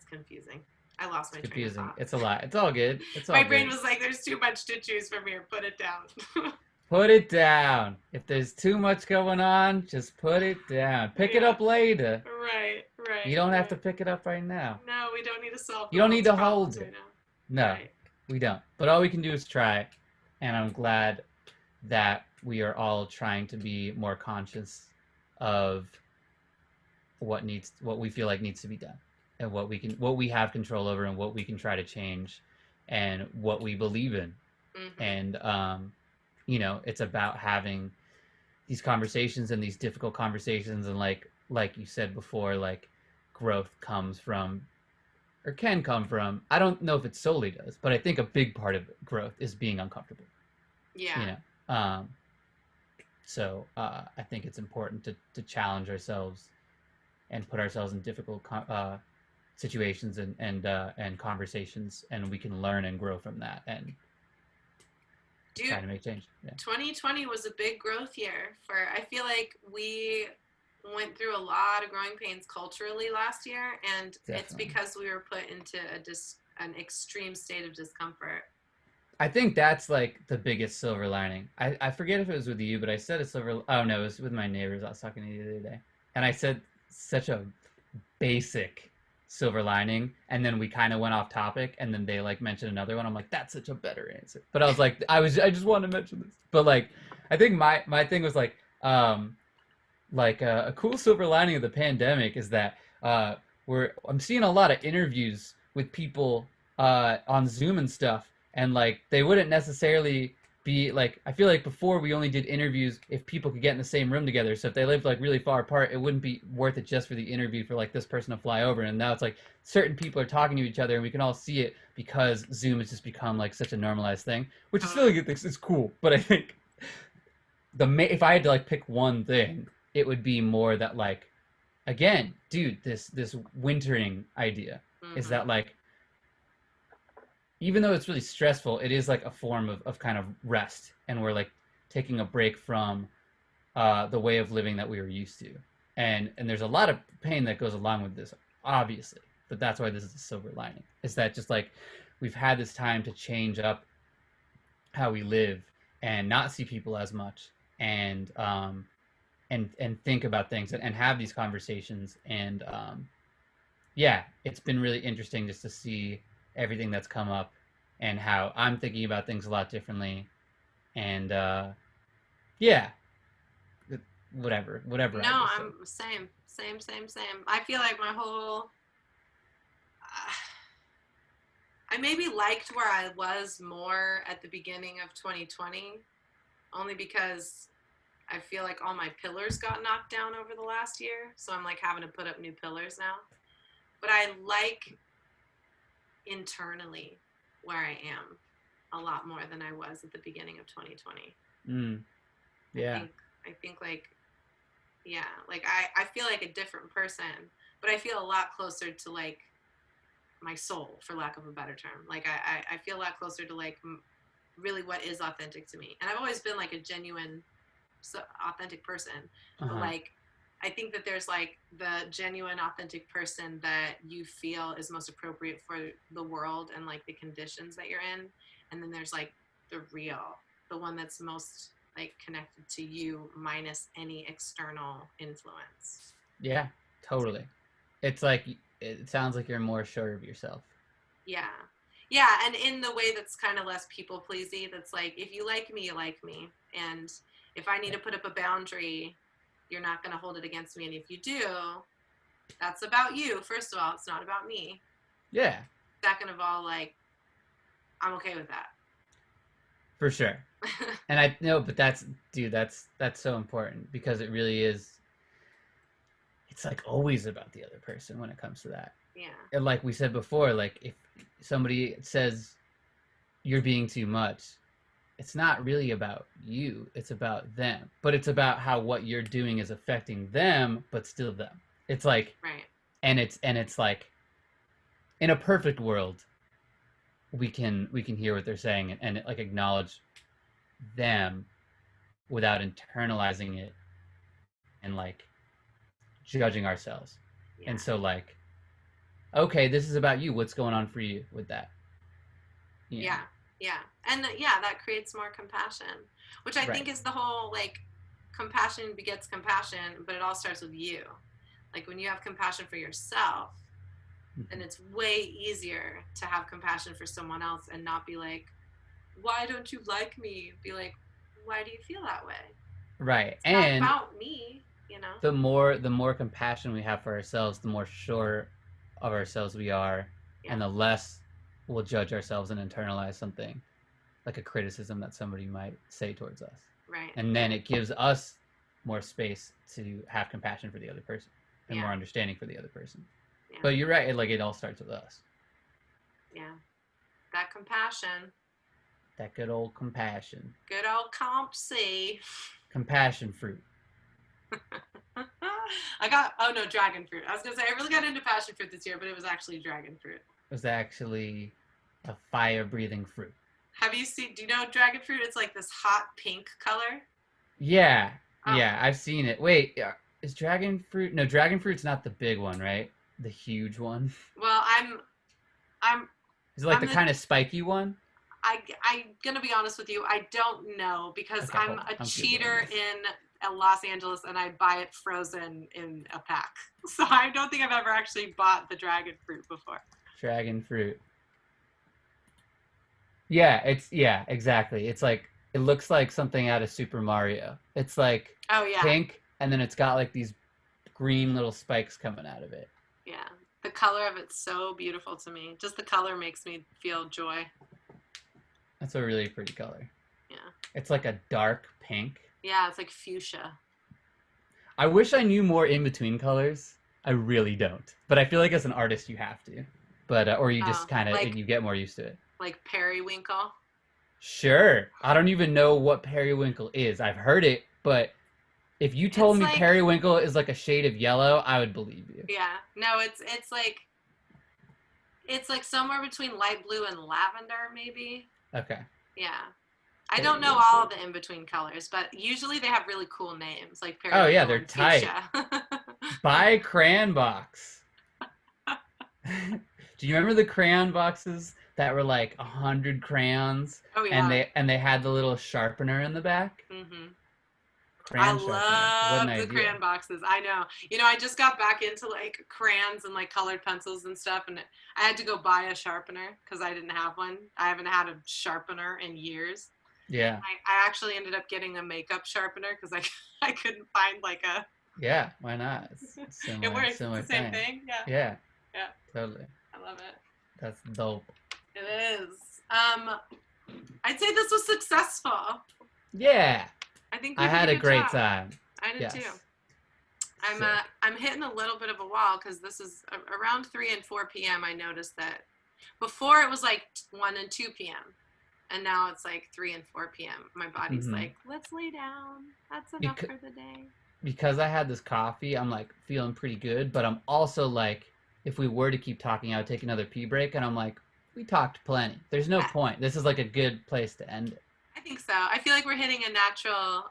confusing. I lost my train of thought. It's a lot. It's all good. My brain was like, there's too much to choose from here. Put it down. Put it down. If there's too much going on, just put it down. Pick it up later. Right. You don't have to pick it up right now. No, we don't need to solve. You don't need to hold it. Right now. No, we don't. But all we can do is try. And I'm glad that we are all trying to be more conscious of what we feel like needs to be done, and what we have control over, and what we can try to change, and what we believe in. And you know, it's about having these conversations and these difficult conversations, and like you said before, like growth comes from, or can come from, I don't know if it solely does, but I think a big part of growth is being uncomfortable. Yeah. You know, so I think it's important to challenge ourselves and put ourselves in difficult situations and conversations, and we can learn and grow from that and try to make change. Yeah. 2020 was a big growth year I feel like we went through a lot of growing pains culturally last year, and Definitely. It's because we were put into an extreme state of discomfort. I think that's like the biggest silver lining. I forget if it was with you, but I said a silver. Oh no, it was with my neighbors. I was talking to you the other day. and I said such a basic silver lining, and then we kind of went off topic, and then they like mentioned another one. I'm like, that's such a better answer. But I was like, I just wanted to mention this. But like, I think my thing was like a cool silver lining of the pandemic is that I'm seeing a lot of interviews with people on Zoom and stuff, and like they wouldn't necessarily be like, I feel like before we only did interviews if people could get in the same room together. So if they lived like really far apart, it wouldn't be worth it just for the interview for like this person to fly over. And now it's like certain people are talking to each other and we can all see it because Zoom has just become like such a normalized thing, which is still a good thing. It's cool, but I think if I had to like pick one thing, it would be more that like, again, dude, this wintering idea is that like, even though it's really stressful, it is like a form of kind of rest, and we're like taking a break from the way of living that we were used to, and there's a lot of pain that goes along with this, obviously, but that's why this is a silver lining, is that just like we've had this time to change up how we live and not see people as much, and think about things and have these conversations, and yeah, it's been really interesting just to see everything that's come up and how I'm thinking about things a lot differently, and yeah, whatever. No, I'm same. I feel like my whole I maybe liked where I was more at the beginning of 2020, only because I feel like all my pillars got knocked down over the last year, so I'm like having to put up new pillars now. But I like internally where I am a lot more than I was at the beginning of 2020. Yeah. I think like, yeah, like I feel like a different person, but I feel a lot closer to like my soul, for lack of a better term. Like I feel a lot closer to like really what is authentic to me. And I've always been like a genuine, authentic person, but like I think that there's like the genuine, authentic person that you feel is most appropriate for the world and like the conditions that you're in. And then there's like the real, the one that's most like connected to you minus any external influence. Yeah, totally. It's like, it sounds like you're more sure of yourself. Yeah. Yeah. And in the way that's kind of less people pleasy, that's like, if you like me, you like me. And if I need to put up a boundary, you're not going to hold it against me. And if you do, that's about you. First of all, it's not about me. Yeah. Second of all, like, I'm okay with that. For sure. And I know, but that's so important, because it really is, it's like always about the other person when it comes to that. Yeah. And like we said before, like if somebody says you're being too much, it's not really about you, it's about them. But it's about how what you're doing is affecting them, but still them. It's like, right. And it's like, in a perfect world, we can hear what they're saying and like acknowledge them without internalizing it and like judging ourselves. Yeah. And so like, okay, this is about you. What's going on for you with that? You know? Yeah. And yeah, that creates more compassion, which I think is the whole, like, compassion begets compassion, but it all starts with you. Like when you have compassion for yourself, then it's way easier to have compassion for someone else and not be like, why don't you like me? Be like, why do you feel that way? Right. It's not about me, you know? The more compassion we have for ourselves, the more sure of ourselves we are, and the less we'll judge ourselves and internalize something like a criticism that somebody might say towards us. Right. And then it gives us more space to have compassion for the other person and more understanding for the other person. Yeah. But you're right, it all starts with us. Yeah. That compassion. That good old compassion. Good old comp C. Compassion fruit. Dragon fruit. I was going to say, I really got into passion fruit this year, but it was actually dragon fruit. It was actually a fire-breathing fruit. Do you know dragon fruit? It's like this hot pink color. Yeah. Oh. Yeah, I've seen it. Wait, is dragon fruit? No, dragon fruit's not the big one, right? The huge one. Well, Is it like the kind of spiky one? I'm gonna be honest with you. I don't know, because I'm a cheater in Los Angeles and I buy it frozen in a pack. So I don't think I've ever actually bought the dragon fruit before. Dragon fruit. Yeah, exactly. It's like it looks like something out of Super Mario. It's like pink, and then it's got like these green little spikes coming out of it. Yeah, the color of it's so beautiful to me. Just the color makes me feel joy. That's a really pretty color. Yeah. It's like a dark pink. Yeah, it's like fuchsia. I wish I knew more in between colors. I really don't. But I feel like as an artist you have to. But or you just kind of like, you get more used to it. Like periwinkle. Sure. I don't even know what periwinkle is. I've heard it, but if you told me periwinkle is like a shade of yellow, I would believe you. Yeah. No, it's like somewhere between light blue and lavender, maybe. Okay. Yeah. I don't know all the in-between colors, but usually they have really cool names, like periwinkle. Oh yeah, they're tight. Buy crayon box. Do you remember the crayon boxes that were like 100 crayons? Oh yeah. And they had the little sharpener in the back? Mm-hmm. I love the crayon boxes. I know. You know, I just got back into like crayons and like colored pencils and stuff, and I had to go buy a sharpener because I didn't have one. I haven't had a sharpener in years. Yeah. I actually ended up getting a makeup sharpener because I couldn't find like a. Yeah, why not? It's similar, it works. similar it's the same thing. Yeah. Yeah. Yeah. Totally. I love it. That's dope. It is. I'd say this was successful. Yeah. I think I had a great job. time. I did too. I'm hitting a little bit of a wall because this is around 3 and 4 p.m. I noticed that before it was like 1 and 2 p.m. and now it's like 3 and 4 p.m. My body's like, let's lay down. That's enough for the day. Because I had this coffee, I'm like feeling pretty good, but I'm also like, if we were to keep talking, I would take another pee break, and I'm like, we talked plenty. There's no point. This is like a good place to end it. I think so. I feel like we're hitting a natural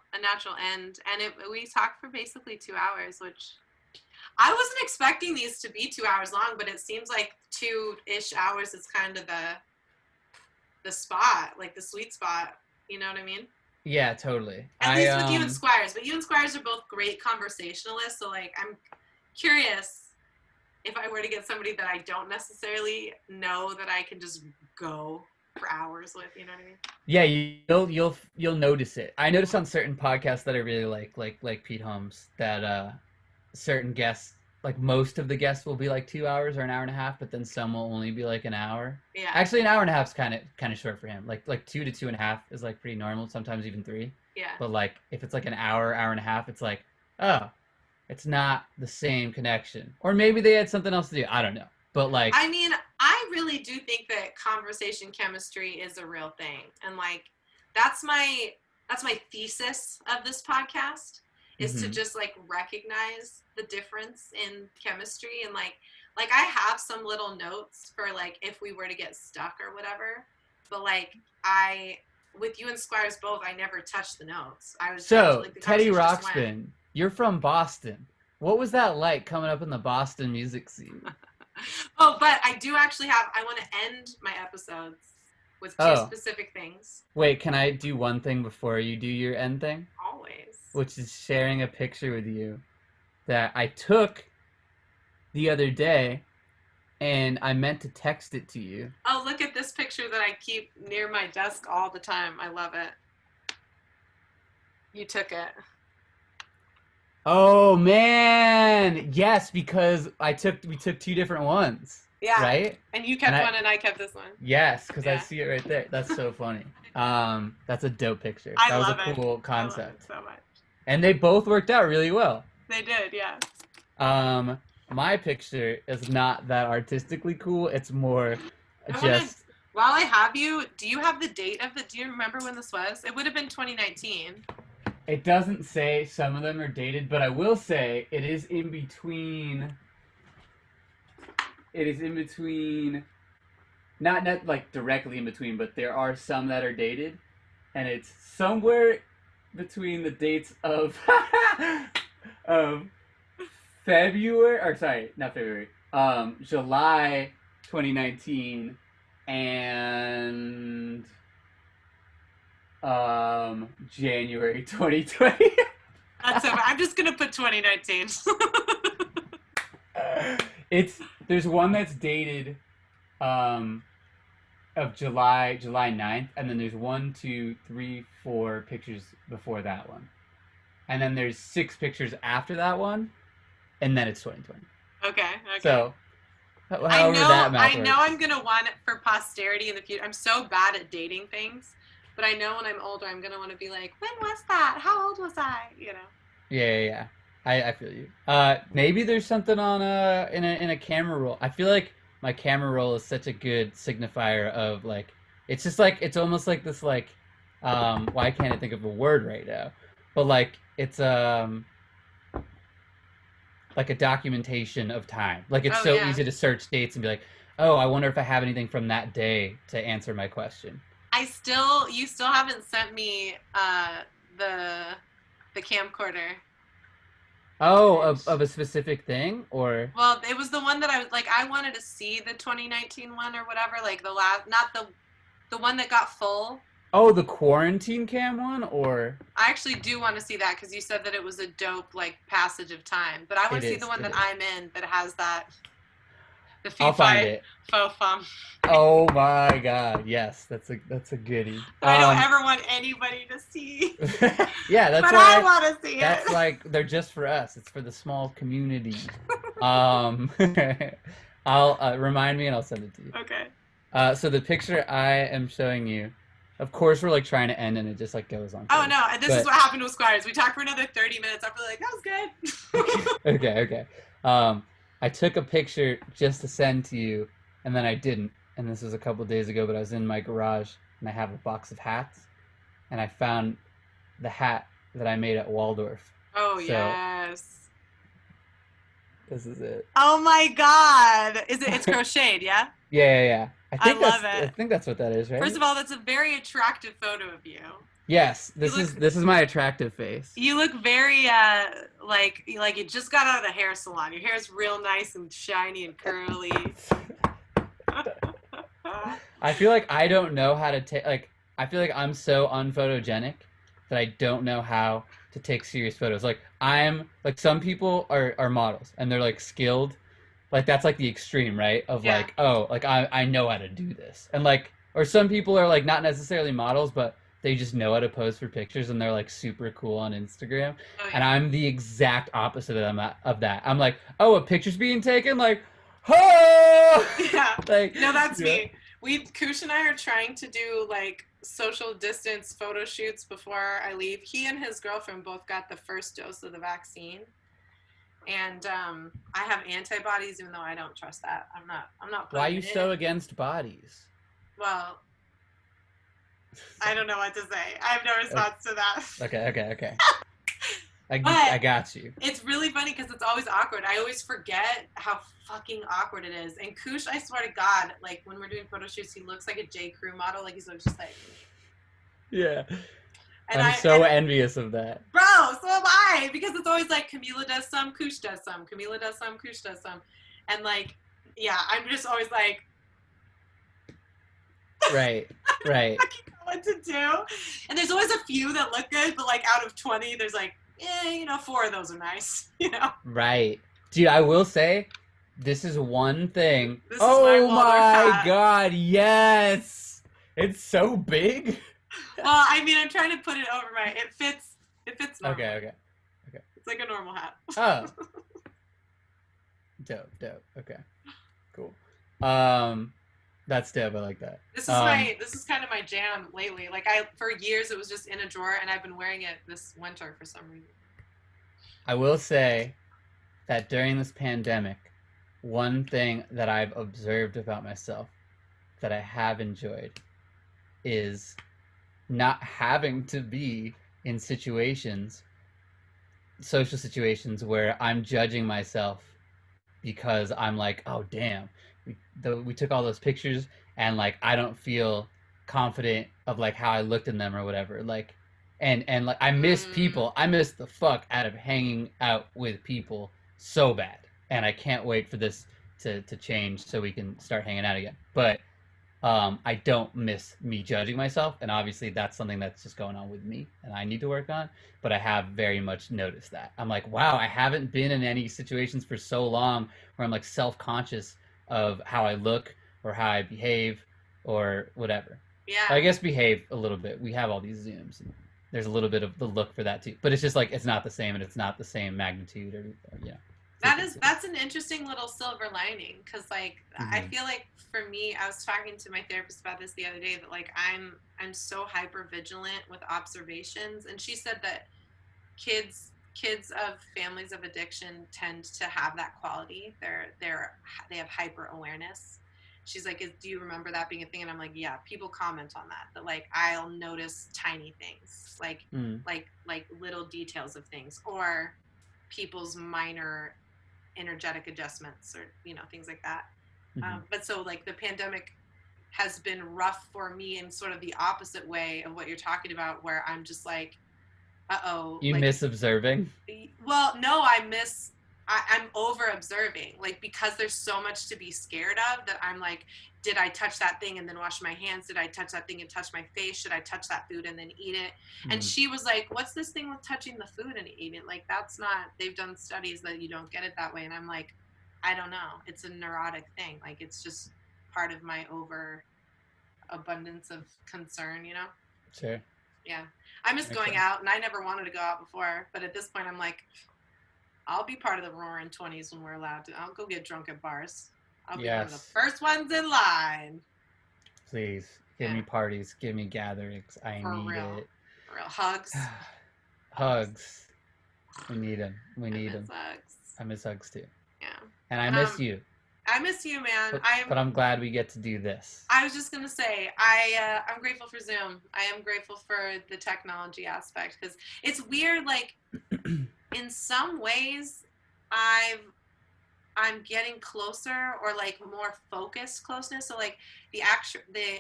end, and we talked for basically 2 hours, which I wasn't expecting these to be 2 hours long, but it seems like 2-ish hours is kind of the spot, like the sweet spot. You know what I mean? Yeah, totally. At least with you and Squires, but you and Squires are both great conversationalists, so like I'm curious if I were to get somebody that I don't necessarily know that I can just go for hours with, you know what I mean? Yeah, you'll notice it. I notice on certain podcasts that I really like Pete Holmes, that certain guests, like most of the guests will be like 2 hours or an hour and a half, but then some will only be like an hour. Yeah. Actually, an hour and a half is kind of short for him. Like 2 to 2.5 is like pretty normal. Sometimes even 3. Yeah. But like if it's like an hour and a half, it's like, oh, it's not the same connection. Or maybe they had something else to do. I don't know. But like, I mean, I really do think that conversation chemistry is a real thing, and like that's my thesis of this podcast is to just like recognize the difference in chemistry, and like I have some little notes for like if we were to get stuck or whatever, but like with you and Squires both, I never touched the notes. I was so like, Teddy Roxpin, you're from Boston. What was that like coming up in the Boston music scene? Oh, but I do actually I want to end my episodes with 2 specific things. Wait, can I do one thing before you do your end thing? Always. Which is sharing a picture with you that I took the other day, and I meant to text it to you. Oh, look at this picture that I keep near my desk all the time. I love it. You took it. Oh man, yes, because we took 2 different ones. Yeah. Right? And you kept one and I kept this one. Yes, because I see it right there. That's so funny. That's a dope picture. That was a cool concept. I love it so much. And they both worked out really well. They did, yeah. My picture is not that artistically cool. It's more just. While I have you, do you have the date of do you remember when this was? It would have been 2019. It doesn't say. Some of them are dated, but I will say it is in between. It is in between, not like directly in between, but there are some that are dated, and it's somewhere between the dates of February, or sorry, not February, July 2019 and January 2020. That's so. I'm just gonna put 2019. There's one that's dated of July 9th, and then there's 1, 2, 3, 4 pictures before that one. And then there's 6 pictures after that one, and then it's 2020. Okay. So however I that math know works. I'm gonna want it for posterity in the future. I'm so bad at dating things, but I know when I'm older, I'm gonna want to be like, when was that? How old was I? You know. Yeah. I feel you. Maybe there's something on in a camera roll. I feel like my camera roll is such a good signifier of like it's just like it's almost like this like why can't I think of a word right now? But like it's like a documentation of time. Like it's so easy to search dates and be like, oh, I wonder if I have anything from that day to answer my question. You still haven't sent me the camcorder. Oh, of a specific thing, or? Well, it was the one that I was like, I wanted to see the 2019 one or whatever, like the last, not the one that got full. Oh, the quarantine cam one, or? I actually do want to see that because you said that it was a dope like passage of time, but I want to see the one that I'm in that has that. I'll find it. Faux femme. Oh my god, yes, that's a goodie. I don't ever want anybody to see. Yeah, that's but why I want to see it. That's like they're just for us. It's for the small community. I'll remind me and I'll send it to you. Okay. So the picture I am showing you, of course, we're like trying to end and it just like goes on. Oh no, this is what happened with Squires. We talked for another 30 minutes. I'm really like, that was good. Okay. I took a picture just to send to you, and then I didn't. And this was a couple days ago, but I was in my garage, and I have a box of hats, and I found the hat that I made at Waldorf. Oh, so, yes. This is it. Oh, my God. It's crocheted, yeah? Yeah. I love it. I think that's what that is, right? First of all, that's a very attractive photo of you. Yes, this is my attractive face. You look very like you just got out of the hair salon. Your hair's real nice and shiny and curly. I feel like I don't know how to take I feel like I'm so unphotogenic that I don't know how to take serious photos. Like I'm like some people are models and they're like skilled. Like that's like the extreme, right? Of like, oh, like I know how to do this. And like or some people are like not necessarily models, but they just know how to pose for pictures and they're like super cool on Instagram. Oh, yeah. And I'm the exact opposite of that. I'm like, oh, a picture's being taken? Like, oh! Yeah. Like, no, that's me. Koosh and I are trying to do like social distance photo shoots before I leave. He and his girlfriend both got the first dose of the vaccine. And I have antibodies, even though I don't trust that. I'm not. Why are you so against bodies? Well, I don't know what to say. I have no response to that. Okay. I got you. It's really funny because it's always awkward. I always forget how fucking awkward it is. And Koosh, I swear to God, like when we're doing photo shoots, he looks like a J. Crew model. Like he's just like. Yeah. And I'm so envious of that. Bro, so am I. Because it's always like Camila does some, Koosh does some. Camila does some, Koosh does some. And like, yeah, I'm just always like. Right. I don't know what to do. And there's always a few that look good, but like out of 20, there's like, 4 of those are nice, Right. Dude, I will say, this is one thing. This is my God, yes. It's so big. Well, I mean, I'm trying to put it over it fits normal. Okay. It's like a normal hat. Oh. Dope. Okay. Cool. That's dope. I like that. This is kind of my jam lately. Like for years it was just in a drawer and I've been wearing it this winter for some reason. I will say that during this pandemic, one thing that I've observed about myself that I have enjoyed is not having to be in social situations where I'm judging myself because I'm like, oh damn, we took all those pictures and like I don't feel confident of like how I looked in them or whatever. Like and like I miss people. I miss the fuck out of hanging out with people so bad. And I can't wait for this to change so we can start hanging out again. But I don't miss me judging myself, and obviously that's something that's just going on with me and I need to work on. But I have very much noticed that. I'm like, wow, I haven't been in any situations for so long where I'm like self-conscious of how I look or how I behave or whatever. Yeah. I guess behave a little bit. We have all these Zooms, and there's a little bit of the look for that too. But it's just like it's not the same, and it's not the same magnitude, or you know. That's an interesting little silver lining, because like I feel like for me, I was talking to my therapist about this the other day, that like I'm so hyper vigilant with observations, and she said that kids of families of addiction tend to have that quality. They have hyper awareness. She's like, do you remember that being a thing? And I'm like, yeah, people comment on that like I'll notice tiny things, like little details of things, or people's minor energetic adjustments, or things like that. But so like the pandemic has been rough for me in sort of the opposite way of what you're talking about, where I'm just like, you like, miss observing. Well, no, I'm over observing, like, because there's so much to be scared of, that I'm like, did I touch that thing and then wash my hands? Did I touch that thing and touch my face? Should I touch that food and then eat it? And she was like, what's this thing with touching the food and eating it? Like, that's not, they've done studies that you don't get it that way. And I'm like, I don't know. It's a neurotic thing. Like, it's just part of my over abundance of concern, Sure. Yeah. I miss going out, and I never wanted to go out before. But at this point, I'm like, I'll be part of the roaring 20s when we're allowed to. I'll go get drunk at bars. I'll be one of the first ones in line. Please, give me parties. Give me gatherings. I need it. For real. Hugs. Hugs. We need them. We need them. Hugs. I miss hugs too. Yeah. And I miss you. I miss you, man. But I'm glad we get to do this. I was just gonna say, I'm grateful for Zoom. I am grateful for the technology aspect, because it's weird. Like, in some ways, I'm getting closer, or like more focused closeness. So like the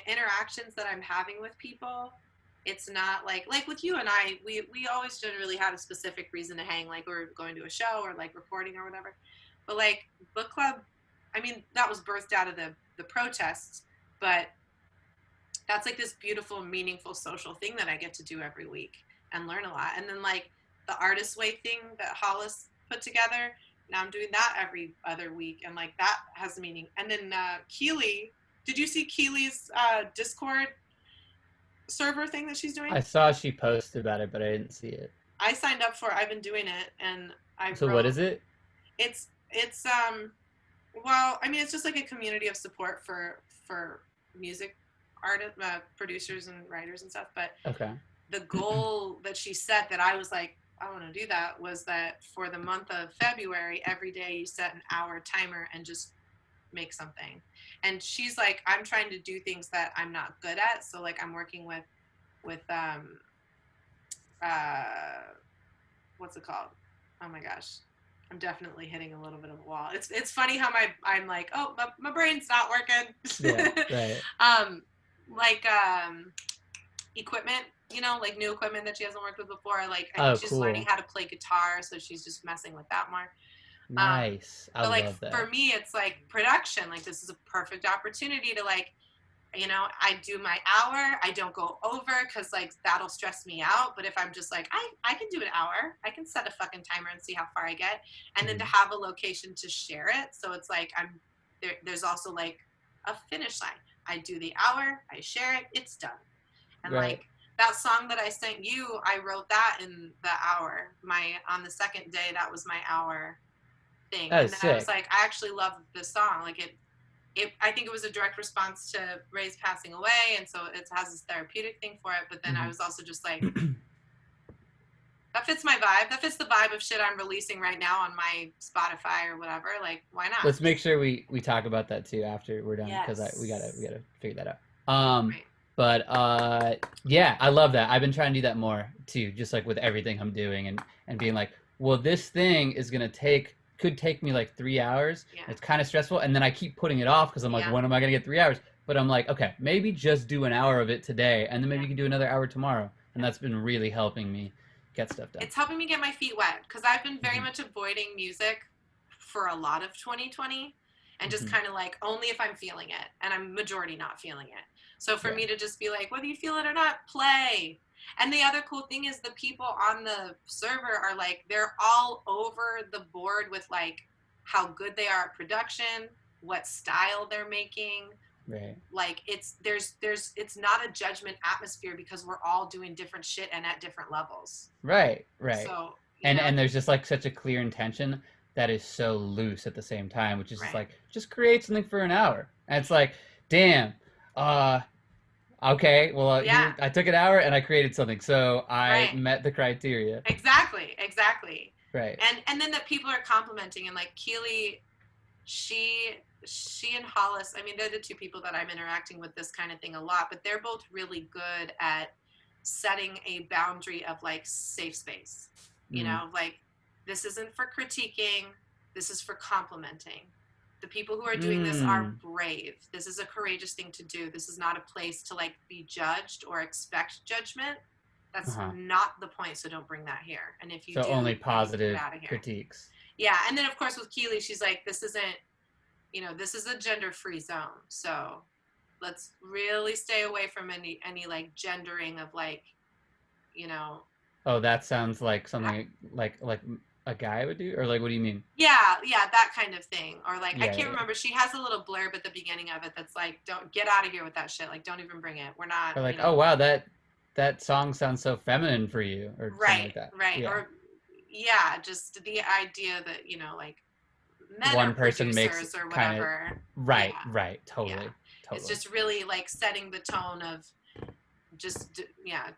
interactions that I'm having with people, it's not like with you and I, we always generally had a specific reason to hang, like we're going to a show or like recording or whatever. But like book club, I mean, that was birthed out of the protests, but that's like this beautiful, meaningful social thing that I get to do every week and learn a lot. And then like the Artist Way thing that Hollis put together, now I'm doing that every other week, and like that has a meaning. And then Keely, did you see Keely's Discord server thing that she's doing? I saw she posted about it, but I didn't see it. I signed up for it. I've been doing it, and what is it? It's well, I mean, it's just like a community of support for music artists, producers and writers and stuff. But the goal that she set, that I was like, I want to do that, was that for the month of February, every day you set an hour timer and just make something. And she's like, I'm trying to do things that I'm not good at. So like I'm working with what's it called? Oh my gosh. I'm definitely hitting a little bit of a wall. It's funny how I'm like, oh, my brain's not working. Yeah, right. Equipment, like new equipment that she hasn't worked with before. Like she's cool. learning how to play guitar, so she's just messing with that more. Nice. I love that. For me, it's like production. Like this is a perfect opportunity to like, I do my hour. I don't go over, because like that'll stress me out. But if I'm just like, I can do an hour, I can set a fucking timer and see how far I get, and then to have a location to share it. So it's like there's also like a finish line. I do the hour, I share it, it's done. And like that song that I sent you, I wrote that in the hour. On the second day, that was my hour thing. And then I was like, I actually love this song. Like I think it was a direct response to Ray's passing away, and so it has this therapeutic thing for it. But then I was also just like, that fits my vibe. That fits the vibe of shit I'm releasing right now on my Spotify or whatever. Like, why not? Let's make sure we talk about that too after we're done, because we gotta figure that out. But yeah, I love that. I've been trying to do that more too, just like with everything I'm doing, and being like, well, this thing is gonna could take me like 3 hours. Yeah. It's kind of stressful, and then I keep putting it off because I'm like, when am I gonna get 3 hours? But I'm like, okay, maybe just do an hour of it today, and then maybe you can do another hour tomorrow. And that's been really helping me get stuff done. It's helping me get my feet wet, because I've been very much avoiding music for a lot of 2020. and just kind of like only if I'm feeling it, and I'm majority not feeling it. So for me to just be like, whether you feel it or not, play. And the other cool thing is the people on the server are like, they're all over the board with like how good they are at production, what style they're making. Right. Like it's not a judgment atmosphere because we're all doing different shit and at different levels. Right. So and there's just like such a clear intention that is so loose at the same time, which is just Right. like, just create something for an hour. And it's like, damn, okay, well, Yeah. I took an hour and I created something, so I Right. met the criteria. Exactly. Right. And then that people are complimenting, and like Keely, she and Hollis, I mean, they're the two people that I'm interacting with this kind of thing a lot, but they're both really good at setting a boundary of like safe space. You know, like, this isn't for critiquing, this is for complimenting. The people who are doing this are brave. This is a courageous thing to do. This is not a place to like be judged or expect judgment. That's not the point, so don't bring that here. And if you do, only positive get out of here. critiques. Yeah, and then of course with Keely, she's like, this isn't, you know, this is a gender-free zone. So let's really stay away from any like gendering of like, you know. Oh, that sounds like something like a guy would do, or like, what do you mean? Yeah, that kind of thing. Or like, I can't remember. She has a little blurb at the beginning of it that's like, don't get out of here with that shit. Like, don't even bring it. We're not. Or like, you know, oh wow, that song sounds so feminine for you, or something like that. Right. Yeah. Or just the idea that, you know, like, men one are person makes producers or kind of whatever. Right, totally. It's just really like setting the tone of just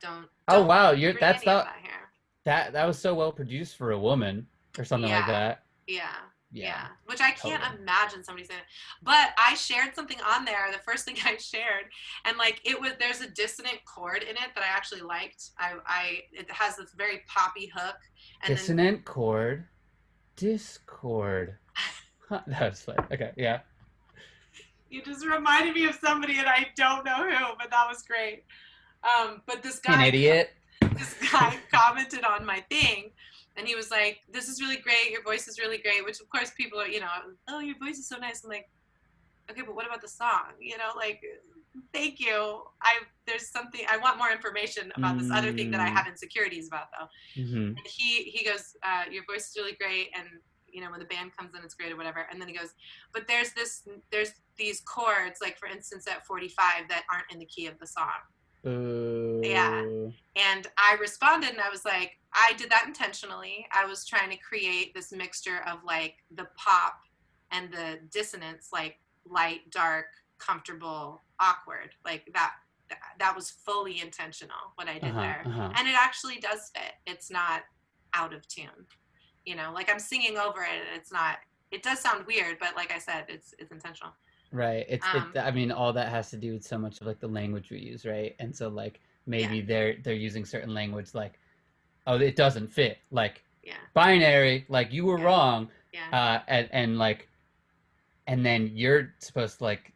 don't. Oh wow, bring that's any of not that here. that was so well produced for a woman, or something like that. Yeah, which I can't imagine somebody saying. But I shared something on there, the first thing I shared, and like there's a dissonant chord in it that I actually liked. It has this very poppy hook. And dissonant chord, discord. That was fun. Okay, yeah. You just reminded me of somebody, and I don't know who, but that was great. But this guy, an idiot. This guy commented on my thing. And he was like, this is really great. Your voice is really great. Which, of course, people are, you know, oh, your voice is so nice. I'm like, okay, but what about the song? You know, like, thank you. There's something, I want more information about this other thing that I have insecurities about, though. And he goes, your voice is really great. And, you know, when the band comes in, it's great or whatever. And then he goes, but there's these chords, like, for instance, at 45 that aren't in the key of the song. Yeah. And I responded and I was like, I did that intentionally. I was trying to create this mixture of like the pop and the dissonance, like light, dark, comfortable, awkward. Like that was fully intentional what I did there. And it actually does fit. It's not out of tune. You know, like I'm singing over it and it does sound weird, but like I said, it's intentional. Right. I mean, all that has to do with so much of like the language we use, right? And so like maybe they're using certain language like, oh, it doesn't fit. Like binary, like you were wrong. Yeah. And like, and then you're supposed to like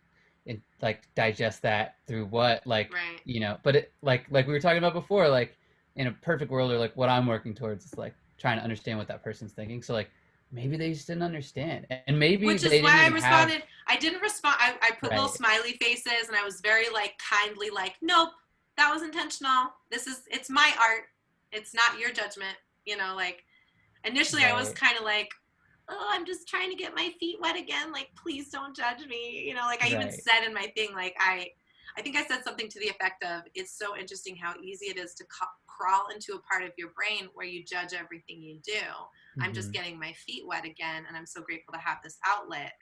digest that through what, like, you know, but it like we were talking about before, like in a perfect world, or like what I'm working towards is like trying to understand what that person's thinking. So like, maybe they just didn't understand, and maybe which is why I responded. I didn't respond. I put little smiley faces, and I was very like kindly like, nope, that was intentional. It's my art. It's not your judgment. You know, like initially I was kind of like, oh, I'm just trying to get my feet wet again. Like, please don't judge me. You know, like I even said in my thing, like I think I said something to the effect of, it's so interesting how easy it is to crawl into a part of your brain where you judge everything you do. I'm just getting my feet wet again, and I'm so grateful to have this outlet.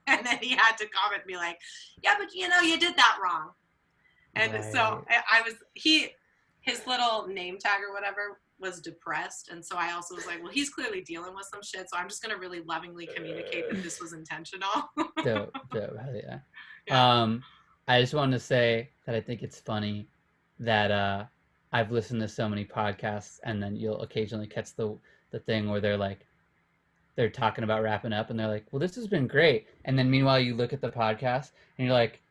And then he had to comment me like, yeah, but you know, you did that wrong. And so his little name tag or whatever was depressed. And so I also was like, well, he's clearly dealing with some shit. So I'm just going to really lovingly communicate that this was intentional. Dope. Yeah. I just wanted to say that I think it's funny that I've listened to so many podcasts, and then you'll occasionally catch the thing where they're talking about wrapping up, and they're like, well, this has been great. And then meanwhile, you look at the podcast and you're like,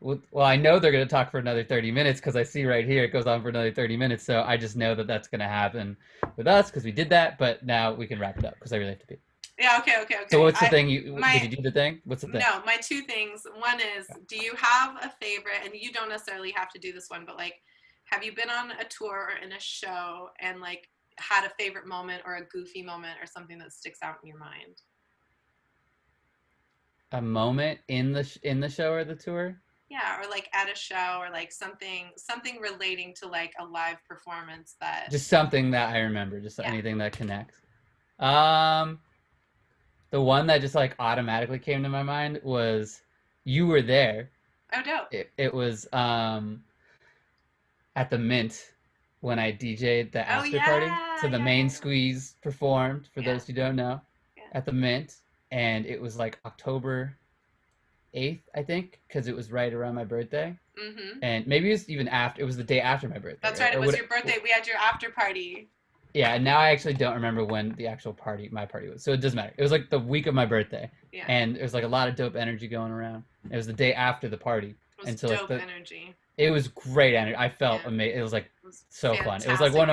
well, I know they're going to talk for another 30 minutes because I see right here it goes on for another 30 minutes. So I just know that that's going to happen with us because we did that. But now we can wrap it up because I really have to be. Yeah, okay. So what's the thing? Did you do the thing? What's the thing? No, my two things. One is, do you have a favorite? And you don't necessarily have to do this one, but like, have you been on a tour or in a show and like had a favorite moment or a goofy moment or something that sticks out in your mind? A moment in the show or the tour? Yeah, or like at a show or like something relating to like a live performance that. Just something that I remember. Just anything that connects. The one that just like automatically came to my mind was you were there. Oh, dope. It was at the Mint when I DJ'd the after party. So the main squeeze performed, for those who don't know, at the Mint. And it was like October 8th, I think, because it was right around my birthday. Mm-hmm. And maybe it was even after. It was the day after my birthday. That's right. It was your birthday. We had your after party. Yeah, and now I actually don't remember when the actual my party was. So it doesn't matter. It was like the week of my birthday. Yeah. And there was like a lot of dope energy going around. It was the day after the party. It was dope energy. It was great energy. I felt amazing. It was like so fun. It was like one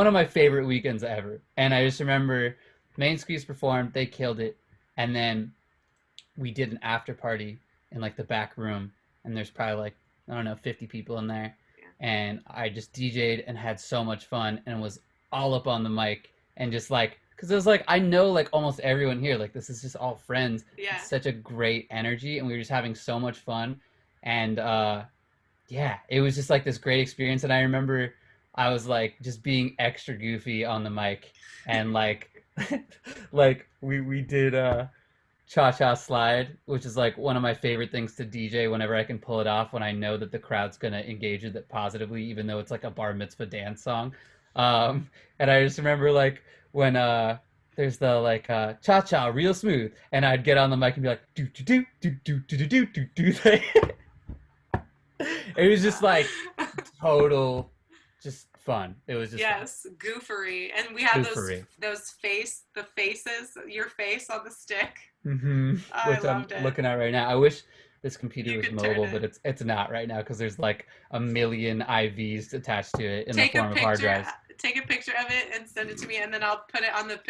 of my favorite weekends ever. And I just remember Main Squeeze performed, they killed it. And then we did an after party in like the back room, and there's probably like, I don't know, 50 people in there. Yeah. And I just DJ'd and had so much fun and was all up on the mic and just like, because it was like, I know like almost everyone here, like this is just all friends. Yeah. It's such a great energy, and we were just having so much fun. And yeah, it was just like this great experience. And I remember I was like just being extra goofy on the mic, and like like we did Cha-Cha Slide, which is like one of my favorite things to DJ whenever I can pull it off, when I know that the crowd's gonna engage with it positively, even though it's like a bar mitzvah dance song. And I just remember like when there's the like cha-cha real smooth, and I'd get on the mic and be like do do do do do do do do do do. It was just like total just fun. It was just fun. Goofery. And we had those faces, your face on the stick. Mm-hmm. Oh, which I'm looking at right now. I wish this computer was mobile, but it's not right now because there's like a million IVs attached to it in the form of hard drives. Take a picture of it and send it to me, and then I'll put it on the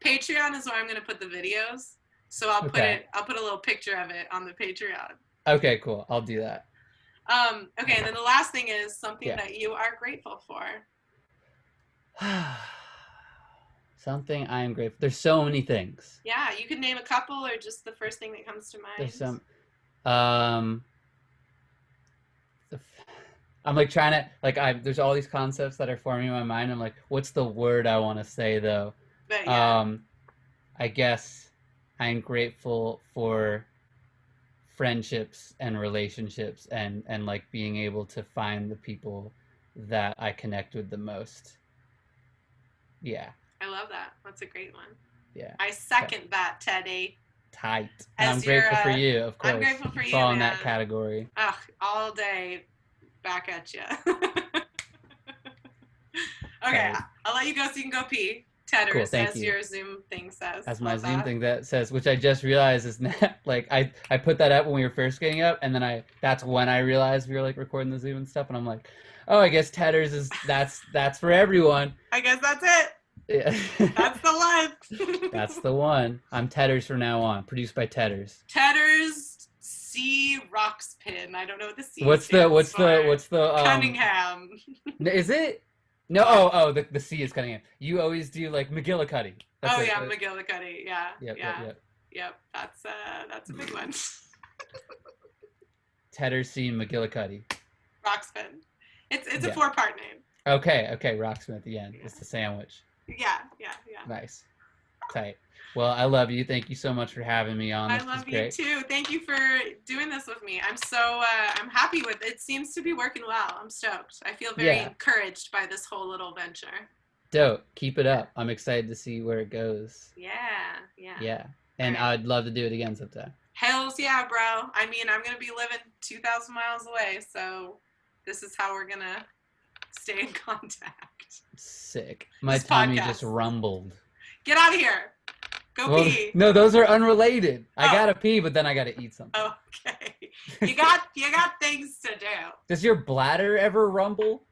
Patreon. Is where I'm going to put the videos. So I'll put a little picture of it on the Patreon. Okay, cool. I'll do that. Okay, and then the last thing is something that you are grateful for. Something I am grateful. There's so many things. Yeah, you can name a couple, or just the first thing that comes to mind. There's some. I'm like trying to there's all these concepts that are forming in my mind. I'm like, what's the word I want to say though? But, yeah. I guess I'm grateful for friendships and relationships and like being able to find the people that I connect with the most. Yeah. I love that. That's a great one. Yeah. I second that, Teddy. Tight. And I'm grateful for you, of course. I'm grateful for you, all in that category. Ugh, all day back at you. Okay, I'll let you go so you can go pee. Tedder, cool, as your Zoom thing says. As my Zoom thing that says, which I just realized is not, like, I put that up when we were first getting up, and then that's when I realized we were, like, recording the Zoom and stuff, and I'm like, oh, I guess Tedders is, that's for everyone. I guess that's it. Yeah. That's the one. That's the one. I'm Tedders from now on. Produced by Tedders. Tedders C Roxpin. I don't know what the C what's the Cunningham. Is it? No, the C is Cunningham. You always do like McGillicuddy. McGillicuddy. Yeah. Yep. That's a big one. Tedders C McGillicuddy. Roxpin. It's a 4-part name. Okay, Roxpin at the end. Yeah. It's the sandwich. Yeah. Nice. Tight. Well, I love you. Thank you so much for having me on. I love you too. Thank you for doing this with me. I'm so I'm happy with it. It seems to be working well. I'm stoked. I feel very encouraged by this whole little venture. Dope. Keep it up. I'm excited to see where it goes. Yeah. And I'd love to do it again sometime. Hells yeah, bro. I mean, I'm going to be living 2,000 miles away, so this is how we're going to stay in contact. Sick. My tummy just rumbled. Get out of here. Go pee. No, those are unrelated. I gotta pee, but then I gotta eat something. Okay. You got things to do. Does your bladder ever rumble?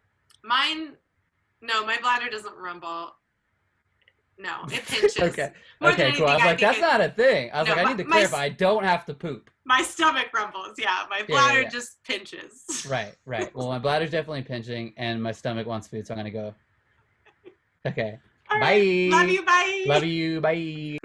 No, my bladder doesn't rumble. No, it pinches. Okay. More than Okay, cool. I was anything, like, that's not a thing. I was No, like, I need to my- clarify. I don't have to poop. My stomach rumbles. Yeah, my Yeah, bladder yeah. just pinches. Right. Well, my bladder's definitely pinching, and my stomach wants food, so I'm gonna go. Okay. All Bye. right. Love you. Bye. Love you. Bye.